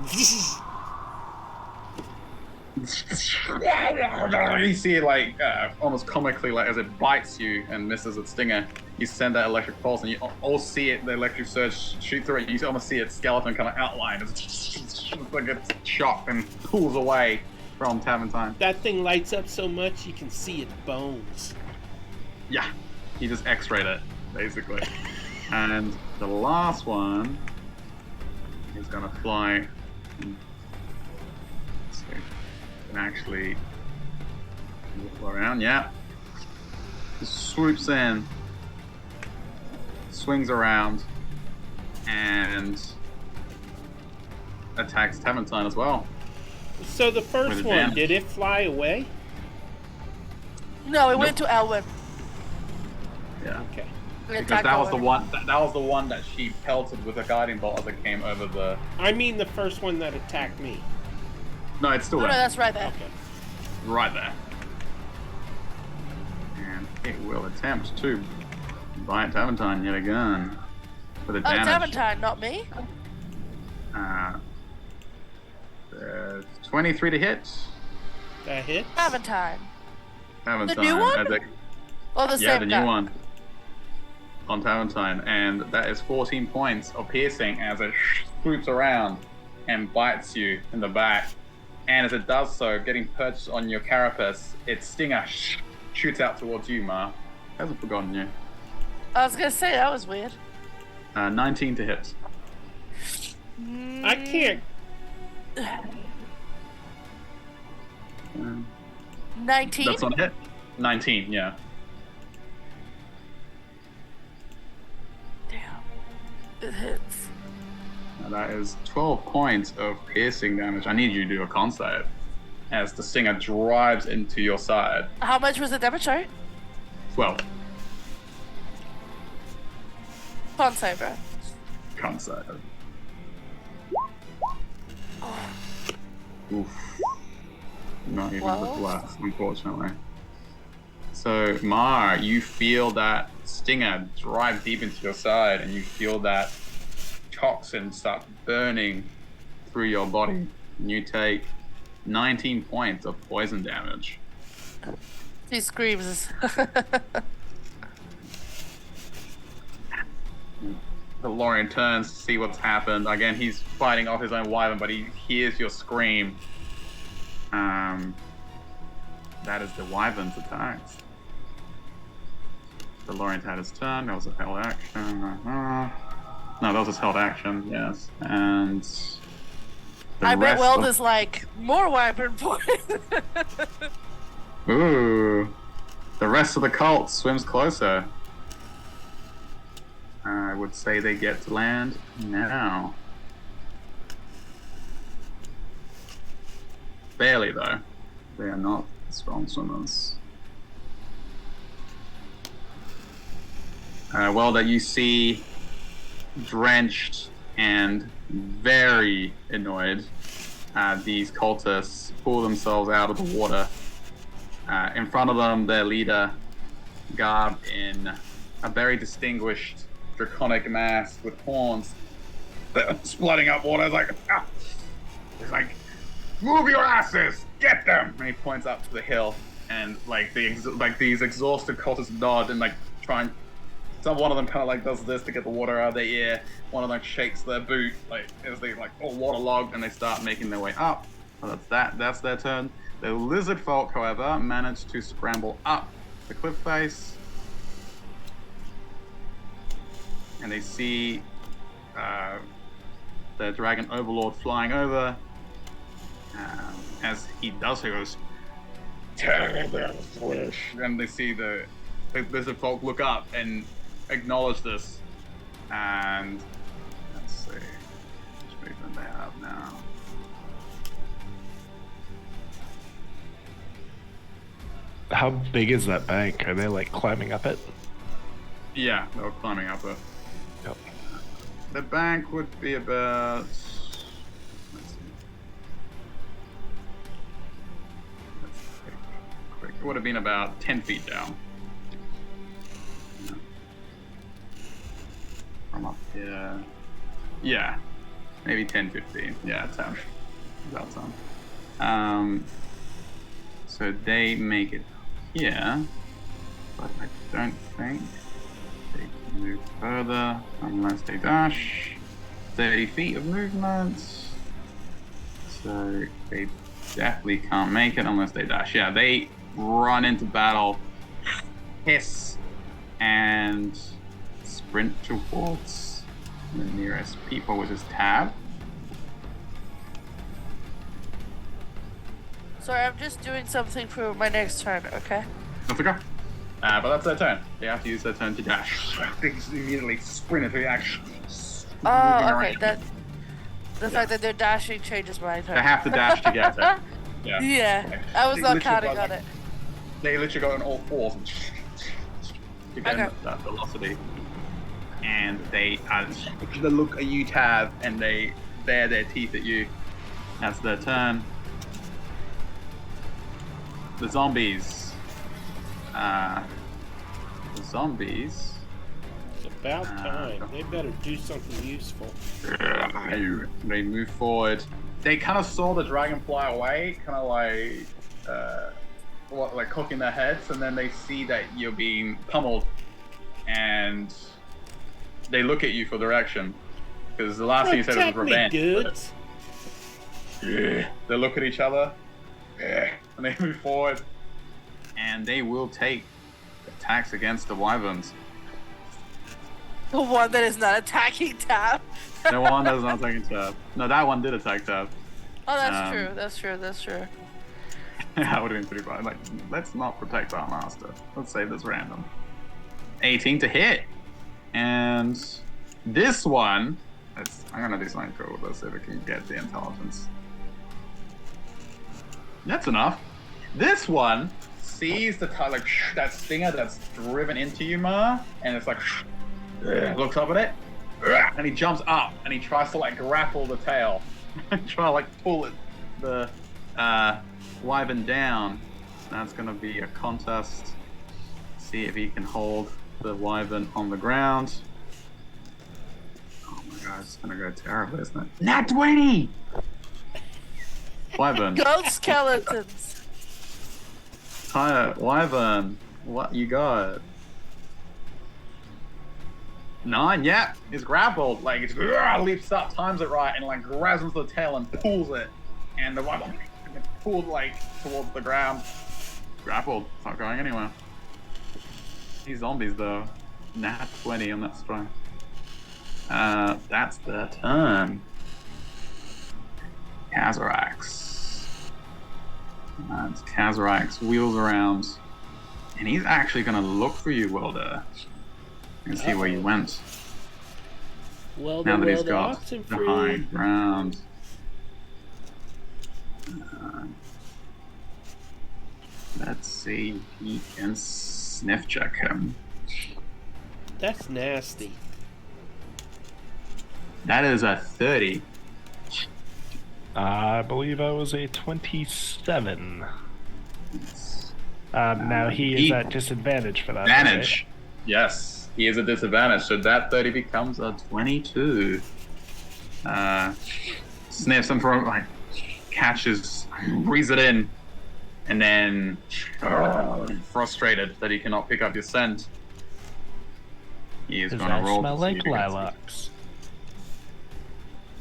you see it like almost comically, like as it bites you and misses its stinger, you send that electric pulse and you all see it, the electric surge shoot through it. You almost see its skeleton kind of outline as like it's shocked and pulls away from Taventine. That thing lights up so much you can see its bones. Yeah, he just x-rayed it, basically. And the last one is gonna fly. So can actually move around, yeah. Just swoops in, swings around, and attacks Taventine as well. So the first one, did it fly away? No, it went to Elwyn. Yeah. Okay. Because that was the one. That was the one that she pelted with a guiding bolt as it came over the. I mean the first one that attacked me. No, it's still there. No, that's right there. Okay. Right there. And it will attempt to bite Taventine yet again for the damage. Taventine, not me. 23 to hit. That hits. Taventine. Taventine. The new one? Or the yeah, same the guy? new one. On Taventine, and that is 14 points of piercing as it swoops around and bites you in the back. And as it does so, getting perched on your carapace, its stinger shoots out towards you, Ma. Hasn't forgotten you. I was gonna say, that was weird. 19 to hit. I can't. 19? That's on hit? 19, yeah. Damn. It hits. Now that is 12 points of piercing damage. I need you to do a con save as the stinger drives into your side. How much was the damage, sorry? 12. Con save, bro. Con save. Oof. Not even with blast, unfortunately. So, Mar, you feel that stinger drive deep into your side, and you feel that toxin start burning through your body. And you take 19 points of poison damage. He screams. The Lorian turns to see what's happened. Again, he's fighting off his own wyvern, but he hears your scream. That is the wyvern's attacks. The Lorian's had his turn. That was a held action. No, that was his held action. Yes, and I bet Welder's like, more wyvern poison. Ooh, the rest of the cult swims closer. I would say they get to land now. barely though. They are not strong swimmers. Well, that you see, drenched and very annoyed, these cultists pull themselves out of the water. In front of them, their leader, garbed in a very distinguished draconic mask with horns, splitting up water. He's like, move your asses, get them! And he points up to the hill, and these exhausted cultists nod and try and. One of them kind of does this to get the water out of their ear. One of them shakes their boot as they all waterlogged, and they start making their way up. So that's their turn. The lizard folk, however, managed to scramble up the cliff face, and they see the dragon overlord flying over. As he does, he goes, terrible flesh. And they see the lizard folk look up and acknowledge this. And let's see which movement they have now. How big is that bank? Are they climbing up it? Yeah, they were climbing up it. Yep. The bank would be about. It would have been about 10 feet down. From up here. Yeah. Maybe 10, 15. Yeah, 10. About 10. So they make it here. But I don't think they can move further unless they dash. 30 feet of movement. So they definitely can't make it unless they dash. Yeah, they run into battle, hiss, and sprint towards the nearest people, which is Tab. Sorry, I'm just doing something for my next turn, okay? That's okay. But that's their turn. They have to use their turn to dash. They immediately sprint into the action. Oh, okay. The fact that they're dashing changes my turn. They have to dash to get it. Yeah. Yeah, I was not counting on it. They literally go on all fours to get that velocity. And they look at you, Tab, and they bare their teeth at you. That's their turn. The zombies. It's about time. They better do something useful. They move forward. They kind of saw the dragon fly away, kind of cocking their heads, and then they see that you're being pummeled, and they look at you for direction, because the last thing you said was revenge. They look at each other, and they move forward, and they will take attacks against the wyverns. The one that is not attacking Tab. The one that is not attacking Tab. No, that one did attack Tab. Oh, that's true. That's true. That's true. That would have been pretty fun. Let's not protect our master. Let's save this random. 18 to hit. And this one, I'm gonna do something cool with this if it can get the intelligence. That's enough. This one sees that stinger that's driven into you, Ma, and it's looks up at it, and he jumps up and he tries to grapple the tail, and try to pull it, the wyvern down. That's gonna be a contest. See if he can hold the wyvern on the ground. Oh my god, it's gonna go terribly, isn't it? Nat 20! Wyvern. Gold skeletons. Hi, wyvern. What you got? 9, yeah. It's grappled. It leaps up, times it right, and grabs onto the tail and pulls it. And the wyvern pulled towards the ground. Grappled. It's not going anywhere. These zombies though. Nat 20 on that strike. That's their turn. Kazarax. And Kazarax wheels around, and he's actually going to look for you, Welder, and see where you went. Now that he's got the high ground. Let's see if he can sniff check him. That's nasty. That is a 30. I believe I was a 27. Now he is at disadvantage for that. Advantage. Yes, he is at disadvantage. So that 30 becomes a 22. Sniffs him for like catches, breathes it in, and then frustrated that he cannot pick up your scent. He is Does going to that roll. smell to like see if he can lilacs?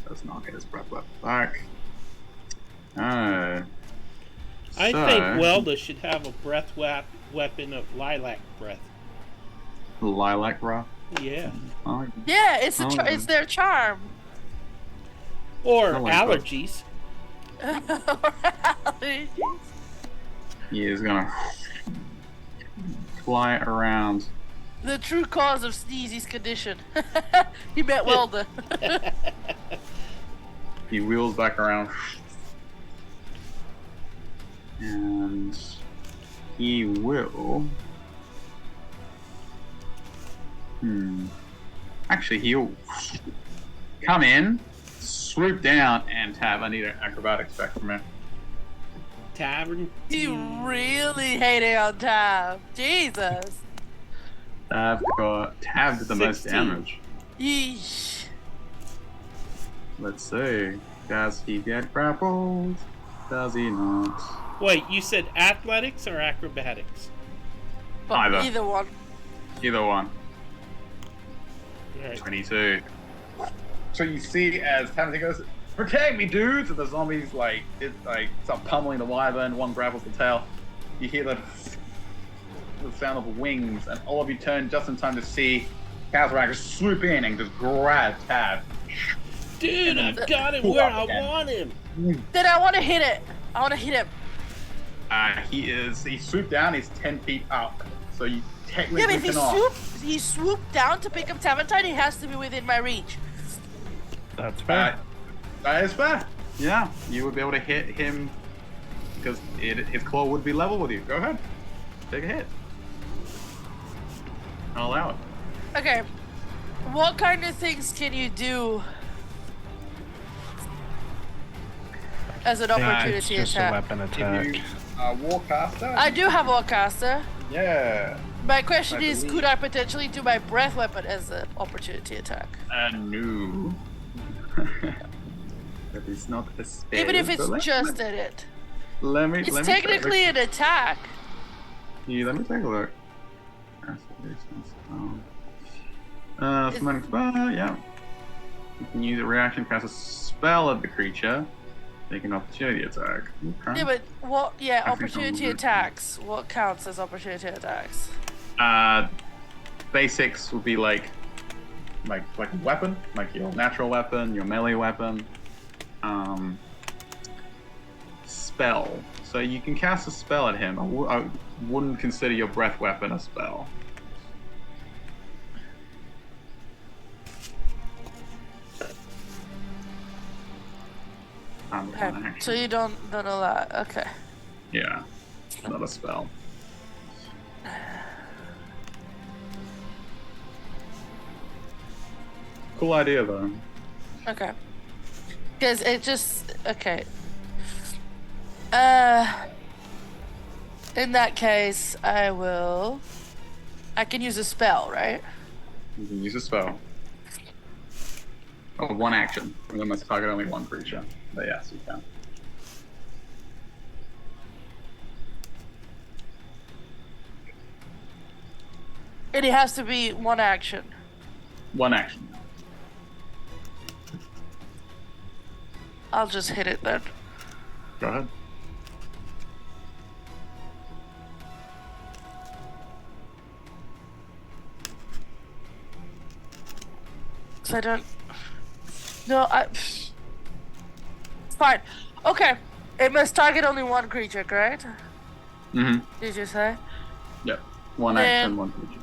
does not get his breath left back. I think Welda should have a breath weapon of lilac breath. Lilac breath. Yeah. Oh, Yeah, it's their charm. Or like allergies. he is gonna fly around. The true cause of Sneezy's condition. He met Welda. He wheels back around. And he will. Actually, he'll come in, swoop down, and have. I need an acrobatics check from him. Tavern. You really hate it on time. Jesus. I've got Tav did the most 16. damage. Yeesh. Let's see. Does he get grappled? Does he not? Wait, you said athletics or acrobatics? But Either. either one. Either one. Right. 22. So you see as Tav goes, "Protect me, dudes!" And the zombies start pummeling the wyvern. One grapples the tail. You hear the sound of wings, and all of you turn just in time to see Kazrak just swoop in and just grab Tav. Dude, I've got him where I want him. Then I want to hit it. I want to hit him. He swooped down. He's 10 feet up, so you technically Yeah, but if cannot. he swooped down to pick up Taventine, he has to be within my reach. That's fair. That is fair. Yeah, you would be able to hit him because his claw would be level with you. Go ahead, take a hit. I'll allow it. Okay. What kind of things can you do as an It's opportunity just a attack? weapon attack. If you Warcaster. I do have Warcaster. Yeah. My question is, believe. could I potentially do my breath weapon as an opportunity attack? No. That is not a spell. Even if it's so just at it. Let me. It's let me technically an attack. Yeah, let me take a look. Summoning spell, yeah. You can use a reaction to cast a spell at the creature. Make an opportunity attack. Okay. Yeah, but what? Yeah, I think opportunity I'm- attacks. What counts as opportunity attacks? Basics would be like weapon, like your natural weapon, your melee weapon. Spell. So you can cast a spell at him. I wouldn't consider your breath weapon a spell. Okay. So you don't allow. Okay. Yeah, not a spell. Cool idea though. Okay. Because it just okay. In that case, I can use a spell, right? You can use a spell. Or one action. We must target only one creature. But yes, you can. And it has to be one action. One action. I'll just hit it then. Go ahead. So I don't. No, fine. Okay. It must target only one creature, correct? Mm-hmm. Did you say? Yep. One Then- action, one creature.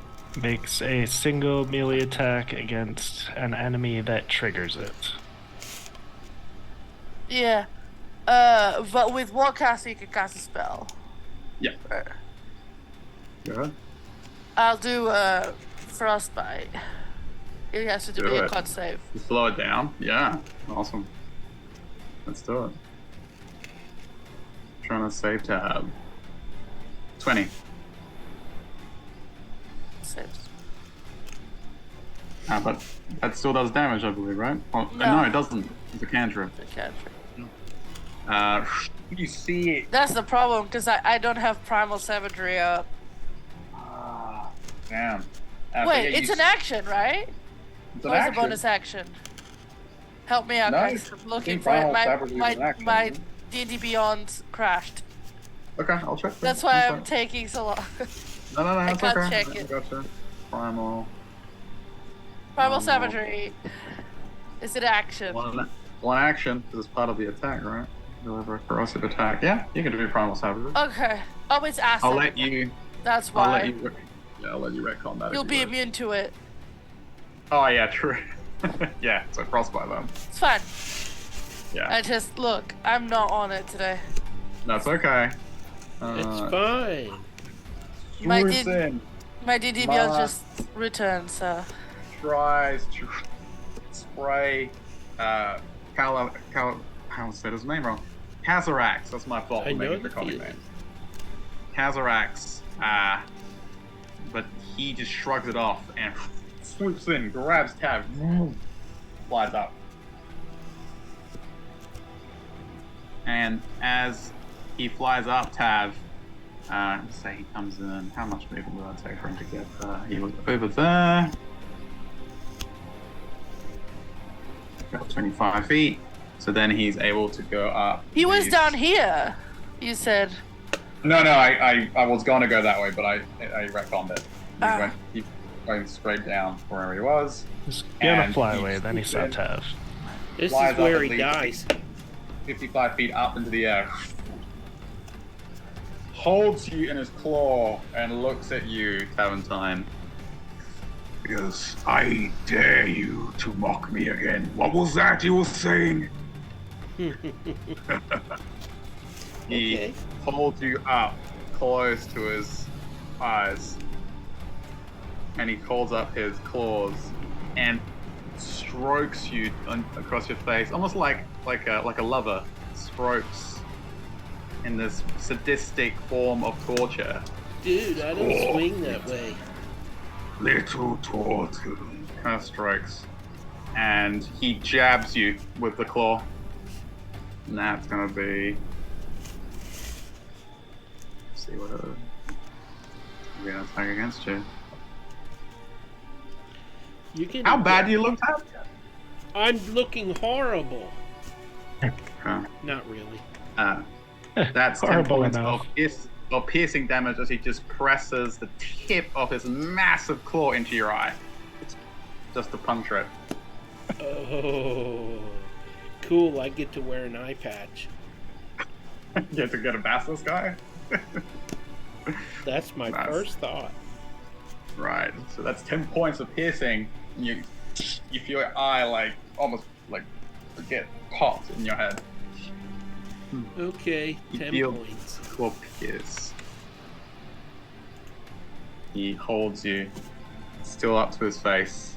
Makes a single melee attack against an enemy that triggers it. Yeah. But with Warcaster, you can cast a spell. Yeah. Go ahead. I'll do frostbite. It has to do Do me a it. con save. You slow it down. Yeah. Awesome. Let's do it. Trying to save tab. 20. Saves. But that still does damage, I believe, right? Oh, No. no, it doesn't. It's a cantrip. The cantrip. You see it. That's the problem, because I don't have primal savagery up. Ah, damn. But Wait, yeah, it's you an action, right? It's an Or is it a action. bonus action? Help me out, No, guys. I'm looking think for it. primal My savagery is an action, my isn't D&D Beyond crashed. Okay, I'll check. That's why I'm taking so long. No, I it's can't okay. check I it. gotcha. Primal. Primal savagery. Is it action? One action is part of the attack, right? Deliver a corrosive attack. Yeah, you can do primal savagery. Okay. Oh, it's acid. I'll let you. That's I'll why. let you. Yeah, I'll let you retcon that. You'll if be you wish. immune to it. Oh yeah, true. Yeah, so frostbite then. It's fine. Yeah. I just look. I'm not on it today. That's okay. It's fine. My Susan My D&D Beyond just returned, so. tries to spray how said his name wrong. Kazarax, that's my fault for I know making the the comic feeling. name. Kazarax, but he just shrugs it off and swoops in, grabs Tav, flies up. And as he flies up, Tav, say he comes in, how much movement will it take for him to get he was over there. Got 25 feet. So then he's able to go up. He was these- down here, you said. No, I was going to go that way, but I retconned it. He went straight down where he was. He's gonna And fly he away, then he saw swoops in. Tav. This Flies is up where at he least dies. 55 feet up into the air. Holds you in his claw and looks at you, Taventine. Because I dare you to mock me again. What was that you were saying? He Okay. holds you up close to his eyes, and he holds up his claws and strokes you across your face, almost like a lover strokes in this sadistic form of torture. Dude, I don't swing that way. Little turtle. Kind of strokes, and he jabs you with the claw. And that's gonna be. Let's see what we're gonna attack against you. You can. How bad do you look, Tab? I'm looking horrible. Okay. Not really. That's 10 Horrible points enough. of piercing damage as he just presses the tip of his massive claw into your eye. Just to puncture it. Oh, cool! I get to wear an eye patch. You have to get a basilisk guy? That's my Nice. first thought. Right. So that's 10 points of piercing. You feel your eye almost get popped in your head. Okay, You 10 feel points. claw pierce. He holds you still up to his face.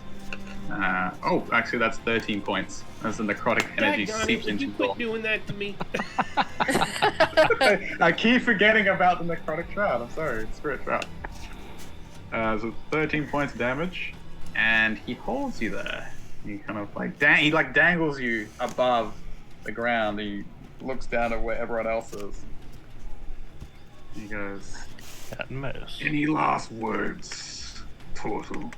Actually, that's 13 points. As the necrotic energy Daggone it, seeps would into you your quit doing that to me? I keep forgetting about the necrotic shroud. I'm sorry, it's spirit shroud. So 13 points of damage, and he holds you there. He kind of he dangles you above the ground. He looks down at where everyone else is. He goes, At most. "Any last words, Turtle?"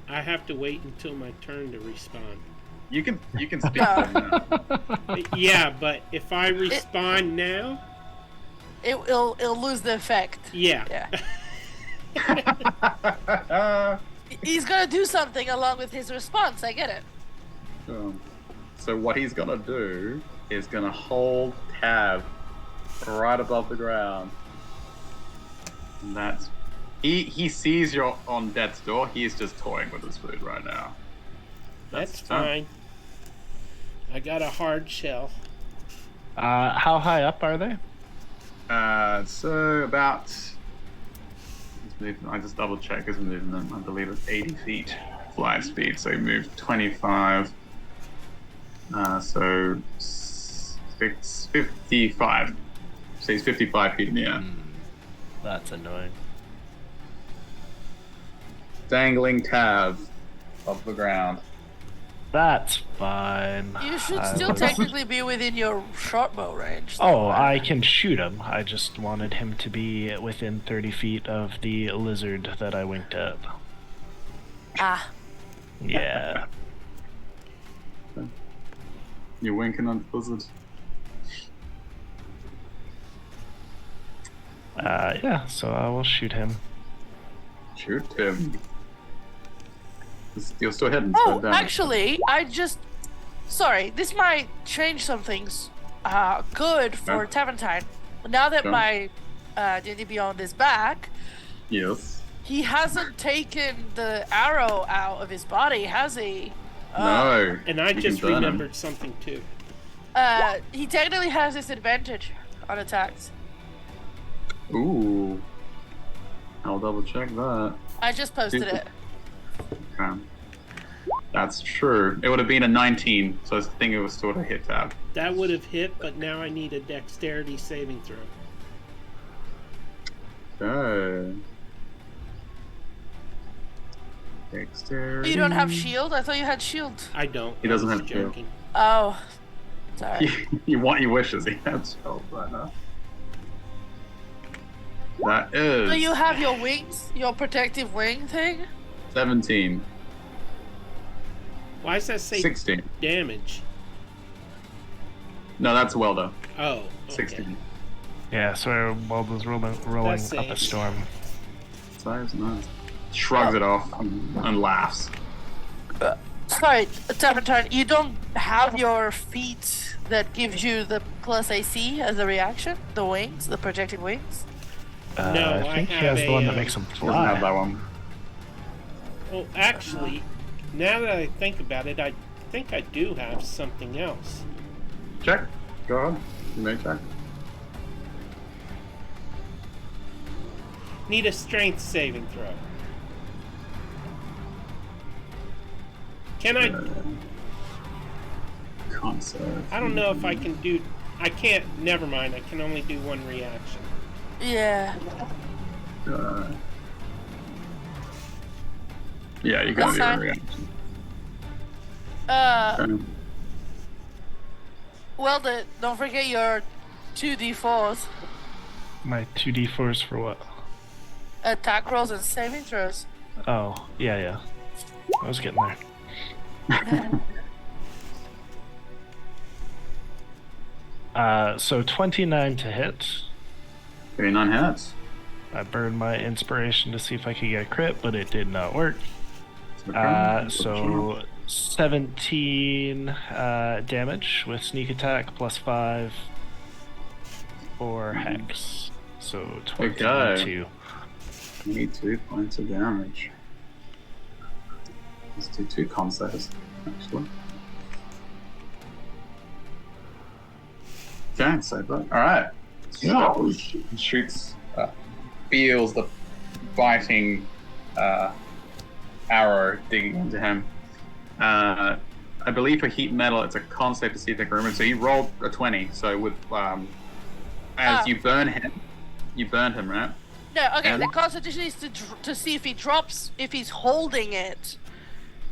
I have to wait until my turn to respond. You can speak to him now. Yeah, but if I respond now, It'll lose the effect. yeah. Yeah. He's gonna do something along with his response. I get it. So what he's gonna do is gonna hold Tab right above the ground. And that's he sees you're on death's door. He's just toying with his food right now. That's his turn. fine. I got a hard shell. How high up are they? So about. I just double check his movement. I believe it's 80 feet flight speed. So he moved 25. So 55. So he's 55 feet in the air. That's annoying. Dangling tab off the ground. That's fine. You should still technically be within your short bow range. Oh, I can shoot him. I just wanted him to be within 30 feet of the lizard that I winked at. Ah. Yeah. You're winking on the lizard. Yeah, so I will shoot him. Shoot him. You're still hitting. Oh, actually, sorry, this might change some things. Good for Taventine. Now that my D&D Beyond is back, yes, he hasn't taken the arrow out of his body, has he? No. And I just remembered something too. He technically has disadvantage on attacks. Ooh. I'll double check that. I just posted it. Okay. That's true. It would have been a 19, so I think it was sort of hit tab. That would have hit, but now I need a dexterity saving throw. Okay. Dexterity. You don't have shield? I thought you had shield. I don't. He doesn't I was have shield. joking. Oh. Sorry. You want your wishes. He had shield, but no. That is. So you have your wings? Your protective wing thing? 17. Why does that say 16. damage? No, that's Welder. Oh. Okay. 16. Yeah, so Waldo's rolling up a storm. That is nice. Shrugs it off and laughs. Sorry, Taventine, you don't have your feet that gives you the plus AC as a reaction? The wings? The projected wings? No, I think he have has the one that makes him Doesn't have fly. that one. Well, actually, now that I think about it, I think I do have something else. Check. Go on. You may check. Need a strength saving throw. Can I? Can't save. I don't know if I can do. I can't. Never mind. I can only do one reaction. Yeah. Yeah, you gotta do That's a reaction. Well, don't forget your 2d4s. My 2d4s for what? Attack rolls and saving throws. Oh, yeah. I was getting there. So 29 to hit. 39 hits. I burned my inspiration to see if I could get a crit, but it did not work. Okay. So 17 damage with sneak attack plus 5 for hex. So 22. Okay. 22 points of damage. Let's do 2 con saves, actually. Okay, save that. Alright. Shoots, feels the biting arrow digging into him. I believe for heat metal, it's a con save to see if they can remove. So he rolled a 20. So with as you burn him, you burned him, right? No, okay, And- the concentration is to see if he drops, if he's holding it.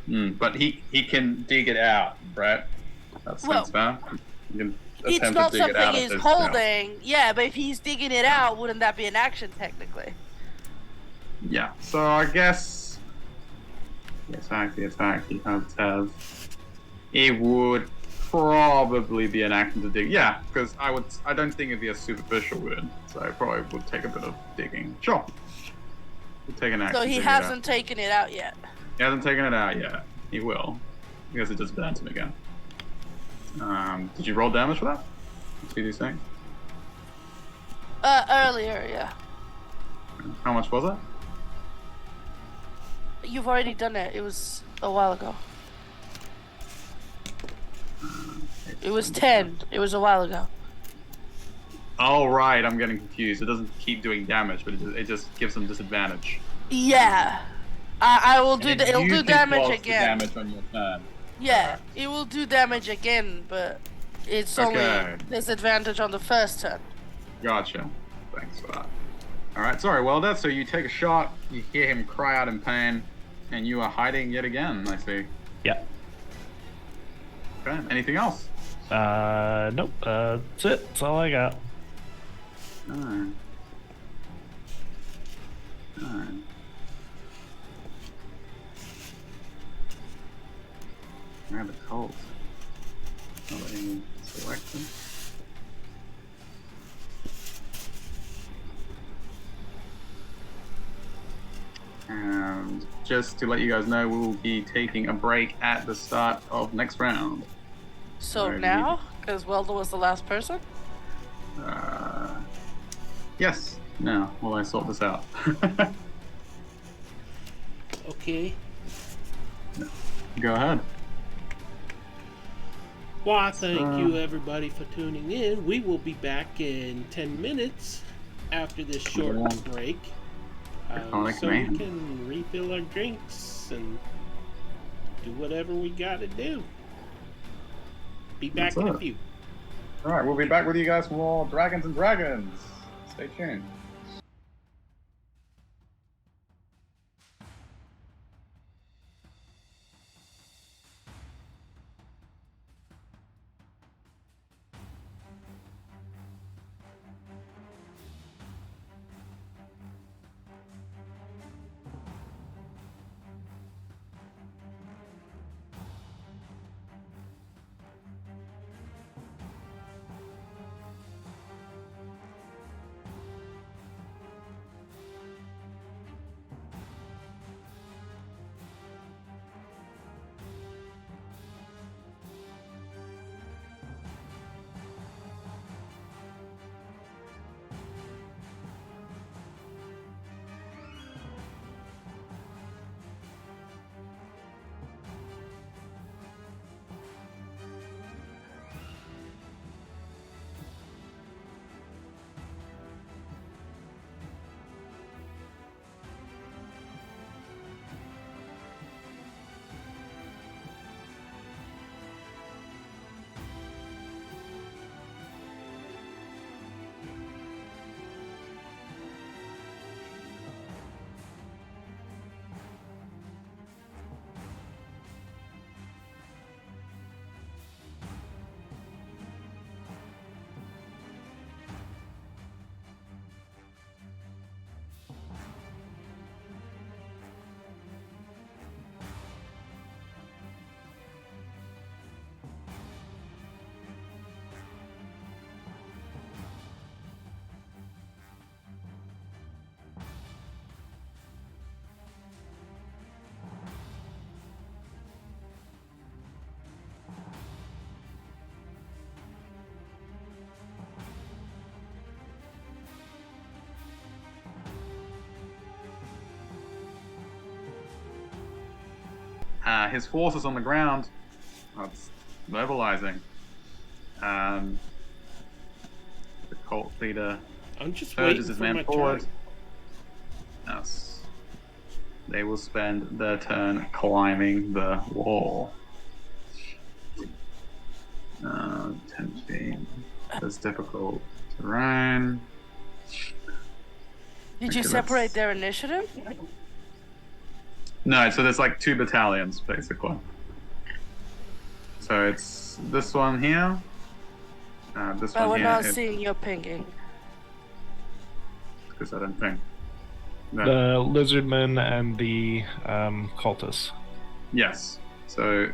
But he can dig it out, right? That's Well, fair. You can It's attempt not to dig it out something if he's there's- holding. Yeah, but if he's digging it out, wouldn't that be an action technically? Yeah. So I guess the attack. He has. It would probably be an action to dig. Yeah, because I don't think it'd be a superficial wound, so it probably would take a bit of digging. Sure. We'll take an action. So he to dig it out. hasn't taken it out yet. He hasn't taken it out yet. He will, because it just burnt him again. Did you roll damage for that? Let's see these things. Earlier, yeah. How much was it? You've already done it. It was a while ago. It was 10. It was a while ago. Oh, right. I'm getting confused. It doesn't keep doing damage, but it just gives them disadvantage. Yeah. I will do And the. it It'll do uses damage whilst the again. damage on your turn. Yeah, it will do damage again, but it's only Okay. disadvantage on the first turn. Gotcha. Thanks for that. All right. Sorry, Welder. So you take a shot, you hear him cry out in pain, and you are hiding yet again, I see. Yeah. Okay. Anything else? Nope. That's it. That's all I got. No. No. Grab a cult. Not letting me select them. And just to let you guys know, we will be taking a break at the start of next round. So Alrighty. now, because Welder was the last person. Yes. Now, while I sort this out. Okay. Go ahead. Well, I thank you everybody for tuning in. We will be back in 10 minutes after this short break. Iconic So man. we can refill our drinks and do whatever we gotta do. Be back That's in a it. few. All right, we'll be back with you guys for more Dragons and Dragons. Stay tuned. His forces on the ground. That's mobilizing. The cult leader I'm just urges waiting his for men my forward. turn. Yes. They will spend their turn climbing the wall. 10 feet. That's difficult terrain. Did you Okay, separate let's- their initiative? No, so there's like 2 battalions basically. So it's this one here. This But we're one here. not seeing your pinging. Because I don't think. No. The lizardmen and the cultists. Yes. So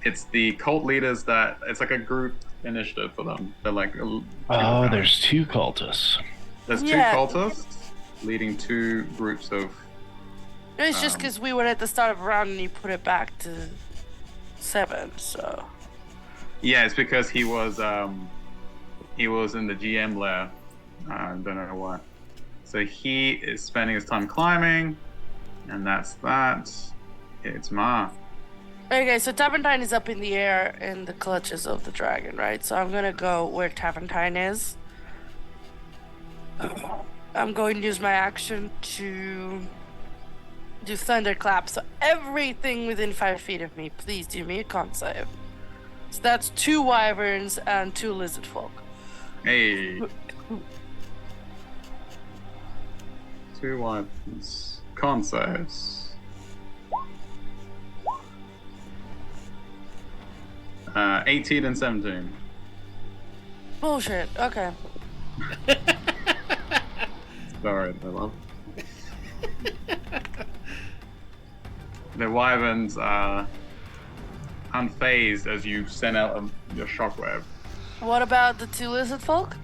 it's the cult leaders that it's like a group initiative for them. They're like. Oh, there's 2 cultists. There's 2 Yeah. cultists leading 2 groups of. It's just because we were at the start of a round and you put it back to 7, so. Yeah, it's because he was in the GM lair. I don't know why. So he is spending his time climbing, and that's that. It's Ma. Okay, so Taventine is up in the air in the clutches of the dragon, right? So I'm gonna go where Taventine is. I'm going to use my action to do thunderclap. So everything within 5 feet of me, please do me a con save. So that's 2 wyverns and 2 lizard folk. Hey. 2 ones. Con saves. 18 and 17. Bullshit. Okay. Sorry, I love. The wyverns are unfazed as you send out your shockwave. What about the 2 lizard folk?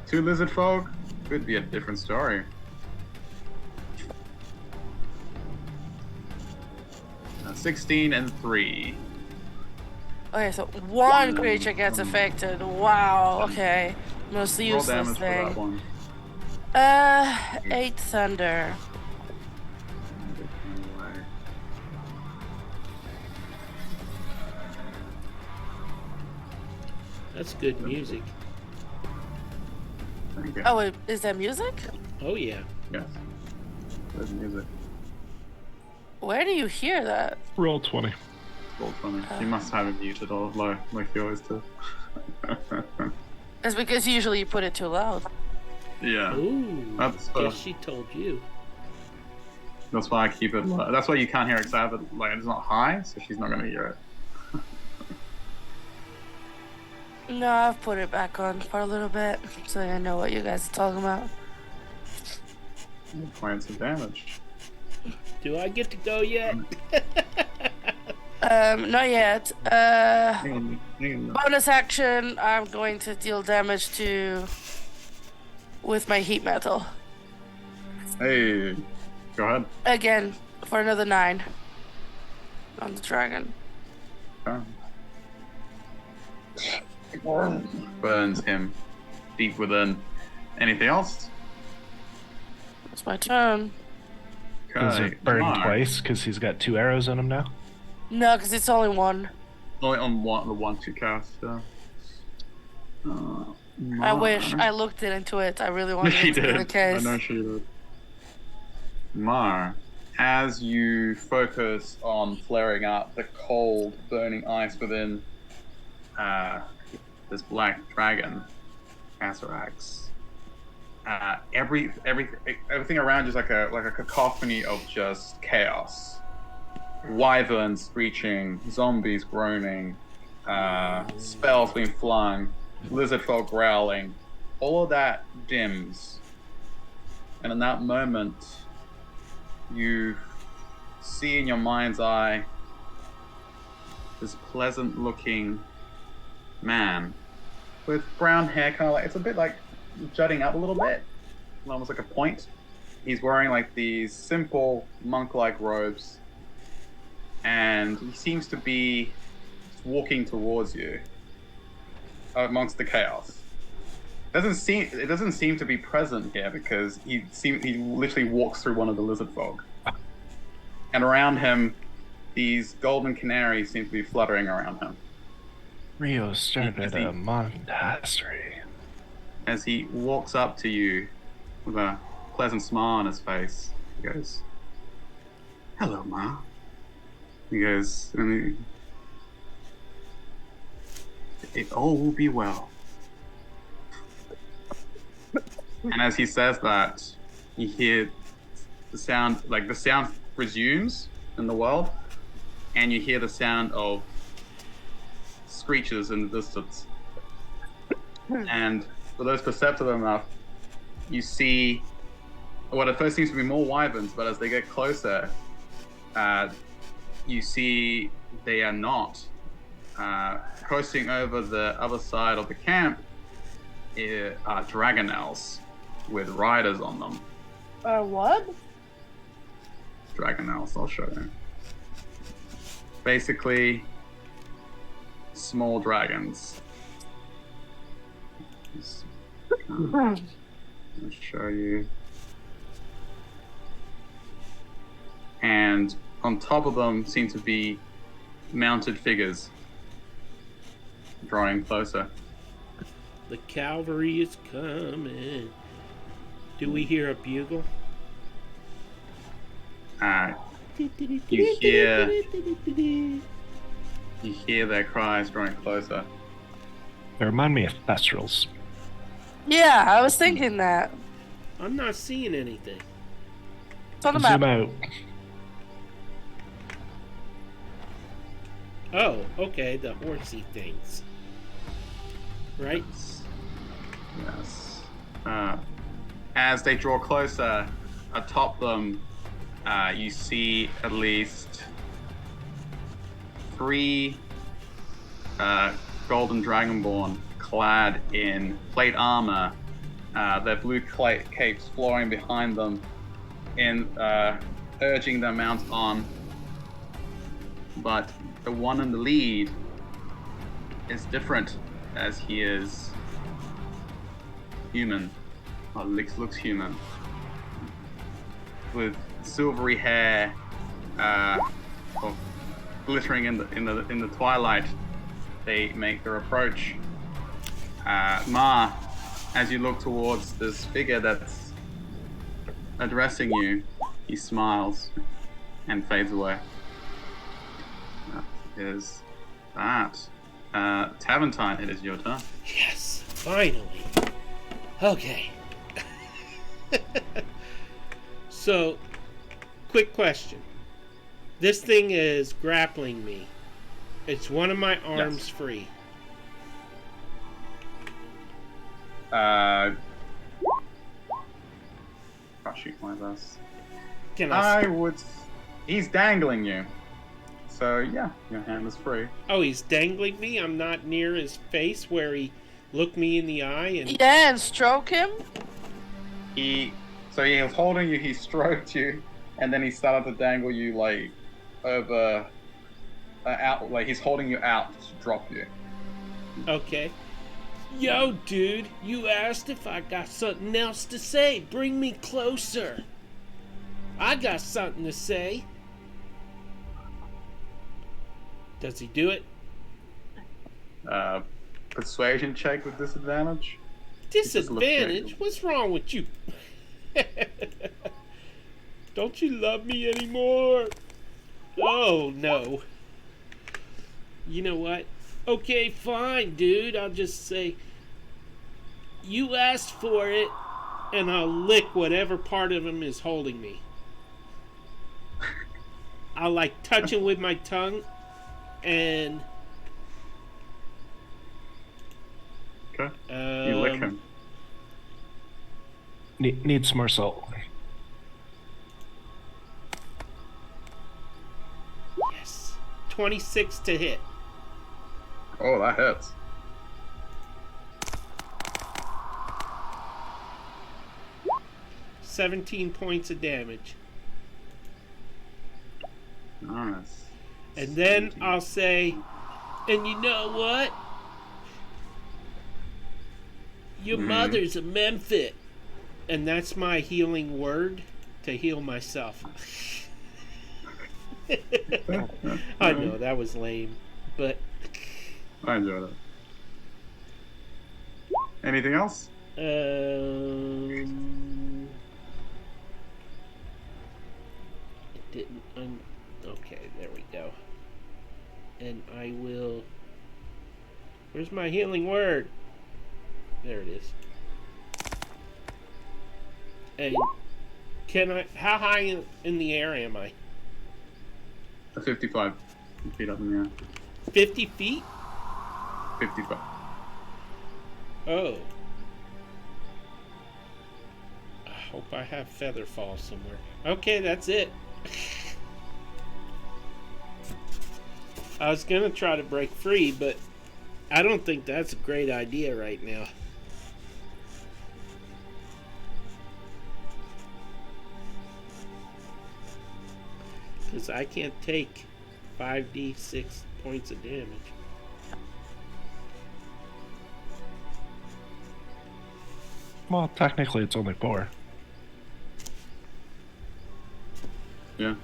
2 lizard folk could be a different story. Uh, 16 and 3. Okay, so 1 creature gets affected. Wow. Okay. Most Roll useless damage for that thing. one. 8 thunder. That's good music. Okay. Oh, wait, is that music? Oh yeah. Yes. There's music. Where do you hear that? Roll 20. Roll 20. You must have it muted or low, like you always do. It's because usually you put it too loud. Yeah. Ooh. That's Guess she told you. That's why I keep it low. That's why you can't hear it, because like, it's not high, so she's not going to hear it. No, I've put it back on for a little bit, so I know what you guys are talking about. Playing some damage. Do I get to go yet? Not yet. Hang on. Bonus action, I'm going to deal damage to... with my heat metal. Hey, go ahead. Again, for another 9. On the dragon. Okay. Burns him deep within. Anything else? It's my turn. Does it burn Mark. twice because he's got 2 arrows in him now? No, because it's only 1. Only on the one to cast. I wish I looked into it. I really wanted She it to be the did. case. I know she did. Mar, as you focus on flaring up the cold, burning ice within this black dragon, Azarax, everything around you is like a cacophony of just chaos. Wyverns screeching, zombies groaning, spells being flung, lizard folk growling. All of that dims, and in that moment, you see in your mind's eye this pleasant-looking man with brown hair, kind of like, it's a bit like jutting up a little bit, almost like a point. He's wearing like these simple monk-like robes, and he seems to be walking towards you amongst the chaos. It doesn't seem to be present here because he literally walks through one of the lizard folk, and around him, these golden canaries seem to be fluttering around him. Rio started a monastery. As he walks up to you with a pleasant smile on his face, he goes, "Hello, Ma." He goes, "It all will be well." And as he says that, you hear the sound resumes in the world, and you hear the sound of screeches in the distance. And for those perceptive enough, you see what at first seems to be more wyverns, but as they get closer, you see they are not. Coasting over the other side of the camp are dragonels with riders on them. What? Dragonels, I'll show you. Basically, small dragons. I'll show you. And on top of them seem to be mounted figures drawing closer. The cavalry is coming. Do we hear a bugle? You hear their cries drawing closer. They remind me of Thestrals. Yeah, I was thinking that. I'm not seeing anything. It's on the Zoom map. out. Oh, okay, the horsey things. Right? Yes. As they draw closer, atop them, you see at least 3 golden dragonborn clad in plate armor, their blue capes flowing behind them, urging their mounts on. But the one in the lead is different, as he is human, or looks human, with silvery hair, or glittering in the twilight. They make their approach. Ma, as you look towards this figure that's addressing you, he smiles and fades away. Is that Taventine? It is your turn. Yes, finally. Okay. So, quick question. This thing is grappling me. It's one of my arms free. I'll shoot my best. Can I? He's dangling you. So yeah, your hand is free. Oh, he's dangling me? I'm not near his face where he looked me in the eye and... Yeah, and stroke him. He was holding you, he stroked you, and then he started to dangle you like over out, like he's holding you out to drop you. Okay. Yo, dude, you asked if I got something else to say. Bring me closer. I got something to say. Does he do it? Persuasion check with disadvantage. Disadvantage? What's wrong with you? Don't you love me anymore? Oh, no. You know what? Okay, fine, dude. I'll just say, you asked for it, and I'll lick whatever part of him is holding me. I'll, like, touch him with my tongue, and... Okay. You lick him. Needs more salt. Yes. 26 to hit. Oh, that hits. $17 points of damage. Nice. And then I'll say, and you know what? Your mother's a Memphit. And that's my healing word to heal myself. I know, that was lame. But... I enjoyed it. Anything else? It didn't... okay, there we go. And I will... Where's my healing word? There it is. And can I... How high in the air am I? 55 feet up in the air. 50 feet? 55. Oh. I hope I have feather fall somewhere. Okay, that's it. I was gonna try to break free, but I don't think that's a great idea right now. Because I can't take 5d6 points of damage. Well, technically it's only 4. Yeah.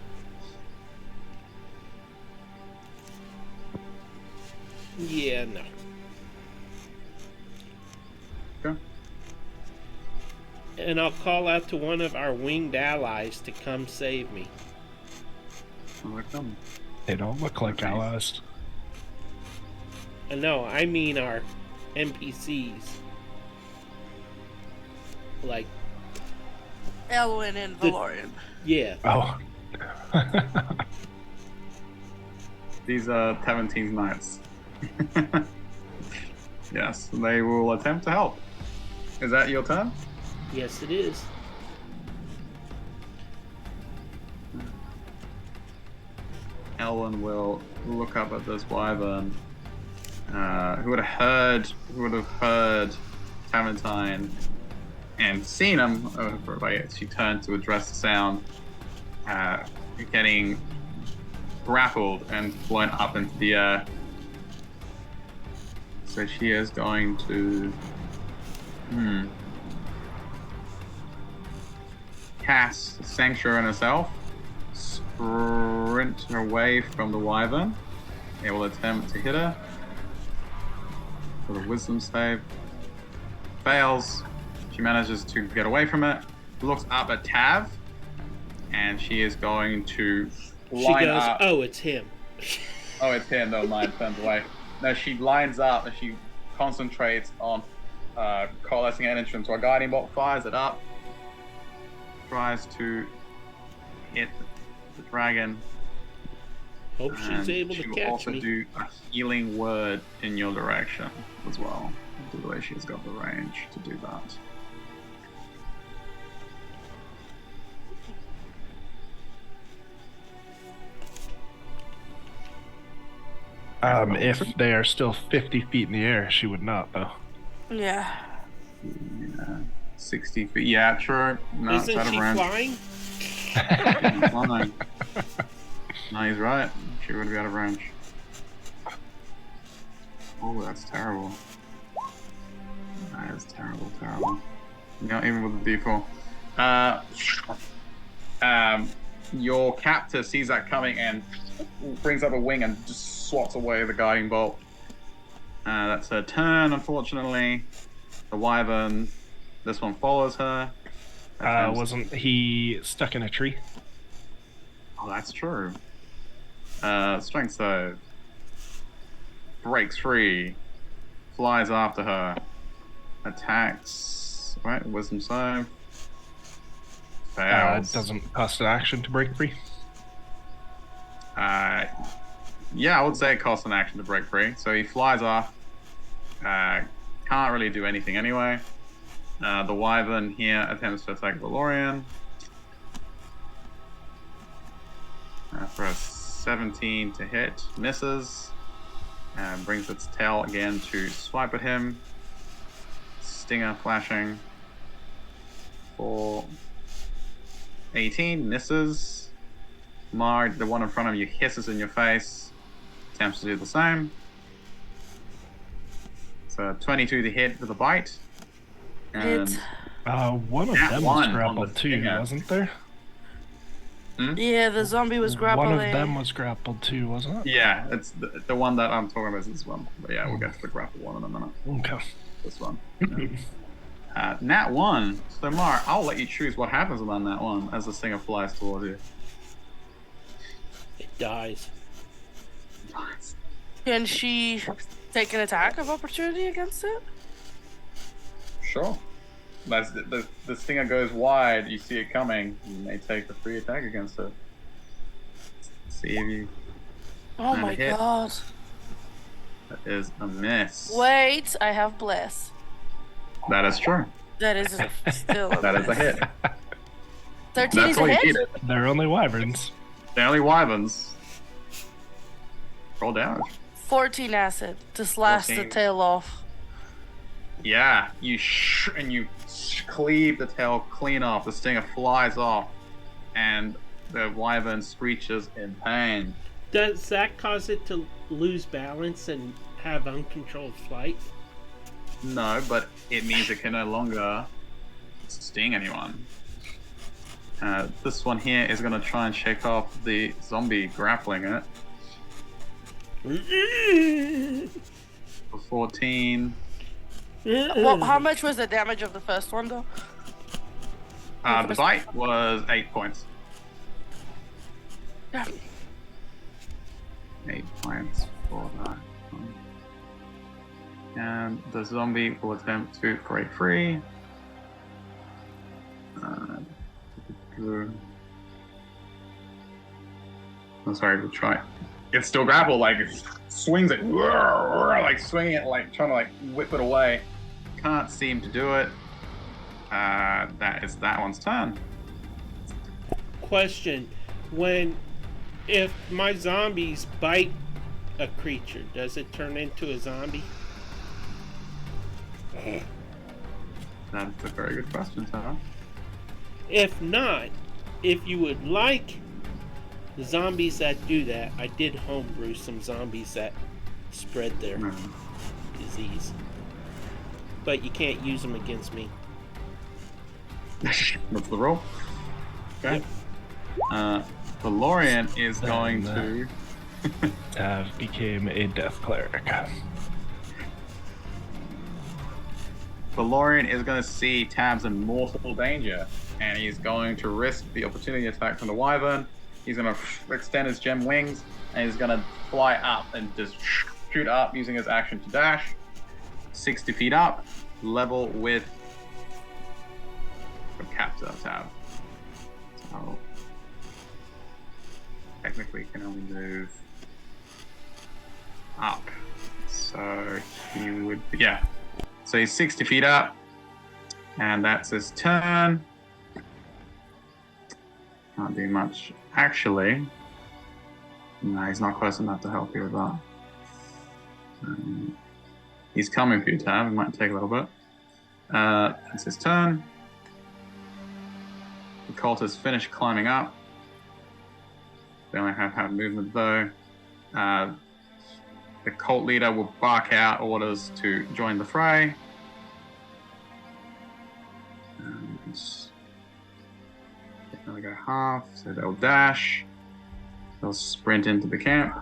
Yeah, no. Okay. and I'll call out to one of our winged allies to come save me. Oh, come. They don't look like Nice. allies. No, I mean our NPCs. Like, Elwyn and Valorian. yeah. Oh. These are Taventeen's knights. Yes, they will attempt to help. Is that your turn? Yes, it is. Elwyn will look up at this wyvern. Who would have heard Taventine and seen him? She turned to address the sound, getting grappled and blown up into the air. So she is going to cast Sanctuary on herself, sprint away from the wyvern. It will attempt to hit her for the wisdom save. Fails. She manages to get away from it. Looks up at Tav, and she is going to She line goes, up. "Oh, it's him." Oh, it's here. No, mine turns away. No, she lines up and she concentrates on coalescing energy into a guiding bolt, fires it up, tries to hit the dragon. Hope she's And able to she will catch also me. do a healing word in your direction as well. The way she's got the range to do that. If they are still 50 feet in the air, she would not, though. Yeah. Yeah, 60 feet. Yeah, true. No, it's Isn't out of she range. flying? Flying. No, he's right. She would be out of range. Oh, that's terrible. That is terrible, terrible. Not even with the D4. Your captor sees that coming and brings up a wing and just swats away the guiding bolt. That's her turn, unfortunately. The wyvern, this one follows her. Wasn't he stuck in a tree? Oh, that's true. Strength save. Breaks free. Flies after her. Attacks. Right, wisdom save. Fails. Doesn't cost an action to break free. Yeah, I would say it costs an action to break free. So he flies off. Can't really do anything anyway. The wyvern here attempts to attack Valorian. For a 17 to hit, misses. Brings its tail again to swipe at him. Stinger flashing. For 18, misses. Marred, the one in front of you hisses in your face. Attempts to do the same. So 22 to hit with a bite. And Hit. One of That them one was on grappled the too, stinger. wasn't there? Yeah, the zombie was grappling. One of them was grappled too, wasn't it? yeah, it's the one that I'm talking about is this one. But yeah, we'll get to the grapple one in a minute. Okay. This one. Nat 1. So Mar, I'll let you choose what happens on that one as the stinger flies towards you. It dies. Nice. Can she take an attack of opportunity against it? Sure. As the stinger goes wide, you see it coming. You may take the free attack against it. See if you. Oh And my hit. god. That is a miss. Wait, I have bless. That is true. That is still a That is a miss. hit. 13 That's is all a you hit? needed. They're only wyverns. They're only wyverns. Roll damage. 14 acid to slash the 14. tail off. Yeah, you cleave the tail clean off. The stinger flies off, and the wyvern screeches in pain. Does that cause it to lose balance and have uncontrolled flight? No, but it means it can no longer sting anyone. This one here is going to try and shake off the zombie grappling it. For 14. Well, how much was the damage of the first one, though? The bite was 8 points. Yeah. 8 points for that. And the zombie will attempt to break free. I'm sorry, we'll try. It's still grappled, like it swings it, like swinging it, like trying to like whip it away. Can't seem to do it. That is that one's turn. Question: if my zombies bite a creature, does it turn into a zombie? That's a very good question, Sarah. If not, if you would like the zombies that do that, I did homebrew some zombies that spread their disease. But you can't use them against me. What's the roll? Okay. Valorian is going to... Tav became a death cleric. Valorian is going to see Tav's in mortal danger, and he's going to risk the opportunity attack from the Wyvern. He's going to extend his gem wings, and he's going to fly up and just shoot up using his action to dash. 60 feet up, level with the captor Tav. So technically he can only move up. So he would, yeah. So he's 60 feet up, and that's his turn. Can't do much. Actually, no, he's not close enough to help you with that. He's coming for you, Tav. It might take a little bit. It's his turn. The cultists finish climbing up. They only have had movement though. The cult leader will bark out orders to join the fray. And they'll go half, so they'll dash. They'll sprint into the camp.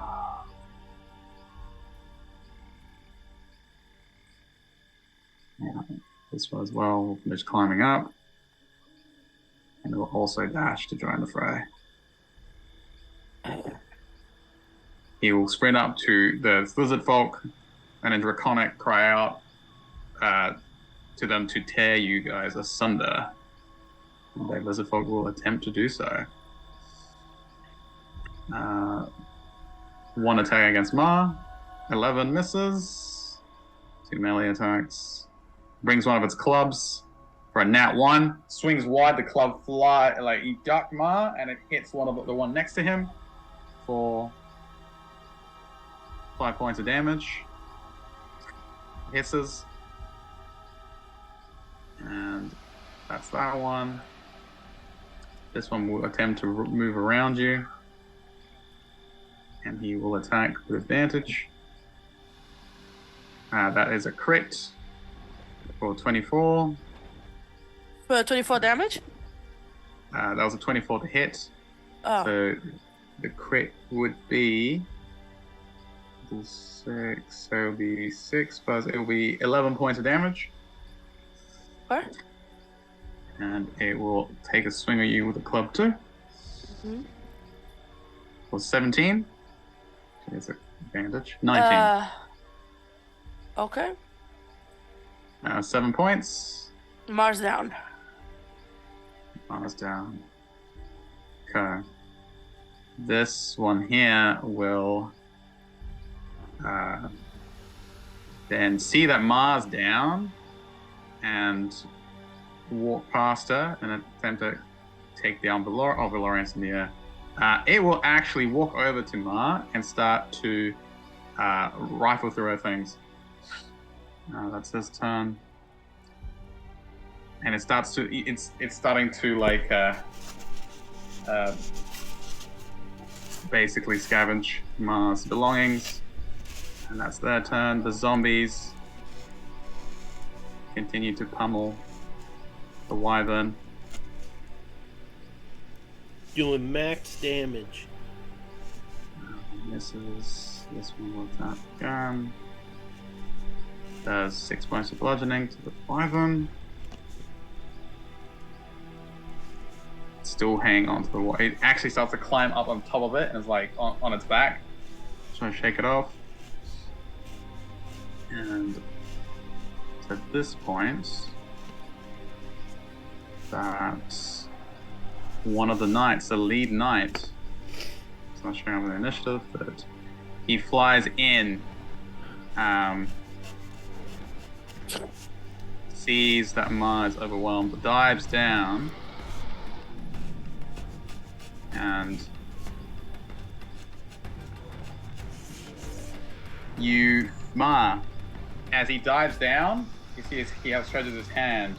This one as well will finish climbing up. And they'll also dash to join the fray. He will sprint up to the lizard folk and in Draconic cry out to them to tear you guys asunder. And the lizard folk will attempt to do so. One attack against Ma. 11 misses. 2 melee attacks. Brings one of its clubs for a nat 1. Swings wide, the club fly, like you duck Ma, and it hits the one next to him for 5 points of damage. Hisses. And that's that one. This one will attempt to move around you. And he will attack with advantage. That is a crit for 24. For 24 damage? That was a 24 to hit. Oh. So the crit would be 6, so it'll be 6 plus, it'll be 11 points of damage. What? And it will take a swing at you with a club too. Mm-hmm. For 17. It's an advantage. 19. Okay. 7 points. Mars down. Mars down. Okay. This one here will then see that Mars down and walk past her and attempt to take down Valorian in the air. It will actually walk over to Mar and start to rifle through her things. That's his turn. And it's starting to like basically scavenge Mars' belongings. And that's their turn. The zombies continue to pummel the wyvern. Doing max damage. Misses. This one will attack again. Does 6 points of bludgeoning to the wyvern. still hanging onto the wall. It actually starts to climb up on top of it and is like on its back. Trying to shake it off. And at this point, that one of the knights, the lead knight, it's not showing up the initiative, but he flies in, sees that Ma is overwhelmed, dives down, and Ma, as he dives down, you see he stretches his hand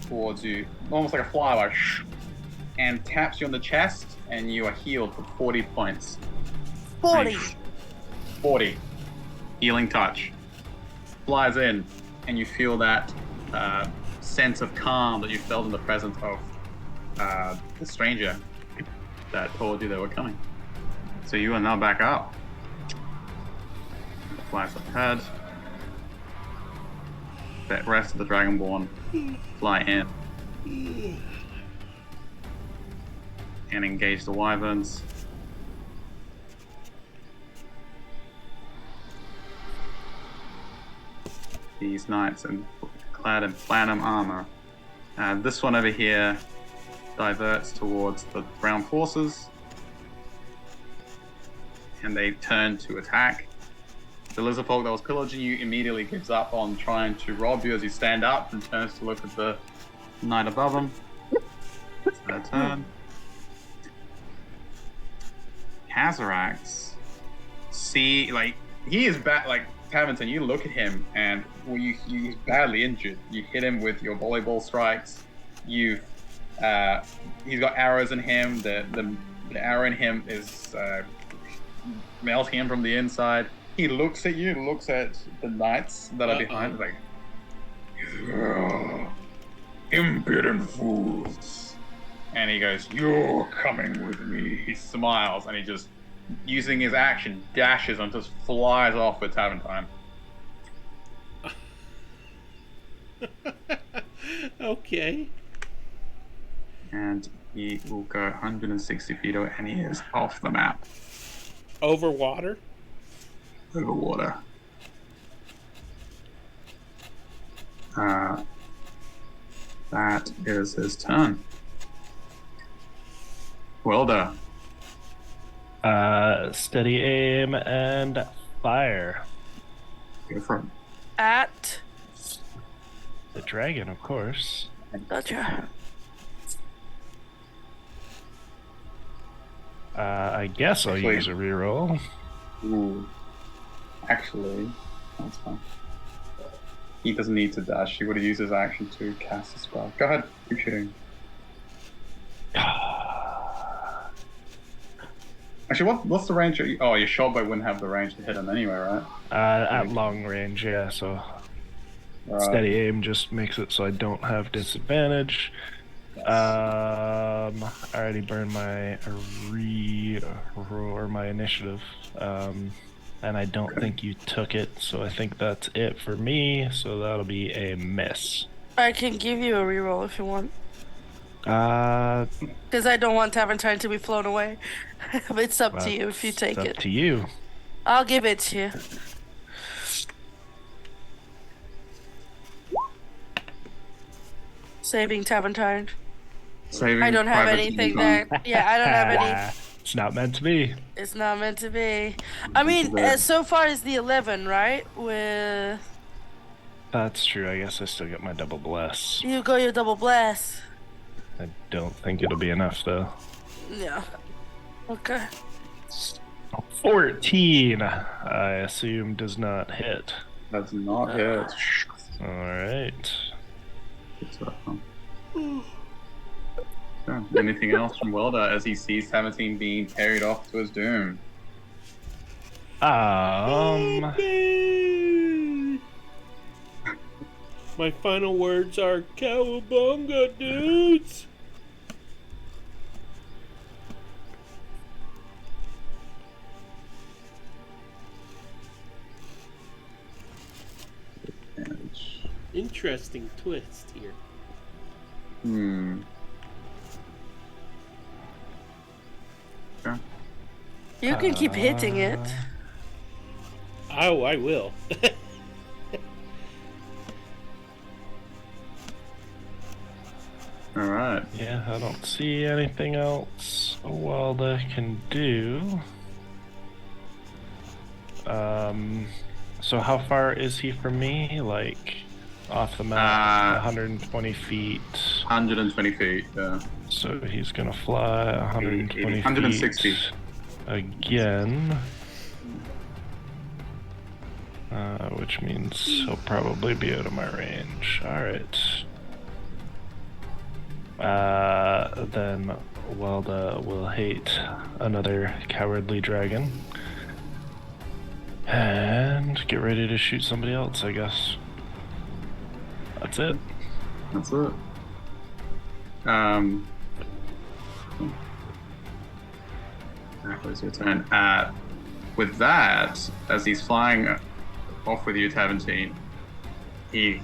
towards you, almost like a fly, and taps you on the chest, and you are healed for 40 points. 40. 40. Healing touch. Flies in, and you feel that sense of calm that you felt in the presence of the stranger that told you they were coming. So you are now back up. Flies up ahead. The rest of the Dragonborn fly in and engage the wyverns. These knights and clad in platinum armor. This one over here diverts towards the brown forces, and they turn to attack. The lizard folk that was pillaging you immediately gives up on trying to rob you as you stand up and turns to look at the knight above him. It's their turn. Kazarax, see, like, he is bad. Like, Taventon, you look at him and he's badly injured. You hit him with your volleyball strikes. He's got arrows in him. The arrow in him is melting him from the inside. He looks at you, looks at the knights that are behind, like, impudent fools. And he goes, "You're coming with me." He smiles and he just, using his action, dashes and just flies off with Taventine. Okay. And he will go 160 feet away, and he is off the map. Over water? Over water. That is his turn. Welda. Steady aim and fire. Go for it. At. The dragon, of course. Gotcha. I guess I'll use a reroll. Ooh. Actually, that's fine. He doesn't need to dash. He would have used his action to cast a spell. Go ahead, keep shooting. Actually, what's the range? Oh, your short bow wouldn't have the range to hit him anyway, right? At long range, yeah, so steady aim just makes it so I don't have disadvantage. Yes. I already burned my my initiative, and I don't think you took it, so I think that's it for me. So that'll be a miss. I can give you a reroll if you want. Because I don't want Taventine to be flown away. It's up to you if you take it. It's up to you. I'll give it to you. Saving Taventine. Saving I don't have anything there. Yeah, I don't have any. It's not meant to be. It's not meant to be. I mean, so far is the 11, right? With. That's true. I guess I still get my double bless. You go your double bless. I don't think it'll be enough, though. Yeah. Okay. 14, I assume, does not hit. Does not hit. Alright. Anything else from Welda as he sees 17 being carried off to his doom? My final words are cowabunga, dudes! Interesting twist here. Okay. You can keep hitting it. Oh, I will. All right. Yeah, I don't see anything else Walda can do. So how far is he from me? Like, off the map, 120 feet. 120 feet. Yeah. So he's gonna fly 120 160. feet again. Which means he'll probably be out of my range. Alright. Then Welda will hate another cowardly dragon. And get ready to shoot somebody else, I guess. That's it. That's it. It's your turn. With that, as he's flying off with you, Taventine, he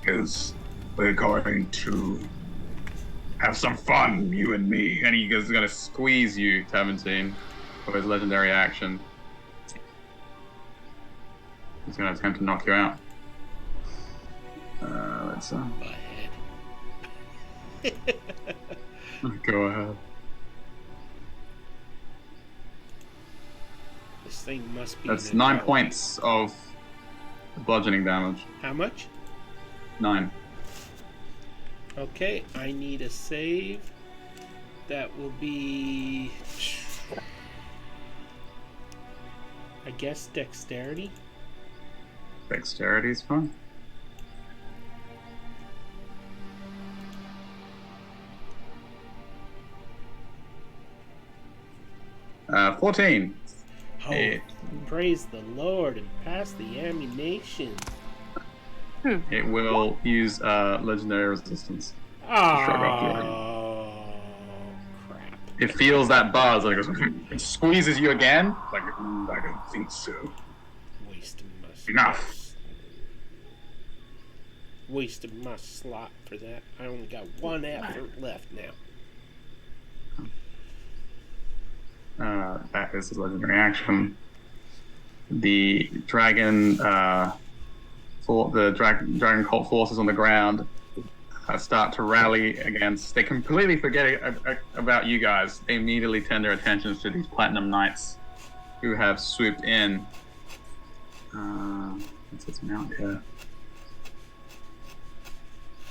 goes, we're going to have some fun, you and me. And he is going to squeeze you, Taventine, for his legendary action. He's going to attempt to knock you out. Let's My head. go ahead. This thing must be. That's 9 points of bludgeoning damage. How much? 9. Okay, I need a save. That will be, I guess, dexterity. Dexterity is fine. Uh, 14. Oh, Yeah. praise the Lord and pass the ammunition. It will use legendary resistance. Shrug off the Crap. It feels that buzz and it goes, it squeezes you again. Like, I don't think so. Wasted my Enough. Wasted my slot for that. I only got one effort left now. That is his legendary action. The dragon, dragon cult forces on the ground start to rally against. They completely forget about you guys. They immediately turn their attentions to these platinum knights who have swooped in. What's this mount here?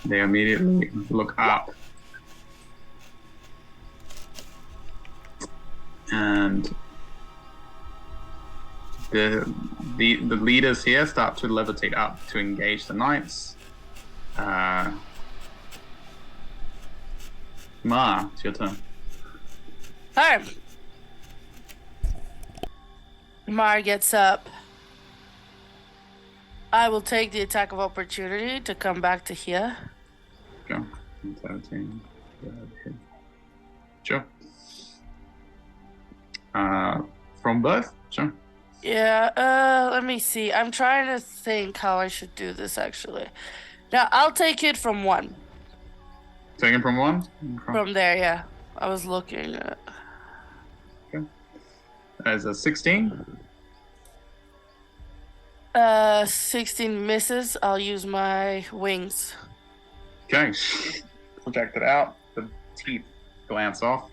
They immediately look up. And the leaders here start to levitate up to engage the knights. Ma, it's your turn. Alright. Mar gets up. I will take the attack of opportunity to come back to here. Go. 17. Sure. From birth? Sure. Yeah, let me see. I'm trying to think how I should do this actually. Now, I'll take it from 1. Taken from 1? Okay. From there, yeah. I was looking at. Okay. As a 16? 16 misses. I'll use my wings. Okay. Project it out. The teeth glance off.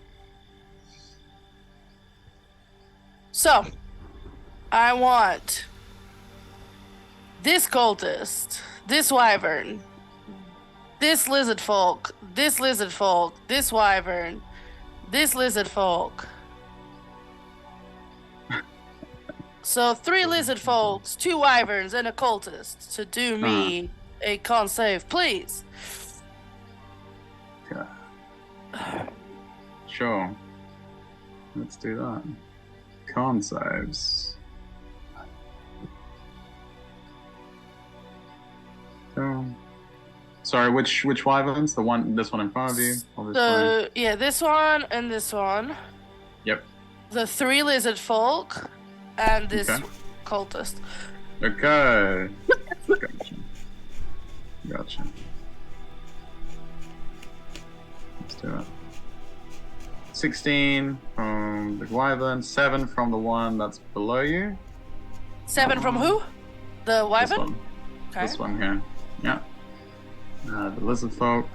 So, I want this cultist, this wyvern, this lizard folk, this wyvern, this lizard folk. So 3 lizard folks, 2 wyverns, and a cultist to do me a con save, please. Okay. Sure. Let's do that. Con saves. Sorry, which wyverns? This one in front of you? So, yeah, this one and this one. Yep. The 3 lizard folk and this cultist. Okay. Gotcha. Let's do it. 16 from the wyvern, 7 from the one that's below you. 7 from who? The This wyvern? one. Okay. This one here. Yeah. The lizard folk.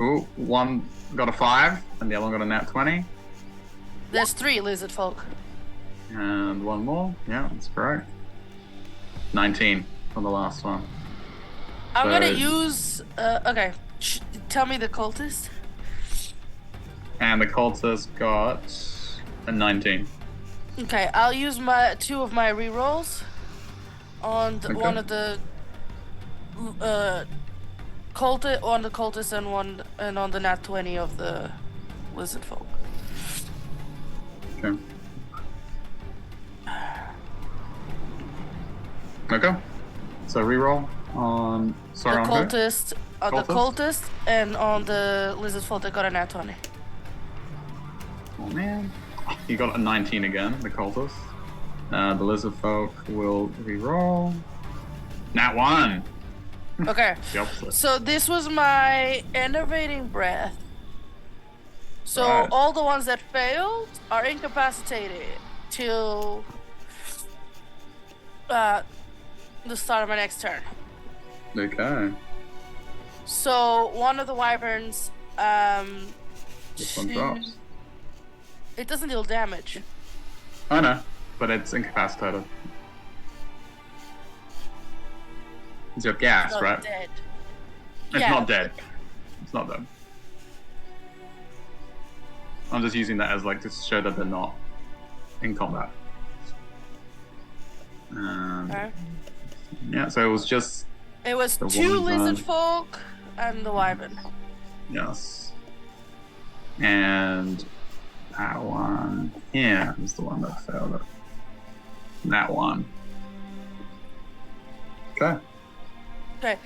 Ooh, one got a 5, and the other one got a nat 20. There's 3 lizard folk. And one more. Yeah, that's correct. 19 from the last one. I'm gonna So- use. Okay. Tell me the cultist. And the cultist got a 19. Okay, I'll use my 2 of my rerolls on Okay. one of the cultist and on the nat 20 of the lizard folk. Okay. Okay. So reroll on. Sorry, The on who? cultist, the cultist, and on the lizard folk, I got a nat 20. Oh man. You got a 19 again, the cultist. The lizard folk will reroll. Nat 1. Okay. The opposite. So this was my enervating breath. So Right. all the ones that failed are incapacitated till the start of my next turn. Okay. So one of the wyverns, This one drops. it doesn't deal damage. I know, but it's incapacitated. It's your gas, It's not right? dead. It's Yeah. not dead. It's not dead. I'm just using that as like to show that they're not in combat. Okay. Yeah, so it was just It was The 2 one lizard man. folk and the wyvern. yes, and that one here is the one that failed it. That one. Okay. Okay,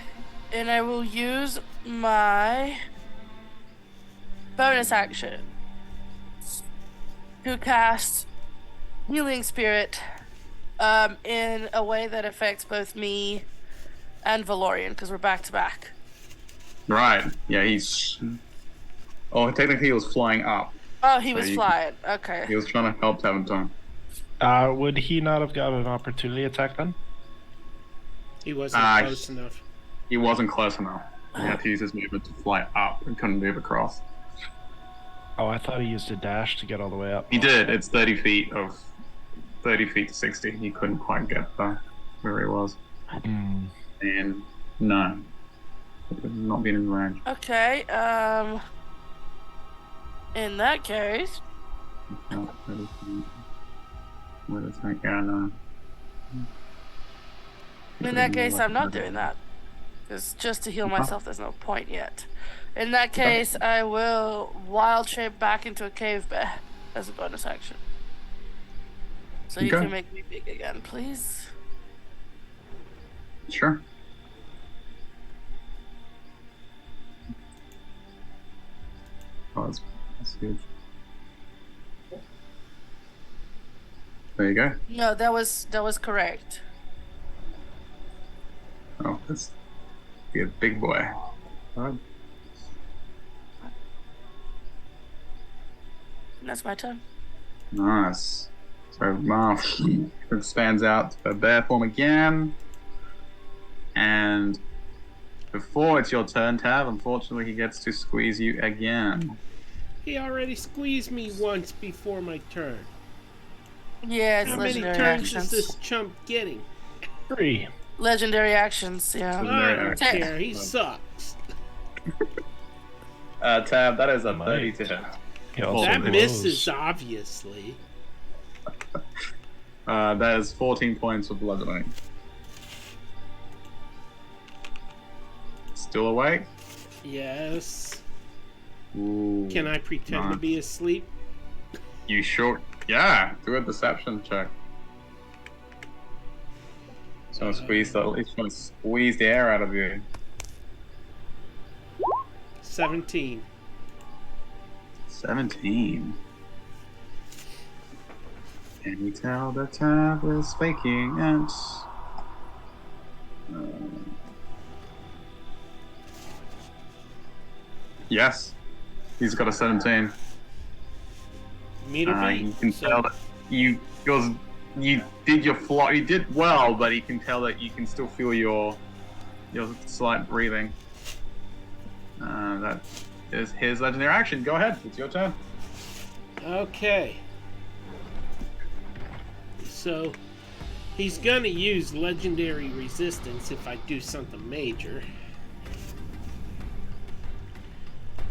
and I will use my bonus action to cast Healing Spirit in a way that affects both me and Valorian, because we're back to back. Right. Yeah, he's. Oh, technically he was flying up. Oh, he was you- flying. He Okay. was trying to help Taventon. Would he not have got an opportunity attack then? He wasn't Ah, close enough. He wasn't close enough. He had to use his movement to fly up and couldn't move across. Oh, I thought he used a dash to get all the way up. He did. It's 30 feet to 60. He couldn't quite get there where he was. Hmm. And no, it would not been in range. Okay. In that case, No, 30 feet. What is that? Yeah, no. I'm not doing that. Because just to heal myself, there's no point yet. In that case, I will wild shape back into a cave bear as a bonus action. So you Okay. can make me big again, please. Sure. Oh, that's huge. There you go. No, that was correct. Oh, that's be a big boy. Alright. That's my turn. Nice. So Marth expands out to bear form again. And before it's your turn, Tav, unfortunately he gets to squeeze you again. He already squeezed me once before my turn. Yeah, it's How many legendary turns is actions. this chump getting? 3. Legendary actions, yeah. I don't Okay. care. He sucks. Tab, that is a Might. 30 to hit. He also That blows. misses, obviously. That is 14 points of bludgeoning. Still awake? Yes. Ooh, Can I pretend to nice. be asleep? You sure? Yeah, do a deception check. Just want to squeeze the, he's trying to squeeze the air out of you. 17. 17. Can you tell the Tab is faking it? Yes. He's got a 17. Meter beat. You can tell that you did your fly. You did well, but you can tell that you can still feel your slight breathing. That is his legendary action. Go ahead. It's your turn. Okay. So he's gonna use legendary resistance if I do something major.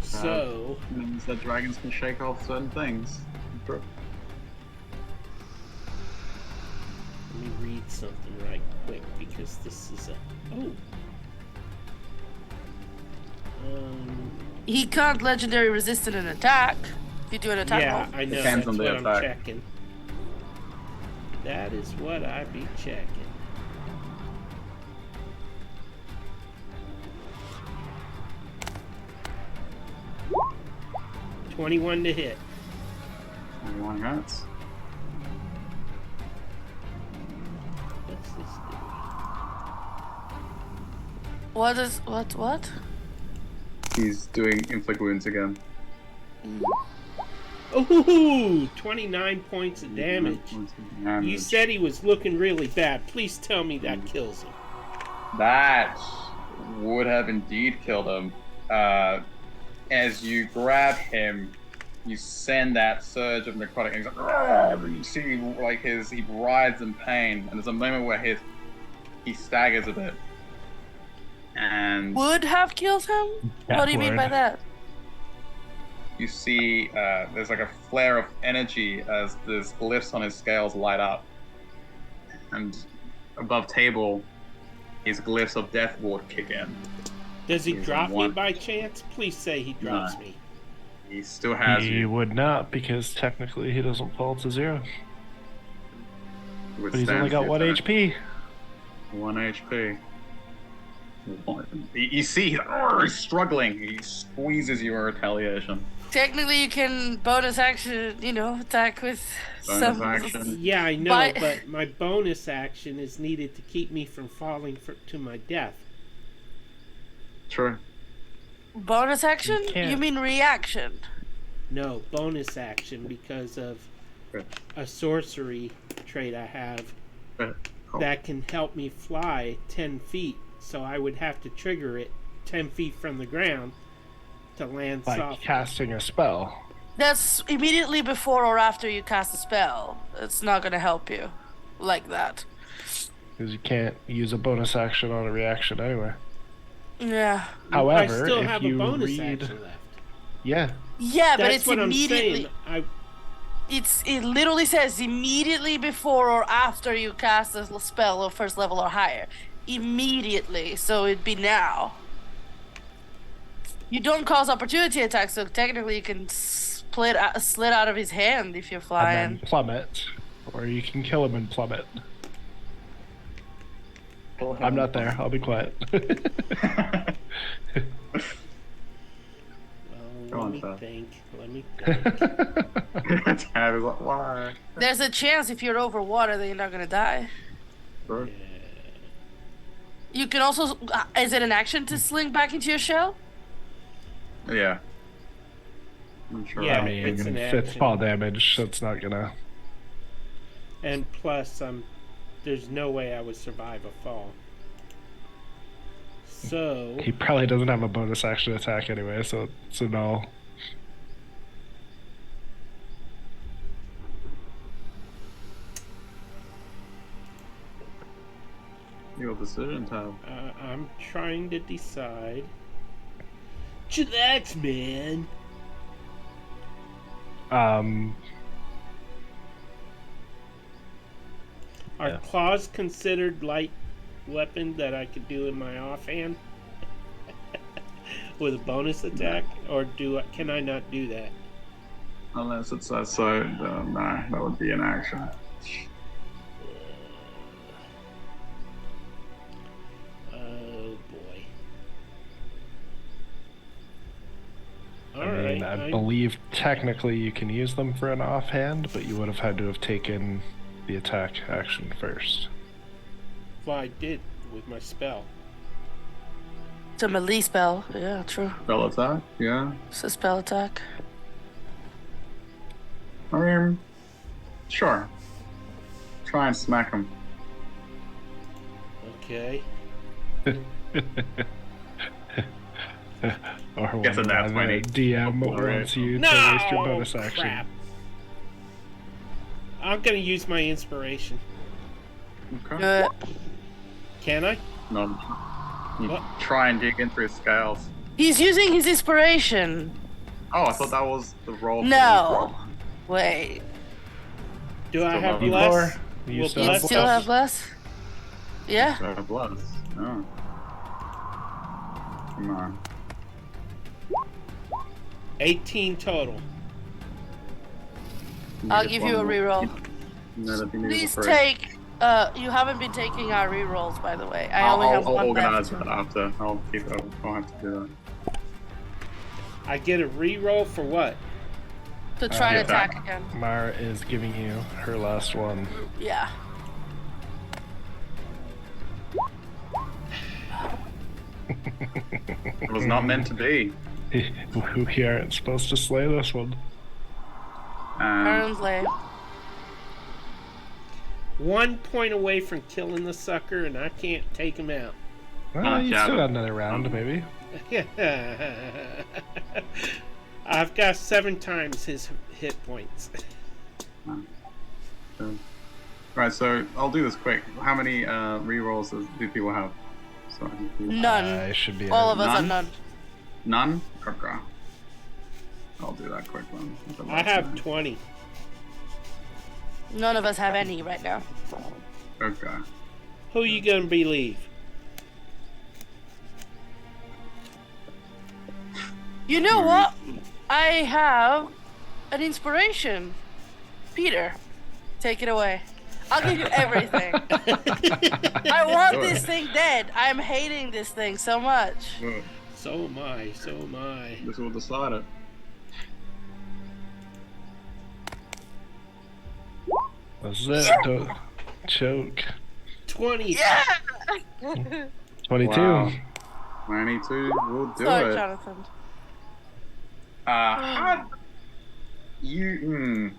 So means that dragons can shake off certain things. let me read something right quick because this is a He can't legendary resist an attack. If you do an attack yeah, roll. I know. Depends That's on the what I'm attack. checking. That is what I be checking. $21 to hit. 21 hits. What's this do? What? He's doing inflict wounds again. Ooh, 29 points of damage. You said he was looking really bad. Please tell me that kills him. That would have indeed killed him. As you grab him, you send that surge of necrotic, and he's like, "Argh!" You see, like he writhes in pain, and there's a moment where he staggers a bit, and Would have killed him? What do you mean by that? you see there's like a flare of energy as there's glyphs on his scales light up, and above table, his glyphs of death ward kick in. Does he He's drop me one. by chance? Please say he drops No. me. He still has He you. would not, because technically he doesn't fall to 0. But he's only got 1 HP. 1 HP. You see, he's struggling. He squeezes you in retaliation. Technically, you can bonus action, attack with Bonus some. action. Yeah, I know, But- but my bonus action is needed to keep me from falling to my death. True. Bonus action? You can't. You mean reaction? No, bonus action because of Good. a sorcery trait I have Good. Cool. that can help me fly 10 feet. So I would have to trigger it 10 feet from the ground to land By softly. casting a spell. That's immediately before or after you cast a spell. It's not gonna help you like that. Because you can't use a bonus action on a reaction anyway. Yeah. However, I still if have you a bonus read... action left. Yeah. Yeah, but That's it's what I'm immediately. saying. It literally says immediately before or after you cast a spell of first level or higher. Immediately, so it'd be now. You don't cause opportunity attacks, so technically you can slit out of his hand if you're flying. And then plummet. Or you can kill him and plummet. I'm not there. I'll be quiet. Go on, Let Seth. me think. Tab is like, why? There's a chance if you're over water that you're not gonna die. Bro. You can also. Is it an action to sling back into your shell? Yeah. I'm sure. Yeah. I mean, it's an fifth action. fall damage, so it's not gonna... And plus, there's no way I would survive a fall. So, He probably doesn't have a bonus action attack anyway, so it's a no. Your decision, Tab. I'm trying to decide. Chillax, man. Are Yeah. claws considered light weapon that I could do in my offhand with a bonus attack, or can I not do that? Unless it says so, no, that would be an action. Oh boy. All I mean, right. I believe technically you can use them for an offhand, but you would have had to have taken the attack action first. Well, I did with my spell. It's a melee spell. Yeah, true. Spell attack, yeah. It's a spell attack. I mean, sure. Try and smack him. Okay. Or Gets a when nat the 20. DM Alright. wants you to No, waste your bonus crap. action. I'm gonna use my inspiration. Okay. Do it. Can I? No. You What? try and dig into his scales. He's using his inspiration. Oh, I thought that was the roll. for No. the Wait. Do I Still have have bless? more? You Will still You bless still help? have less? Yeah. So blood. Oh. Come on. 18 total. I'll give you a reroll. No, that'd be needed Please for take. You haven't been taking our rerolls, by the way. I only have I'll one organize left. that after. I'll keep it. I'll have to do I get a reroll for what? To try to Yeah. attack again. Mara is giving you her last one. Yeah. that. It was not meant to be. We aren't supposed to slay this one. Apparently. 1 point away from killing the sucker, and I can't take him out. Well, you yeah, still but- got another round, maybe. I've got 7 times his hit points. Right, so I'll do this quick. How many rerolls do people have? So I can do- None. I should be. All of us are None? none. None? Okay. I'll do that quick one. I have 20. None of us have any right now. Okay. Who you gonna believe? You know what? I have an inspiration. Peter, take it away. I'll give you everything. I want this thing dead. I'm hating this thing so much. Good. So am I, so am I. This will decide it. That's it. Don't choke. 20. Yeah! 22. Wow. 92 will do Sorry, it. Jonathan. How you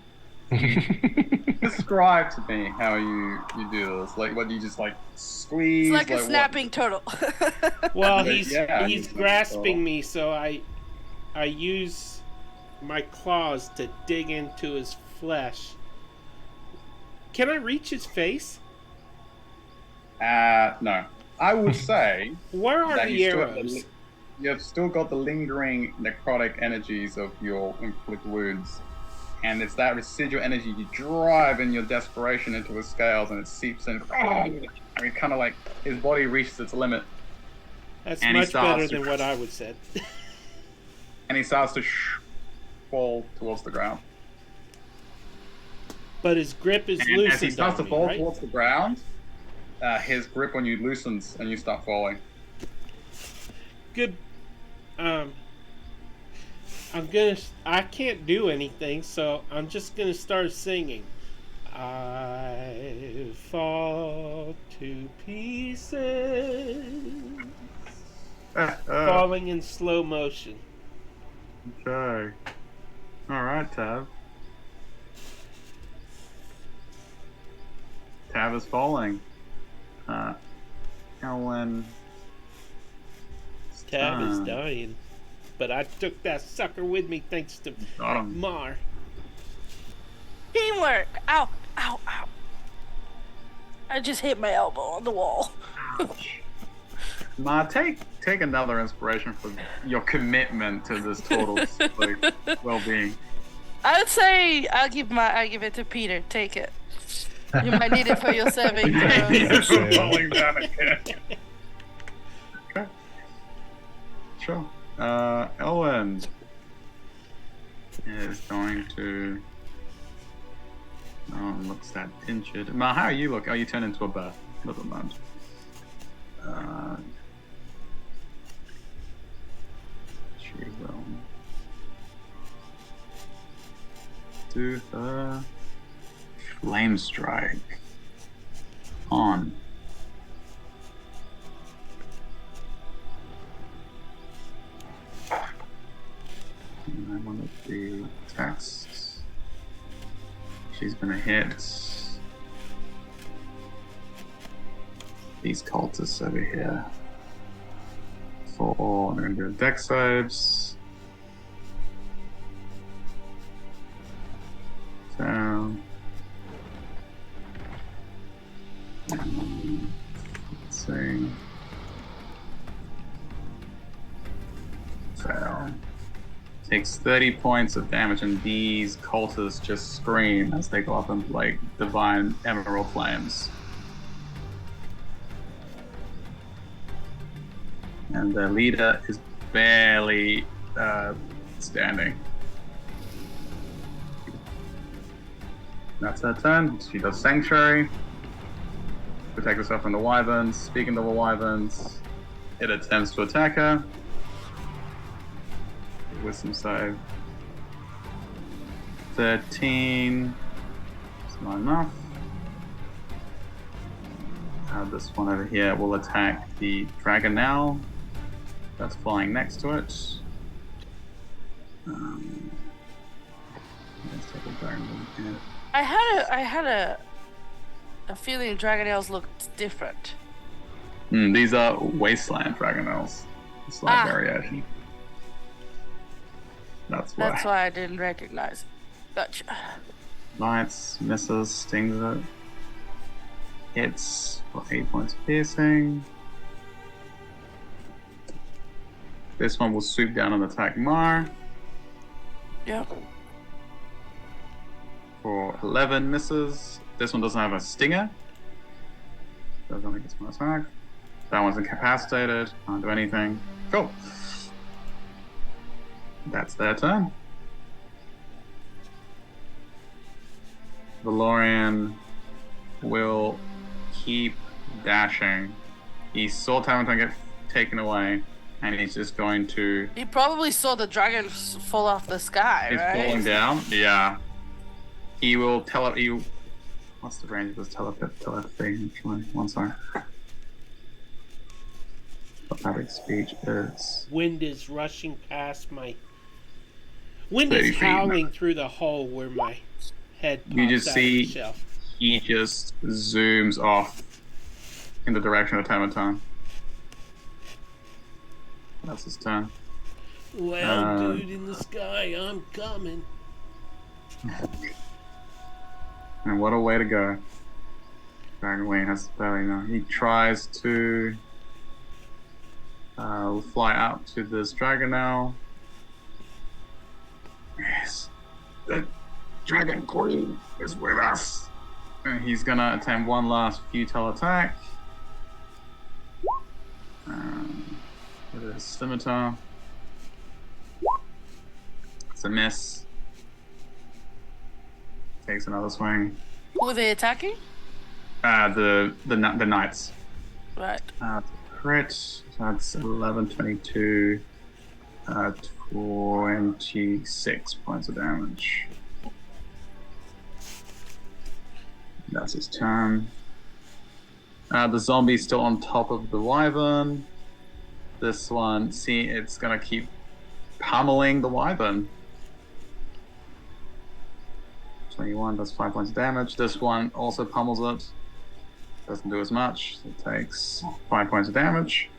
describe to me how you do this? Like, what do you just like squeeze? It's like a what? snapping turtle. Well, Yeah, he's yeah, he's he's grasping like- me, so I use my claws to dig into his flesh. Can I reach his face? No. I would say Where are that the you still have arrows? you have still got the lingering necrotic energies of your inflict wounds. And it's that residual energy you drive in your desperation into his scales and it seeps in. I mean, kind of like his body reaches its limit That's and he much better starts to- than what I would said. and he starts to fall towards the ground. But his grip is And loosened as he starts on to me, fall right? towards the ground, his grip on you loosens and you start falling. Good. I can't do anything, so I'm just gonna start singing. I fall to pieces, falling in slow motion. Okay. Alright, Tav. Tav is falling. Ellen. Tab is Done. dying, but I took that sucker with me thanks to Got him. Mar. Teamwork! Ow! Ow! Ow! I just hit my elbow on the wall. Ma, take another inspiration for your commitment to this turtle's like well-being. I would say I give it to Peter. Take it. You might need it for your saving throws. You're Same. falling down again. Okay. Sure. Ellen is going to. Oh, looks that injured. Ma, how are you look? Oh, you turn into a bird. Never mind. She will do the flame strike on one of the attacks. She's gonna hit these cultists over here. I'm gonna do dex saves. Down. Let's see. Fail. Takes 30 points of damage, and these cultists just scream as they go up into like divine emerald flames. And the leader is barely standing. That's her turn. She does Sanctuary. Protect herself from the wyverns. Speaking of the wyverns, it attempts to attack her. Wisdom save. 13. It's not enough. This one over here will attack the dragon now. That's flying next to it. Let's take a dragon here. I had a feeling dragonels looked different. These are wasteland dragonels. Slight variation. That's why. That's why I didn't recognize it. Gotcha. Bites, misses, stings it. Hits for 8 points of piercing. This one will swoop down and attack Mar. Yep. For 11 misses. This one doesn't have a stinger. Does only get one attack. That one's incapacitated. Can't do anything. Cool. That's their turn. Valorian will keep dashing. He saw Talenton get taken away, and he's just going to... He probably saw the dragon fall off the sky, He's right? falling down? Yeah. He will what's the range of this telepathy? Actually, one second. Telepathic speech is... Wind is rushing past my... Wind 30 is feet. howling through the hole where my head pops You just out see- of the shelf. He just zooms off in the direction of Tamaton. That's his turn. Well, dude in the sky, I'm coming. And what a way to go. Dragon Wing has the belly now. He tries to fly up to this dragon now. Yes. The Dragon Queen is with us. And he's gonna attempt one last futile attack. With his scimitar. It's a miss. Takes another swing. Who are they attacking? The knights. Right. Crit. That's 11, 22, 26 points of damage. That's his turn. The zombie's still on top of the wyvern. This one, see, it's gonna keep pummeling the wyvern. 21 does 5 points of damage. This one also pummels it. Doesn't do as much. So it takes 5 points of damage.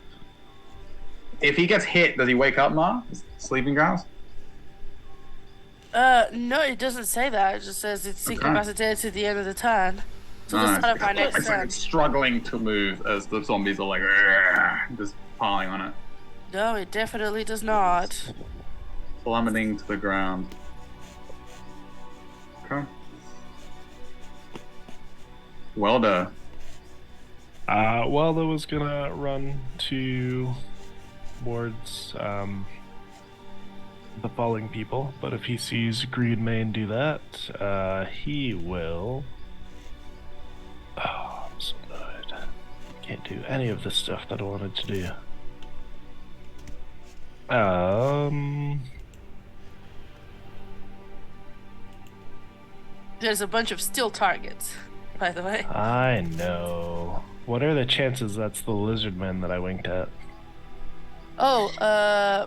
If he gets hit, does he wake up, Ma? Sleeping grounds? No, it doesn't say that. It just says it's incapacitated to the end of the turn. So the start of my next It's like turn. it's struggling to move as the zombies are like just piling on it, No, it definitely does not. plummeting to the ground. Okay. Welda. Welda was gonna run towards the falling people, but if he sees Greenmane do that, he will. Oh, I'm so annoyed. Can't do any of the stuff that I wanted to do. There's a bunch of still targets, by the way. I know. What are the chances that's the lizard man that I winked at? Oh,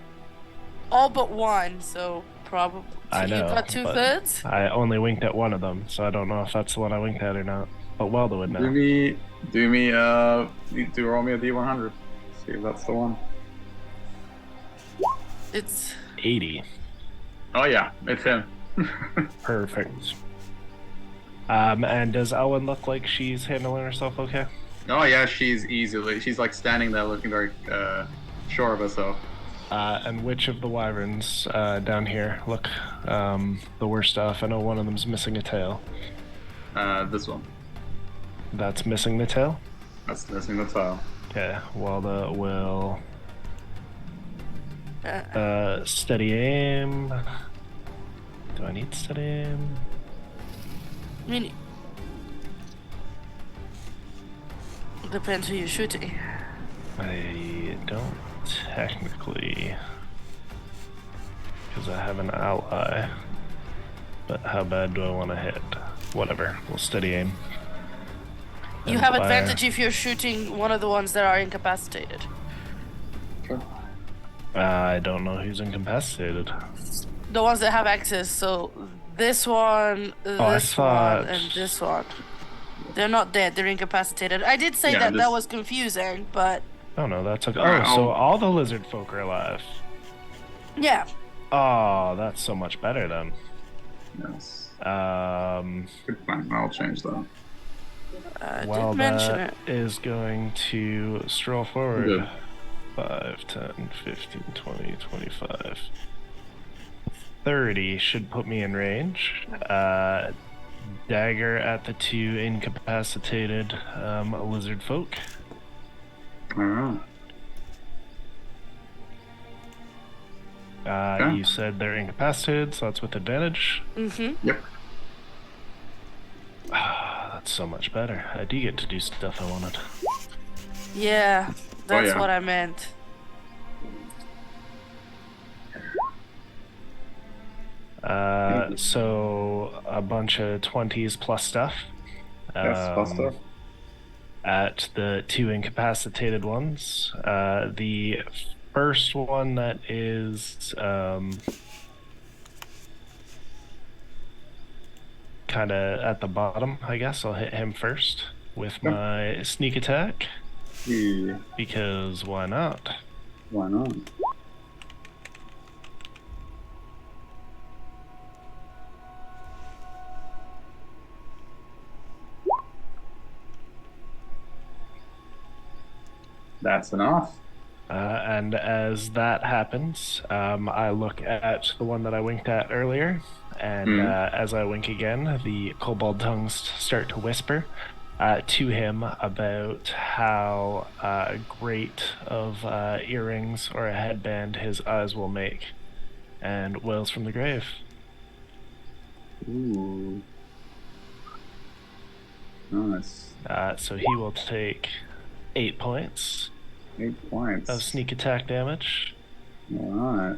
all but one, so Probably. I You know, got but 2/3? I only winked at one of them, so I don't know if that's the one I winked at or not. But Welda would know. roll me a D100. See if that's the one. It's 80. Oh yeah, it's him. Perfect. And does Ellen look like she's handling herself okay? Oh yeah, she's like standing there looking very sure of herself. And which of the wyverns down here look the worst off? I know one of them's missing a tail. This one. That's missing the tail? That's missing the tail. Okay, Welda will steady aim. Do I need steady aim? I mean, depends who you're shooting. I don't technically, because I have an ally. But how bad do I want to hit? Whatever, we'll steady aim. You have advantage if you're shooting one of the ones that are incapacitated. Sure. I don't know who's incapacitated. The ones that have access, so this one, this one, and this one. They're not dead, they're incapacitated. I did say that was confusing, but... Oh no, that's okay. Oh, so all the lizard folk are alive. Yeah. Oh, that's so much better then. Yes. Good plan. I'll change that. Did mention it. Is going to stroll forward. Good. 5, 10, 15, 20, 25. 30 should put me in range. Dagger at the 2 incapacitated lizard folk. Alright. Okay. You said they're incapacitated, so that's with advantage. Mm-hmm. Yep. That's so much better. I do get to do stuff I wanted. Yeah, that's what I meant. So a bunch of 20s plus stuff. Yes, plus stuff. At the 2 incapacitated ones. The first one that is kind of at the bottom, I guess. I'll hit him first with my sneak attack. Yeah. Because why not? Why not? That's enough. And as that happens, I look at the one that I winked at earlier, and as I wink again, the kobold tongues start to whisper to him about how great of earrings or a headband his eyes will make, and wails from the grave. Ooh. Nice. So he will take 8 points. 8 points of sneak attack damage. Alright.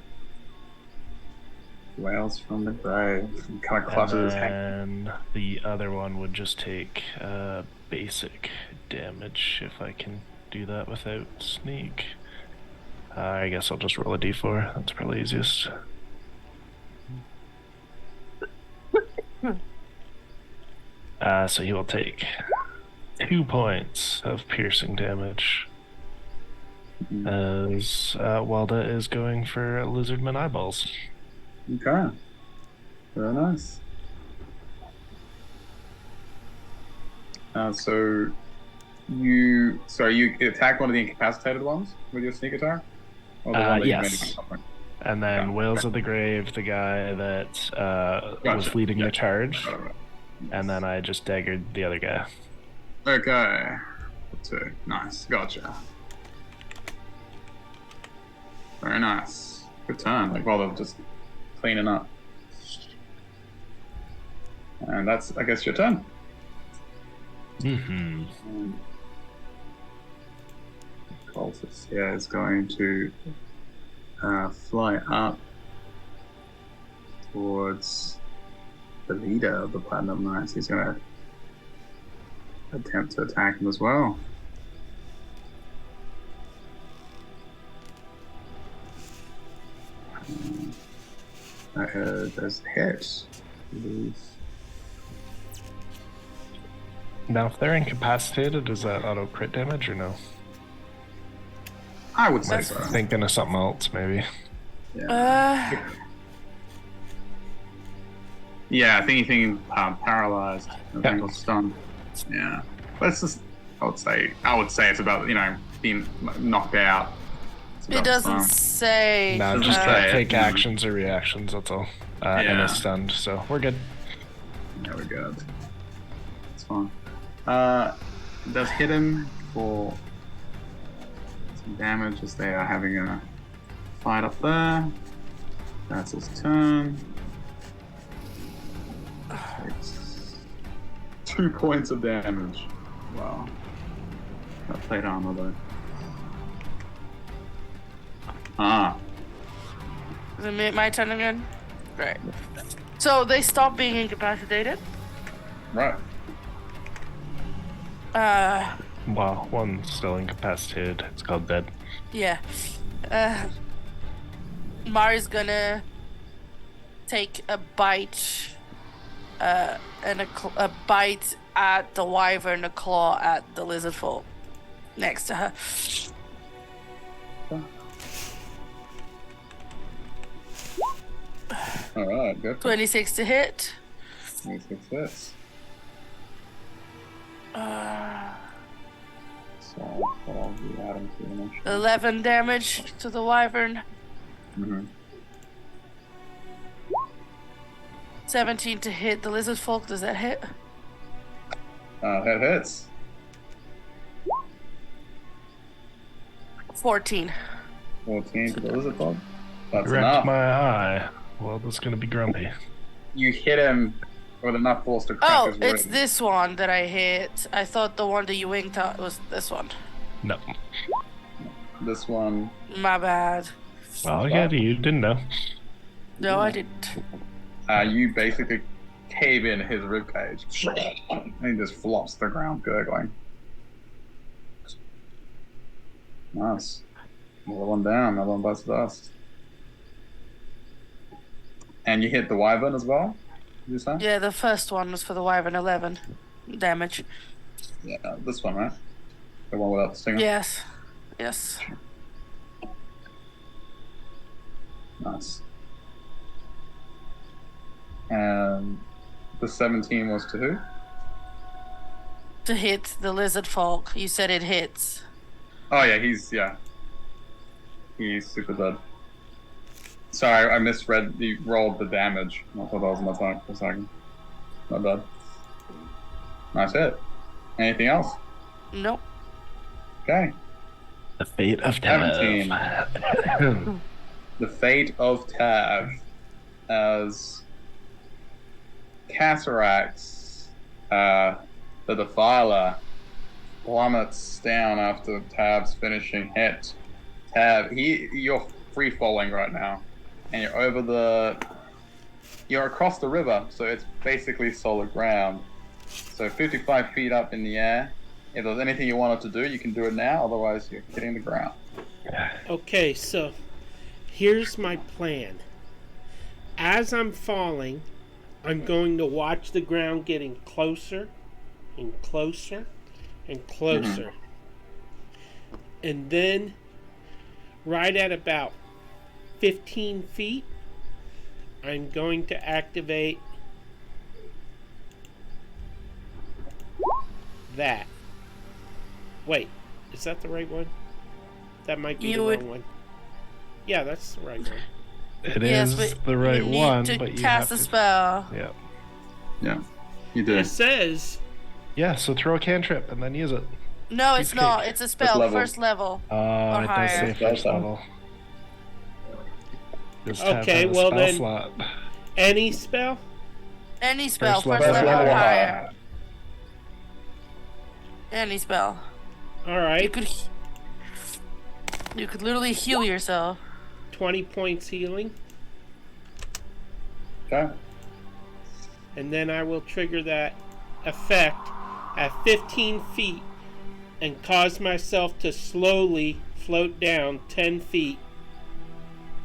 Wails from the grave. Kind of clutches his head. And the other one would just take basic damage if I can do that without sneak. I guess I'll just roll a d4. That's probably easiest. So he will take 2 points of piercing damage. As Walda is going for lizardman eyeballs. Okay. Very nice. So you attack one of the incapacitated ones with your sneak attack? Or the one that yes. And then Wails of the Grave, the guy that was leading the charge. And then I just daggered the other guy. Okay. 2. Nice. Gotcha. Very nice. Good turn. Like, while they're just cleaning up. And that's, I guess, your turn. Mm-hmm. Cultist, is going to fly up towards the leader of the Platinum Knights. He's going to attempt to attack him as well. Does hit. Now, if they're incapacitated, is that auto crit damage or no? I would say so. Thinking of something else, maybe. Yeah. Yeah, I think anything paralyzed, I think or stunned. Yeah, but it's just I would say it's about being knocked out. It doesn't say. No, just can't take actions or reactions. That's all. And it's stunned, so we're good. Yeah, we're good. It's fine. Does hit him for some damage as they are having a fight up there. That's his turn. Takes 2 points of damage. Wow. That plate armor though. Is it my turn again? Right. So they stop being incapacitated. Right. Well, one's still incapacitated. It's called dead. Yeah. Mari's take a bite, and a bite at the wyvern, a claw at the lizard folk next to her. All right, good. 26 to hit. 26 hits. So I'll be adding to the next 11 damage to the wyvern. Mm-hmm. 17 to hit the lizard folk. Does that hit? That hits. 14. 14 to the lizard folk. That's Wrecked enough. my eye. Well, that's gonna be grumpy. You hit him with enough force to crack his rib. It's this one that I hit. I thought the one that you winked at was this one. No. This one. My bad. Well, yeah, you didn't know. No, I didn't. You basically cave in his ribcage. And he just flops to the ground, gurgling. Nice. Another one down, another one bites the dust. And you hit the wyvern as well? Did you say? Yeah, the first one was for the wyvern, 11 damage. Yeah, this one, right? The one without the stinger? Yes. Yes. Nice. And the 17 was to who? To hit the lizard folk. You said it hits. Oh yeah, he's super dead. Sorry, I misread. You rolled the damage. I thought that was my attack for a second. Not bad. Nice hit. Anything else? Nope. Okay. The fate of 17. Tav. The fate of Tav as Catarax, the Defiler, plummets down after Tav's finishing hit. Tav, you're free falling right now, and you're across the river, so it's basically solid ground. So 55 feet up in the air. If there's anything you wanted to do, you can do it now. Otherwise, you're hitting the ground. Okay, so here's my plan. As I'm falling, I'm going to watch the ground getting closer and closer and closer. And then, right at about 15 feet, I'm going to activate that. Wait, is that the right one? That might be the wrong one. Yeah, that's the right one. It is the right one, to but you cast have a to. spell. Yeah. Yeah, you do. It says Yeah. So throw a cantrip and then use it. No, it's Piece of not. cake. It's a spell. level. First level. Oh, Or it does higher. say first level. Does Tav Okay, have a well spell then- slot? any spell. Any spell. First First level. level, First level or higher. higher. Any spell. All right, You could literally heal yourself. 20 points healing, Okay. and then I will trigger that effect at 15 feet and cause myself to slowly float down 10 feet.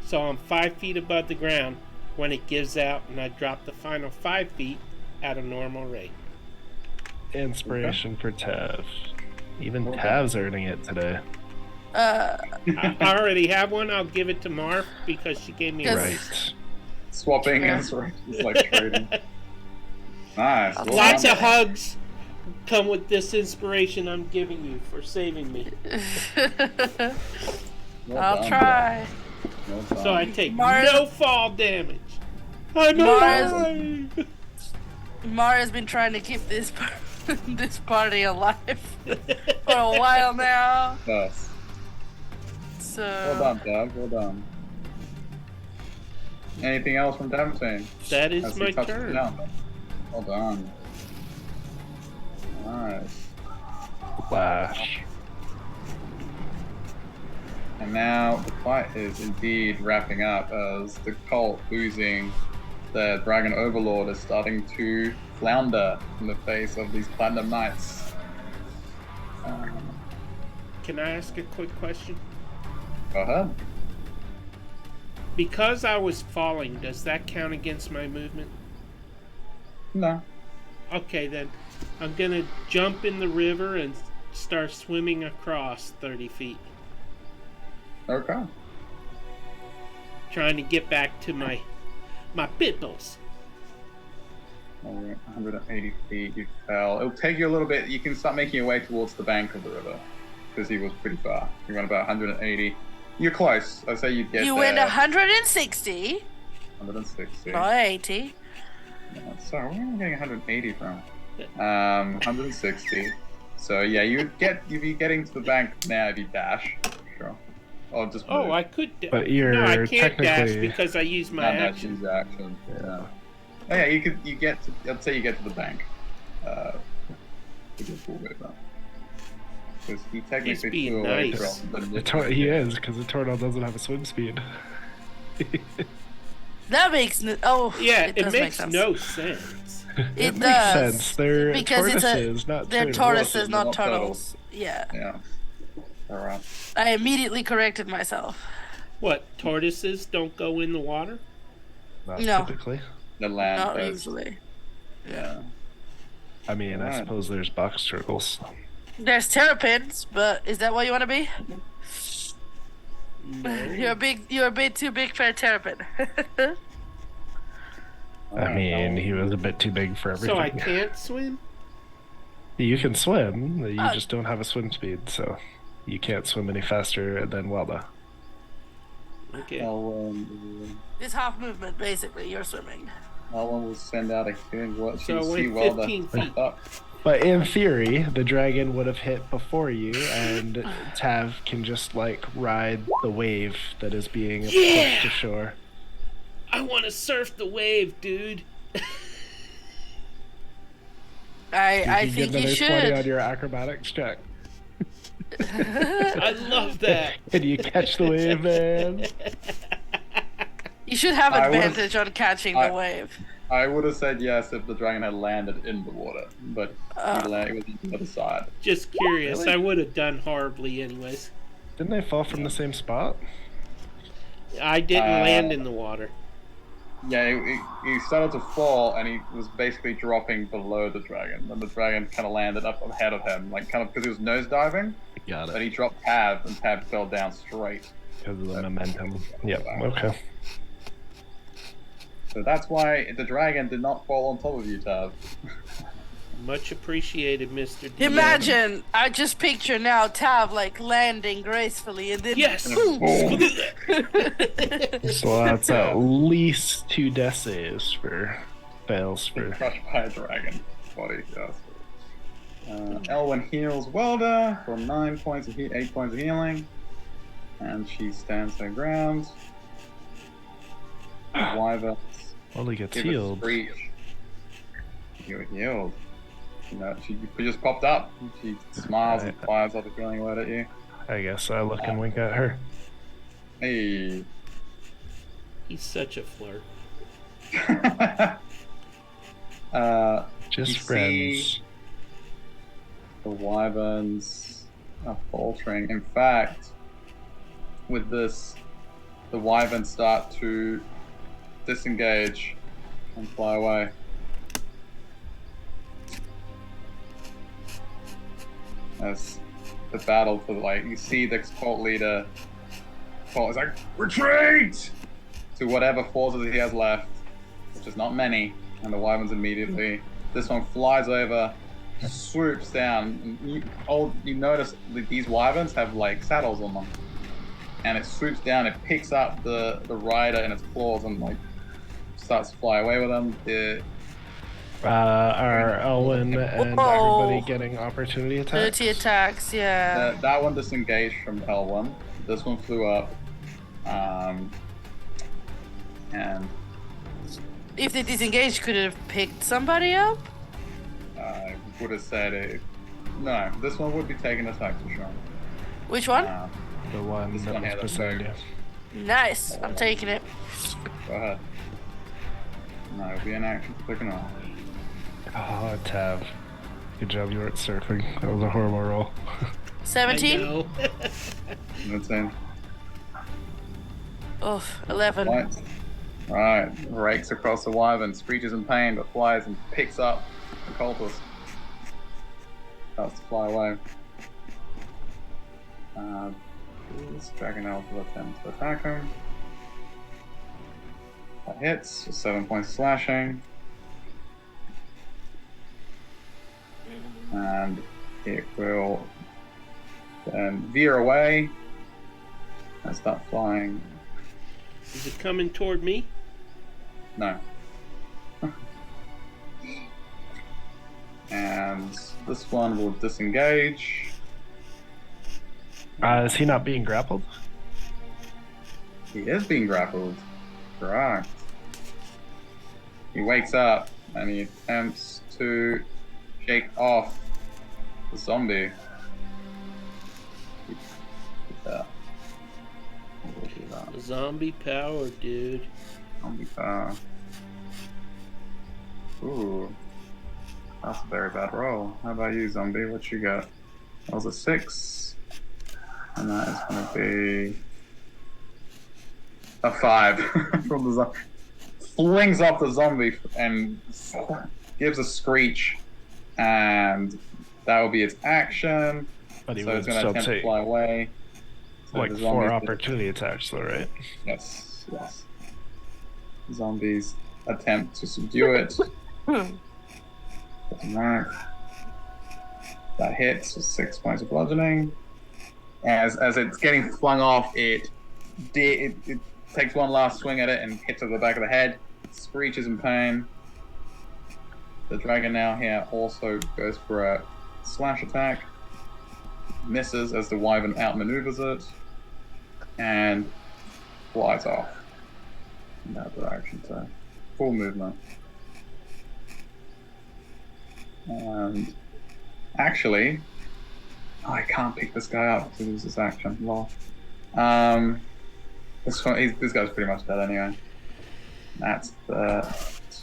So I'm 5 feet above the ground when it gives out, and I drop the final 5 feet at a normal rate. Inspiration for Tav. Even Tav's earning it today. I already have one. I'll give it to Marv because she gave me a raise. Right. Swapping Yeah. inspirations like trading. Nice. Well Lots done. of hugs come with this inspiration I'm giving you for saving me. Well I'll done. try. Well done. So I take Mars- no fall damage. I'm Mars- alive. Mara's been trying to keep this this party alive for a while now. Yes. So Well done, Dad. Well done. Anything else from Daventine? That is As my he touches turn. down. Well done. Nice. Flash. And now the fight is indeed wrapping up as the cult losing their Dragon Overlord is starting to flounder in the face of these Platinum Knights. Can I ask a quick question? Go ahead. Because I was falling, does that count against my movement? No. Okay, then I'm gonna jump in the river and start swimming across 30 feet, Okay. trying to get back to my pit bulls. Well, you're at 180 feet, you fell. It'll take you a little bit. You can start making your way towards the bank of the river because he was pretty far. You went about 180. You're close. I'd say you'd get you there. went 160, 160. not 80. Yeah, sorry, where am I getting 180 from? 160. So yeah, you'd be getting to the bank now if you dash. Sure. Or just move. Oh, I could. But no, I you're can't dash technically- because I used my Not dash, action. use action. Yeah. Oh yeah, you get to. I'd say you get to the bank. To get full way though. Because he technically being flew away nice. from He is, because the turtle doesn't have a swim speed. That makes Yeah, it it does make makes sense. no sense. It makes does sense. They're because tortoises, not they're turtles. tortoises, not not turtles. Yeah, Yeah. Alright. I immediately corrected myself. What, tortoises don't go in the water? Not No. typically. The land Not goes. usually. Yeah. I mean, I Alright. suppose there's box turtles. There's terrapins, but is that what you want to be? You're a bit too big for a terrapin. I mean, he was a bit too big for everything. So I can't swim? You can swim, you Oh. just don't have a swim speed, so you can't swim any faster than Welda. Okay. This half movement, basically, you're swimming. Elwin will send out a healing watch. So I You see went Welda 15 feet. up. But in theory, the dragon would have hit before you, and Tav can just like ride the wave that is being Yeah! pushed ashore. I want to surf the wave, dude. I You think get you another 20 on should. your acrobatics check. I love that. And you catch the wave, man. You should have I would've- advantage on catching I- the wave. I would have said yes if the dragon had landed in the water, but he was on the other side. Just curious. Really? I would have done horribly anyways. Didn't they fall from the same spot? I didn't land in the water. Yeah, he started to fall, and he was basically dropping below the dragon. And the dragon kind of landed up ahead of him, like kind of because he was nosediving. Got But it. he dropped Tab, and Tab fell down straight. Because of the momentum. Yep, okay. So that's why the dragon did not fall on top of you, Tab. Much appreciated, Mr. DM. Imagine, I just picture now Tav like landing gracefully and then Yes. boom. So that's at least 2 death saves for fails for. Crushed by a dragon. Body, yes. Elwyn heals Welda for 8 points of healing. And she stands her ground. Wyvern Only gets give a healed. screech. You're healed. You know, she just popped up. She smiles and fires off a feeling word at you. I guess I look and wink at her. Hey. He's such a flirt. Just You friends. see the wyverns are faltering. In fact, with this, the wyverns start to disengage and fly away. As the battle for you see the cult leader call is like retreat to whatever forces he has left, which is not many, and the wyverns immediately. This one flies over, swoops down. And you notice that these wyverns have saddles on them, and it swoops down. It picks up the rider in its claws and starts to fly away with them. Are Elwyn and Whoa. everybody getting opportunity attacks? 30 attacks, yeah. That one disengaged from L1. This one flew up. And If they disengaged, could it have picked somebody up? I would have said it. No, this one would be taking attack for sure. Which one? The one This that one was had a beside move. you. Nice. I'm taking it. Go ahead. No, it'll be an action to pick it up. Oh, Tav. Good job you weren't surfing. That was a horrible roll. I 17? know. That's in. Oh, 11. Right. Rakes across the wyvern, screeches in pain, but flies and picks up the cultist. Starts to fly away. This dragon elf will attempt to attack him. That hits with 7 points of slashing. And it will then veer away and start flying. Is it coming toward me? No. And this one will disengage. Is he not being grappled? He is being grappled. Correct. He wakes up and he attempts to shake off the zombie. Yeah. Zombie power, dude. Zombie power. Ooh. That's a very bad roll. How about you, zombie? What you got? That was a 6. And that is going to be a 5 from the zombie. Flings off the zombie and gives a screech. And that will be its action. But he So would it's going to still attempt to take fly away. So like the 4 zombies- opportunity attacks, though, right? Yes. Zombies attempt to subdue it. That hits with 6 points of bludgeoning. As it's getting flung off, it takes one last swing at it and hits it at the back of the head. Screeches in pain. The dragon now here also goes for a slash attack. Misses as the wyvern outmaneuvers it. And flies off in that direction. So full movement. And actually, I can't pick this guy up to lose this action. Well, this guy's pretty much dead anyway. That's the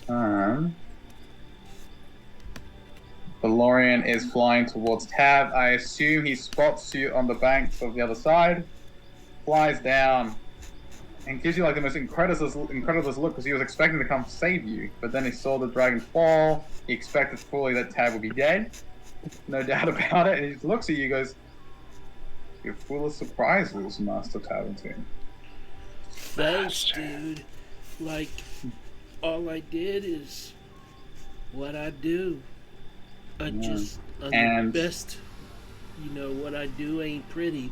turn. Valorian is flying towards Tav. I assume he spots you on the banks of the other side, flies down, and gives you the most incredulous look because he was expecting to come save you, but then he saw the dragon fall. He expected fully that Tav would be dead, no doubt about it, and he just looks at you and goes, "You're full of surprises, Master Taventine." Thanks, dude. All I did is what I do. I'm the best. What I do ain't pretty,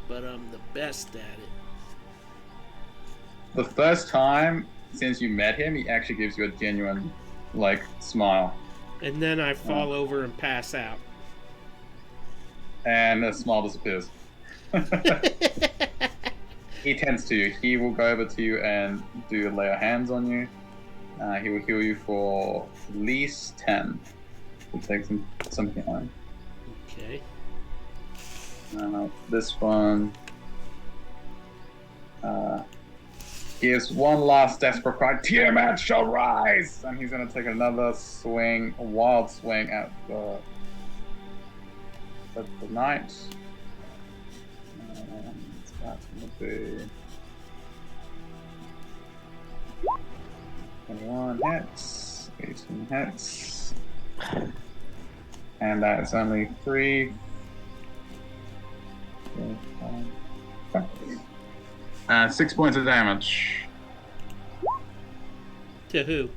but I'm the best at it. The first time since you met him, he actually gives you a genuine, smile. And then I fall over and pass out. And the smile disappears. He tends to. He will go over to you and lay hands on you. He will heal you for at least 10. He'll take some healing. Okay. This one gives one last desperate cry. Tiamat shall rise! And he's going to take another swing, a wild swing at the knight. And that's going to be 21 hits. 18 hits. And that's only 3. 6 points of damage. To who?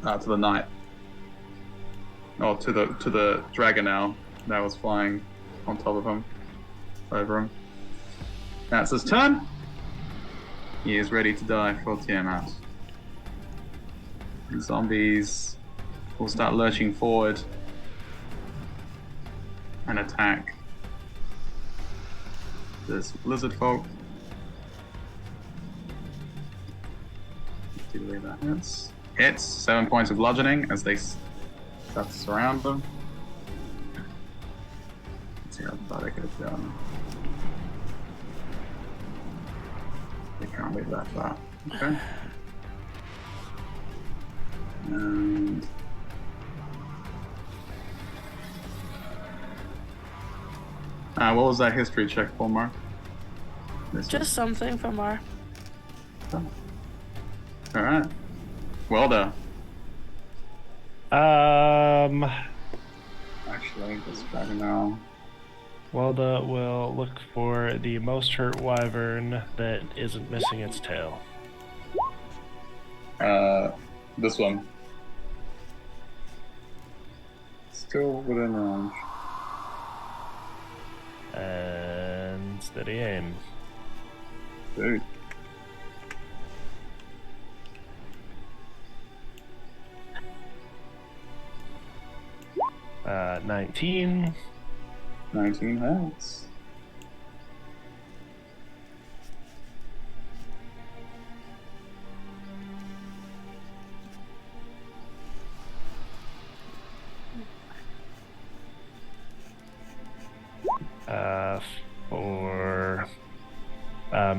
To the knight. Oh, to the dragon now. That was flying on top of him. Over him. That's his turn. He is ready to die for Tiamat. The zombies will start lurching forward and attack this lizard folk. Do believe that hits. Hits. 7 points of bludgeoning as they start to surround them. Let's see how bad I could have done. They can't leave that far. Okay. And what was that history check for, Mark? Just something from our. All right. Well done. Actually, this dragon now. Welda will look for the most hurt wyvern that isn't missing its tail. This one. Still within range. And steady aim. Dude. Uh, 19. 19 hits.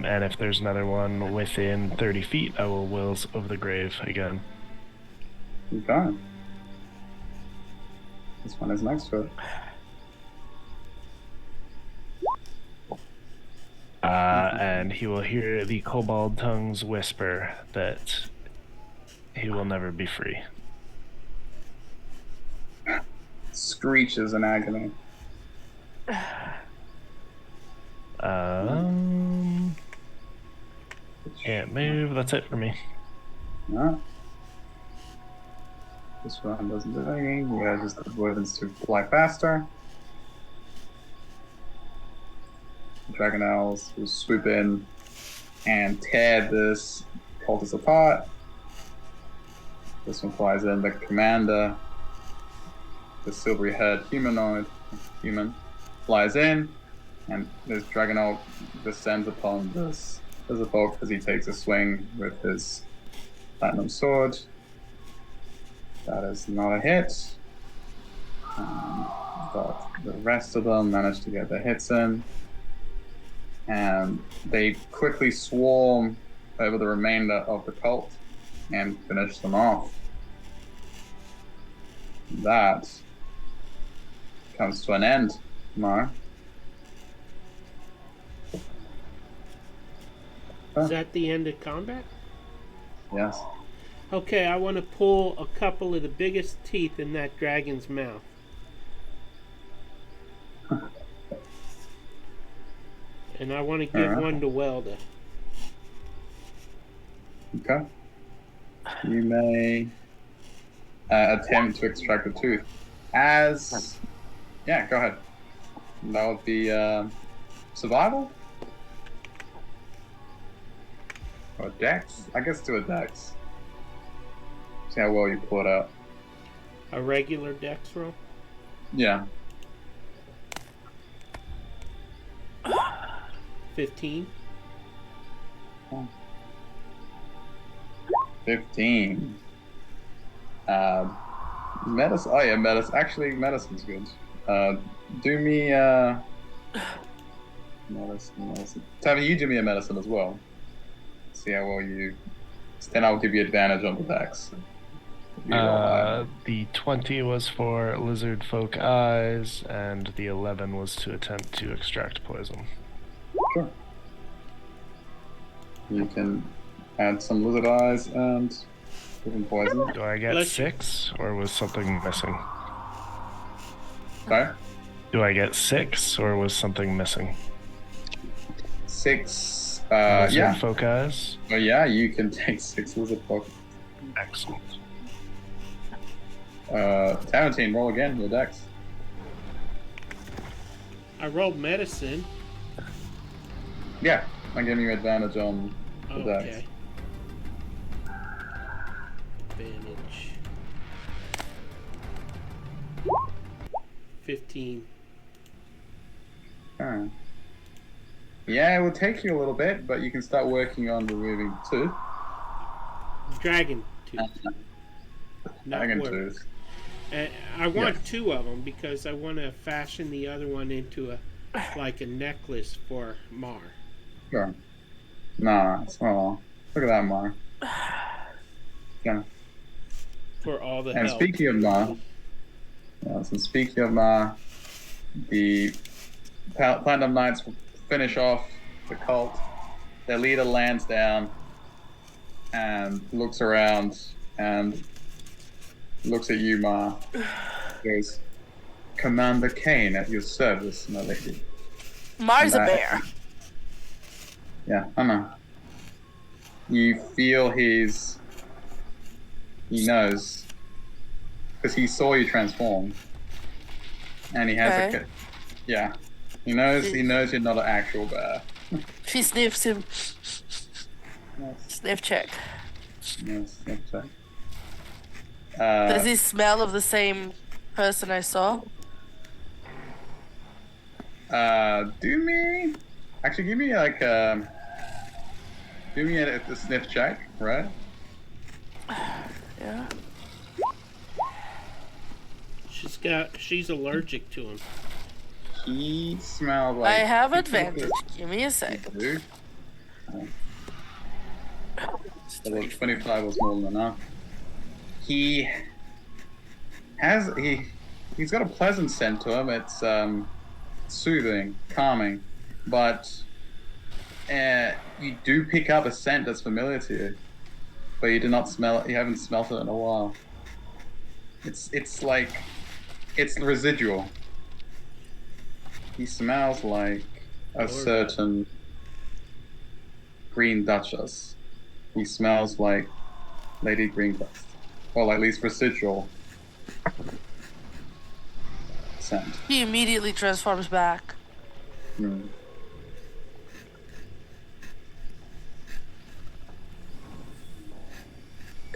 And if there's another one within 30 feet, I will Wills of the Grave again. Okay. This one is next to it. And he will hear the kobold tongues whisper that he will never be free. Screeches in agony. Can't move. That's it for me. No. This one doesn't do anything. Yeah, just avoidance to fly faster. Dragon Owls will swoop in and tear this cultist apart. This one flies in. The commander, the silvery haired human, flies in, and this Dragon Owl descends upon this Lizardfolk as he takes a swing with his platinum sword. That is not a hit. But the rest of them manage to get their hits in. And they quickly swarm over the remainder of the cult and finish them off. That comes to an end, Mar. Is that the end of combat? Yes. Okay, I want to pull a couple of the biggest teeth in that dragon's mouth. And I want to give one to Welda. Okay. You may attempt to extract a tooth. Yeah, go ahead. That would be survival? Or dex? I guess do a dex. See how well you pull it out. A regular dex roll? Yeah. 15. 15. Medicine. Oh yeah, medicine. Actually, medicine's good. Do me medicine. Tavi, you do me a medicine as well. See how well you. Then I'll give you advantage on the dex. The 20 was for lizard folk eyes, and the 11 was to attempt to extract poison. Sure. You can add some lizard eyes and Give him poison. Do I get Bless you. 6, or was something missing? Sorry? Do I get 6, or was something missing? 6. Lizard Yeah. Focus. Oh, yeah, you can take 6 lizard focus. Excellent. Tarantine, roll again, your dex. I rolled medicine. Yeah, I'm giving you advantage on the dex. Okay. Advantage. 15. Alright. Yeah, it will take you a little bit, but you can start working on removing 2. Dragon tooth. Not Dragon work. tooth. And I want Yeah. 2 of them because I want to fashion the other one into a necklace for Mar. Sure. Nah, it's not. Look at that, Mar. Yeah. For all the And help. speaking of Ma, the Platinum Knights will finish off the cult. Their leader lands down and looks around and looks at you, Ma. Goes, Commander Kane at your service, my lady. Mars And Abeir. Yeah, I know. You feel he knows, because he saw you transform, and he has Okay. yeah, he knows you're not an actual bear. She sniffs him. Yes, Sniff check. yes, that's right. Does he smell of the same person I saw? Do me, actually, give me like do me a sniff check, right? Yeah. She's allergic to him. He smelled like. I have advantage. Give me a second. Dude. Although 25 was more than enough. He's got a pleasant scent to him. It's soothing, calming, but you do pick up a scent that's familiar to you, but you do not smell it. You haven't smelt it in a while. It's like it's residual. He smells like a certain Green Duchess. He smells like Lady Green Dust, or at least residual scent. He immediately transforms back. Hmm.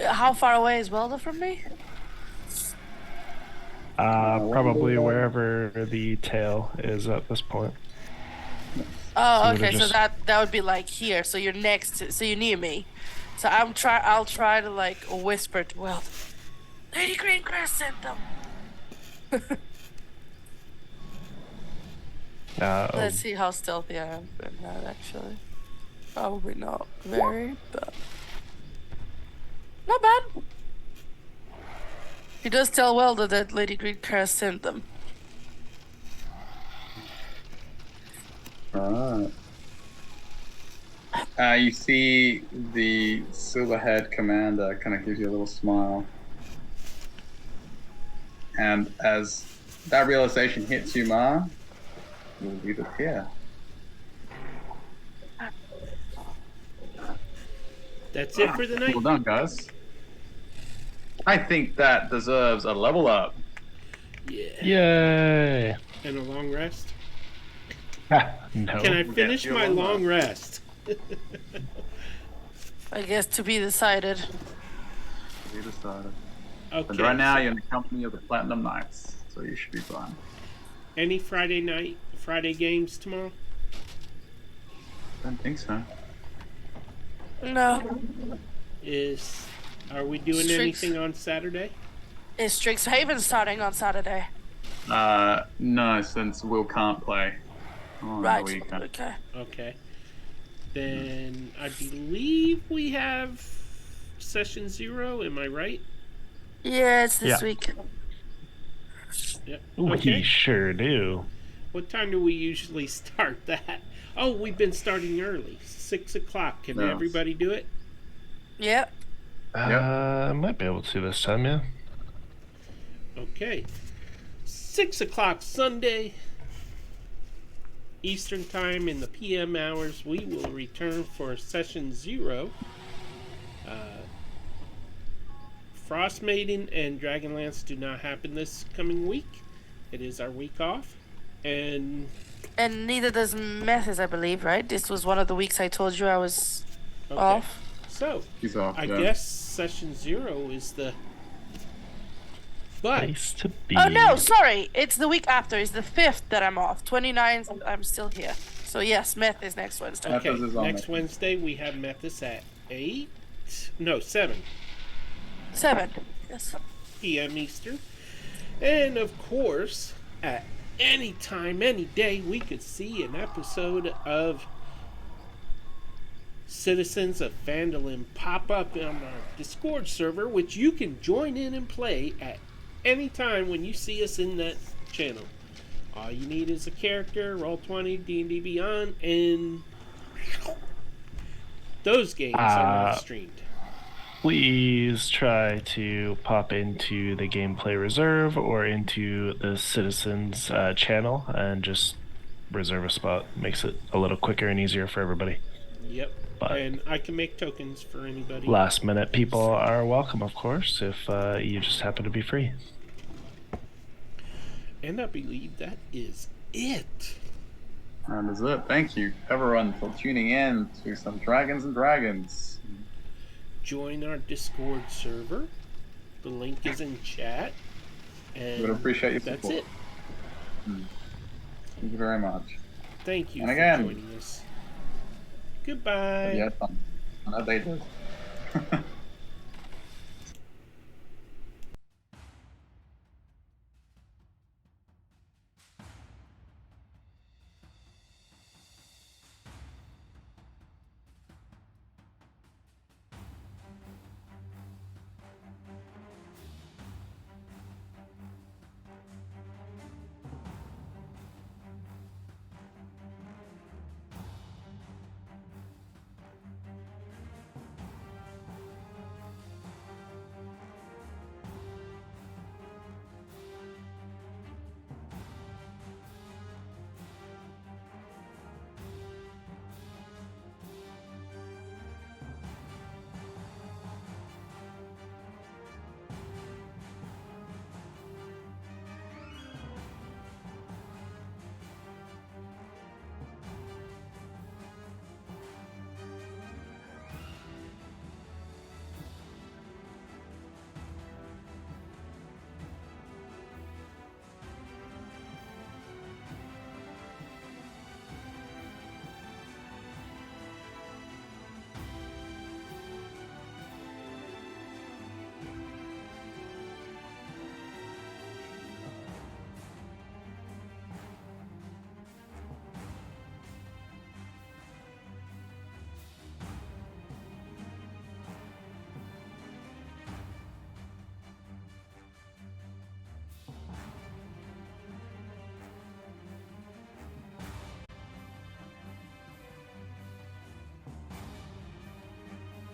How far away is Welda from me? Probably wherever the tail is at this point. Oh, So okay. So just- that would be like here. So you're next. So you're near me. So I'll try to like whisper to Welda. Lady Greengrass sent them. Let's see how stealthy I am. Not actually. Probably not very, but not bad. He does tell Welda that Lady Greengrass sent them. Alright. You see the silver-haired commander kind of gives you a little smile. And as that realization hits you, Ma, you'll leave it here. That's it for the night. Well done, guys. I think that deserves a level up. Yeah. Yay! And a long rest. No. Can I finish you're my on long rest? I guess to be decided. You decided. Okay. But right now, so you're in the company of the Platinum Knights, so you should be fine. any Friday games tomorrow? I don't think so. No. Are we doing Strix. anything on Saturday? Is Strixhaven starting on Saturday? No, since Will can't play on Right. the weekend. Okay. Okay. Then I believe we have session 0. Am I right? Yeah, it's this Yeah. week. Yep. We Okay. sure do. What time do we usually start that? Oh, we've been starting early. 6 o'clock. Can No. everybody do it? Yep. I might be able to this time, yeah. Okay. 6 o'clock Sunday, Eastern Time in the PM hours, we will return for session 0. Frost Maiden and Dragonlance do not happen this coming week. It is our week off. And neither does Methods, I believe, right? This was one of the weeks I told you I was off. So, He's off. I guess session 0 is the... But... Place to be. Oh, no, sorry. It's the week after. It's the 5th that I'm off. 29th, I'm still here. So, yes, Meth is next Wednesday. Okay, Method is on next next Wednesday we have Methis at 8... No, 7. 7. Yes. PM Eastern. And of course, at any time, any day, we could see an episode of Citizens of Phandalin pop up on our Discord server, which you can join in and play at any time when you see us in that channel. All you need is a character, Roll20, D&D Beyond, and those games are not streamed. Please try to pop into the gameplay reserve or into the citizens channel and just reserve a spot. Makes it a little quicker and easier for everybody. Yep. But and I can make tokens for anybody. Last minute people are welcome, of course, if you just happen to be free. And I believe that is it. And that's it. Thank you, everyone, for tuning in to some Dragons and Dragons. Join our Discord server. The link is in chat. And Would appreciate your that's support. it. Thank you very much. Thank you And for again, joining us. Goodbye. Yeah, fun. I know they did.